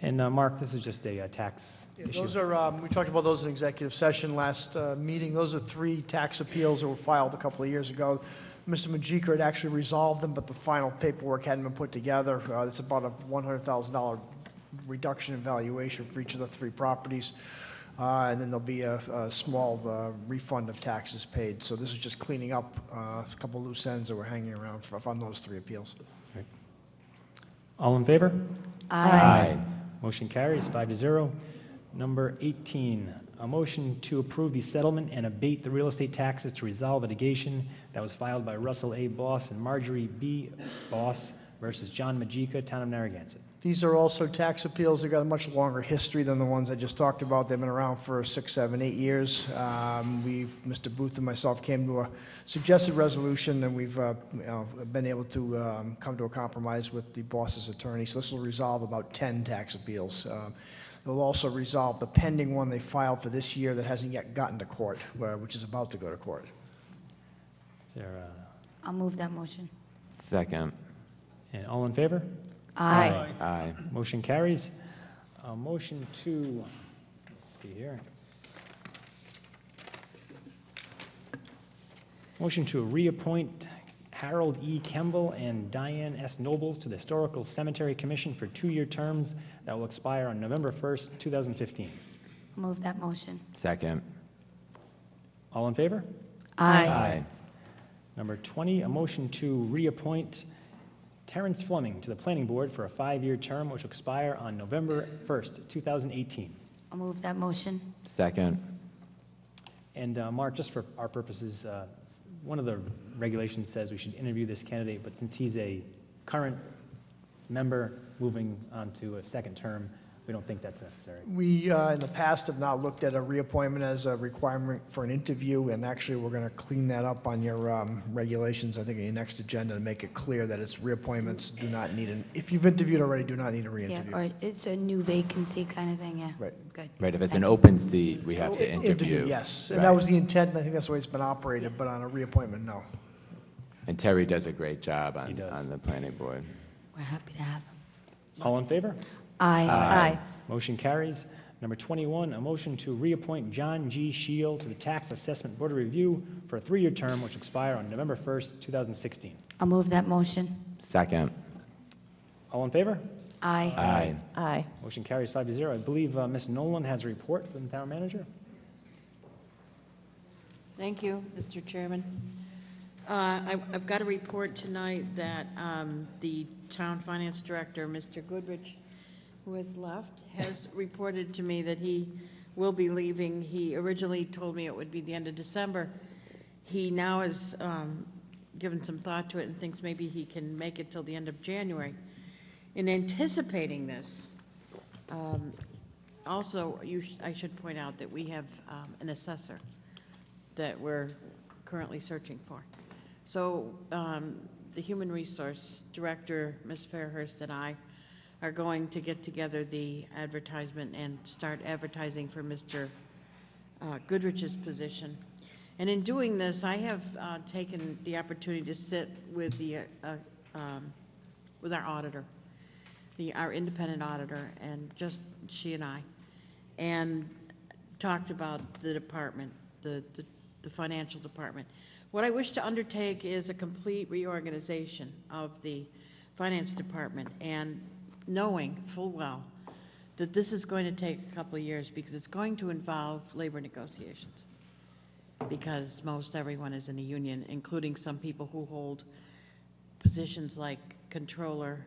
And Mark, this is just a tax issue. Those are, we talked about those in executive session last meeting. Those are 3 tax appeals that were filed a couple of years ago. Mr. Majika had actually resolved them, but the final paperwork hadn't been put together. It's about a $100,000 reduction in valuation for each of the 3 properties. And then there'll be a small refund of taxes paid. So this is just cleaning up a couple of loose ends that were hanging around on those 3 appeals. Right. All in favor? Aye. Motion carries 5-0. Number 18, a motion to approve the settlement and abate the real estate taxes to resolve litigation that was filed by Russell A. Boss and Marjorie B. Boss versus John Majika, Town of Narragansett. These are also tax appeals. They've got a much longer history than the ones I just talked about. They've been around for 6, 7, 8 years. Mr. Booth and myself came to a suggested resolution, and we've been able to come to a compromise with the boss's attorney. So this will resolve about 10 tax appeals. It'll also resolve the pending one they filed for this year that hasn't yet gotten to court, which is about to go to court. Is there I'll move that motion. Second. and all in favor? Aye. Aye. Motion carries. A motion to, let's see here. Motion to reappoint Harold E. Kemble and Diane S. Nobles to the Historical Cemetery Commission for 2-year terms that will expire on November 1st, 2015. I'll move that motion. Second. All in favor? Aye. Aye. Number 20, a motion to reappoint Terrence Fleming to the Planning Board for a 5-year term which will expire on November 1st, 2018. I'll move that motion. Second. And Mark, just for our purposes, one of the regulations says we should interview this candidate, but since he's a current member moving on to a second term, we don't think that's necessary. We, in the past, have not looked at a reappointment as a requirement for an interview, and actually, we're going to clean that up on your regulations, I think, in your next agenda, to make it clear that it's reappointments do not need if you've interviewed already, do not need a Yeah, re-interview. or it's a new vacancy kind of thing, yeah. Right. Good. Right, if it's Thanks. an open seat, we have to interview. Yes, and Right. that was the intent, and I think that's the way it's been operated, but on a reappointment, no. And Terry does a great job He does. on the planning board. We're happy to have him. All in favor? Aye. Aye. Motion carries. Number 21, a motion to reappoint John G. Shield to the Tax Assessment Board of Review for a 3-year term which will expire on November 1st, 2016. I'll move that motion. Second. All in favor? Aye. Aye. Aye. Motion carries 5-0. I believe Ms. Nolan has a report from the town manager. Thank you, Mr. Chairman. I've got a report tonight that the town finance director, Mr. Goodrich, who has left, has reported to me that he will be leaving. He originally told me it would be the end of December. He now has given some thought to it and thinks maybe he can make it till the end of January. In anticipating this, also, I should point out that we have an assessor that we're currently searching for. So the Human Resource Director, Ms. Fairhurst, and I are going to get together the advertisement and start advertising for Mr. Goodrich's position. And in doing this, I have taken the opportunity to sit with our auditor, our independent auditor, and just she and I, and talked about the department, the financial department. What I wish to undertake is a complete reorganization of the finance department, and knowing full well that this is going to take a couple of years because it's going to involve labor negotiations, because most everyone is in a union, including some people who hold positions like controller,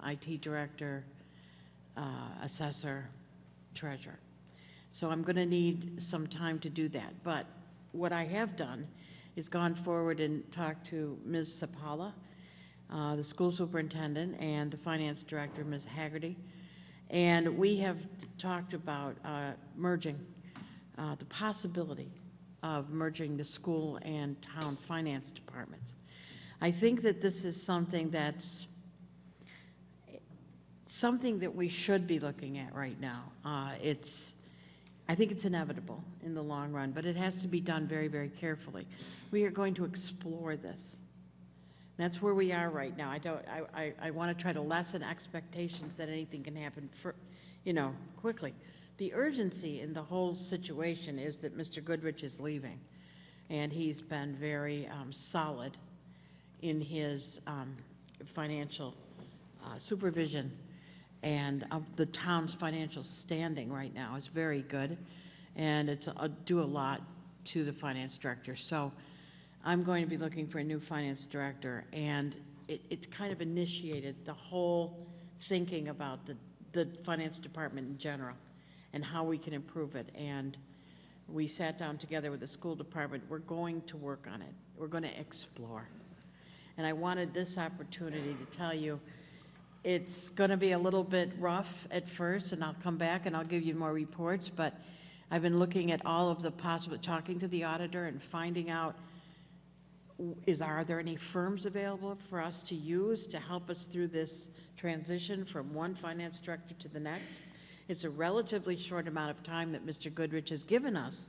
IT director, assessor, treasurer. So I'm going to need some time to do that. But what I have done is gone forward and talked to Ms. Sapala, the school superintendent, and the finance director, Ms. Haggerty. And we have talked about merging, the possibility of merging the school and town finance departments. I think that this is something that's something that we should be looking at right now. I think it's inevitable in the long run, but it has to be done very, very carefully. We are going to explore this. That's where we are right now. I want to try to lessen expectations that anything can happen quickly. The urgency in the whole situation is that Mr. Goodrich is leaving, and he's been very solid in his financial supervision, and the town's financial standing right now is very good, and it's due a lot to the finance director. So I'm going to be looking for a new finance director, and it's kind of initiated the whole thinking about the finance department in general and how we can improve it. And we sat down together with the school department. We're going to work on it. We're going to explore. And I wanted this opportunity to tell you it's going to be a little bit rough at first, and I'll come back and I'll give you more reports, but I've been looking at all of the possible, talking to the auditor and finding out, are there any firms available for us to use to help us through this transition from one finance director to the next? It's a relatively short amount of time that Mr. Goodrich has given us,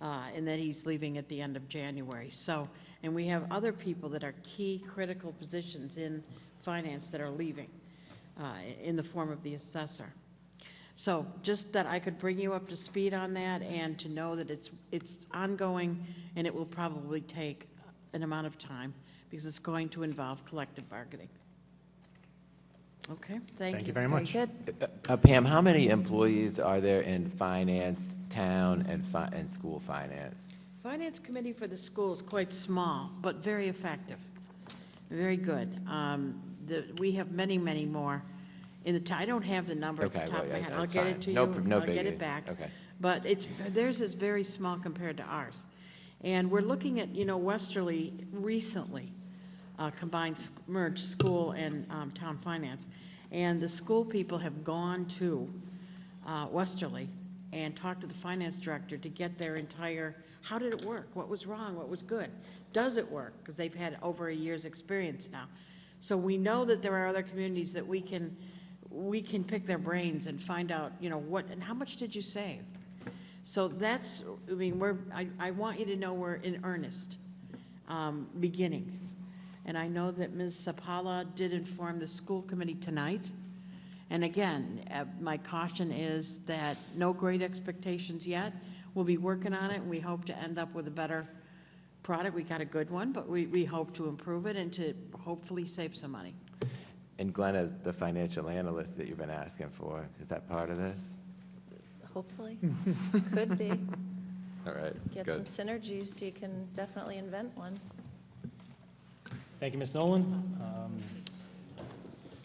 and that he's leaving at the end of January. So, and we have other people that are key critical positions in finance that are leaving in the form of the assessor. So just that I could bring you up to speed on that, and to know that it's ongoing, and it will probably take an amount of time because it's going to involve collective bargaining. Okay, thank you very much. Very good. Pam, how many employees are there in finance, town, and school finance? Finance Committee for the school is quite small, but very effective, very good. We have many, many more in the, I don't have the number at the Okay, top well, of my yeah, head. I'll that's get fine. it to No you. no I'll get biggie. it back. Okay. But theirs is very small compared to ours. And we're looking at, Westerly recently combined, merged school and town finance. And the school people have gone to Westerly and talked to the finance director to get their entire, how did it work? What was wrong? What was good? Does it work? Because they've had over a year's experience now. So we know that there are other communities that we can pick their brains and find out, what, and how much did you save? So that's, I want you to know we're in earnest, beginning. And I know that Ms. Sapala did inform the school committee tonight. And again, my caution is that no great expectations yet. We'll be working on it, and we hope to end up with a better product. We got a good one, but we hope to improve it and to hopefully save some money. And Glenna, the financial analyst that you've been asking for, is that part of this? Hopefully. Could be. All right, Get good. some synergies, you can definitely invent one. Thank you, Ms. Nolan.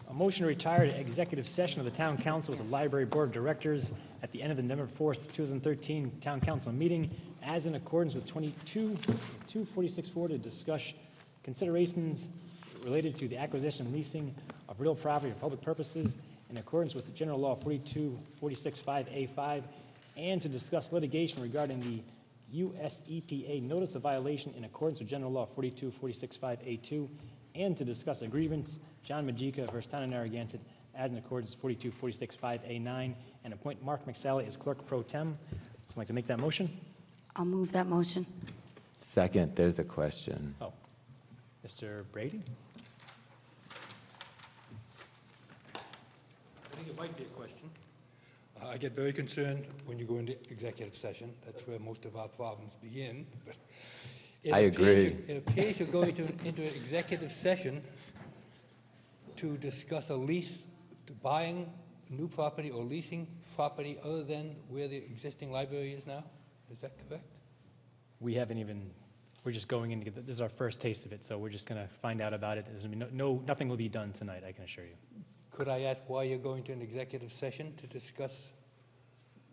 A motion to retire to executive session of the Town Council with the Library Board of Directors at the end of the November 4th, 2013 Town Council meeting, as in accordance with 22-246-4 to discuss considerations related to the acquisition and leasing of real property for public purposes in accordance with the General Law 42465A5, and to discuss litigation regarding the U.S. EPA notice of violation in accordance with General Law 42465A2, and to discuss a grievance, John Majika versus Town of Narragansett, as in accordance with 42465A9, and appoint Mark McSally as clerk pro tem. Would you like to make that motion? I'll move that motion. Second, there's a question. Oh, Mr. Brady? I think it might be a question. I get very concerned when you go into executive session. That's where most of our problems begin. But I agree. It appears you're going into an executive session to discuss a lease, to buying new property or leasing property other than where the existing library is now. Is that correct? We haven't even, we're just going in to get, this is our first taste of it, so we're just going to find out about it. There's gonna be nothing will be done tonight, I can assure you. Could I ask why you're going to an executive session to discuss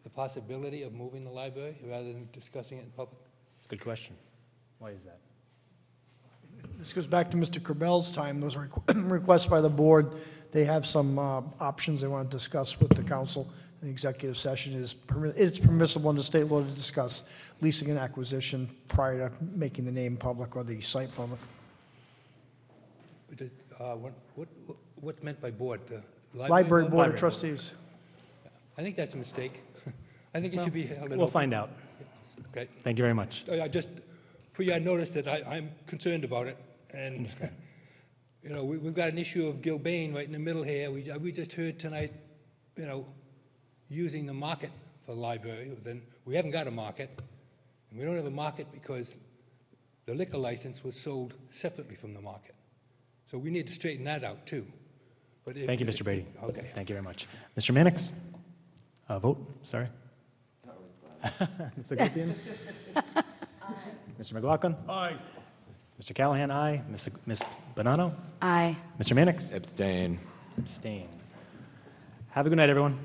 the possibility of moving the library rather than discussing it in public? It's a good question. Why is that? This goes back to Mr. Corbell's time. Those are requests by the board. They have some options they want to discuss with the council. The executive session it's permissible under state law to discuss leasing and acquisition prior to making the name public or the site public. What's meant by board? The Library Board of Trustees. I think that's a mistake. I think it should be held in We'll open. find out. Okay. Thank you very much. I just, for you, I noticed that I'm concerned about it. And, we've got an issue of Gilbane right in the middle here. We just heard tonight, using the market for the library. Then we haven't got a market. And we don't have a market because the liquor license was sold separately from the market. So we need to straighten that out, too. But Thank you, Mr. Brady. Okay. Thank you very much. Mr. Mannix? Vote, sorry. Mr. Guthian? Mr. McLaughlin? Aye. Mr. Callahan, aye. Ms. Bonanno? Aye. Mr. Mannix? Abstain. Abstain. Have a good night, everyone.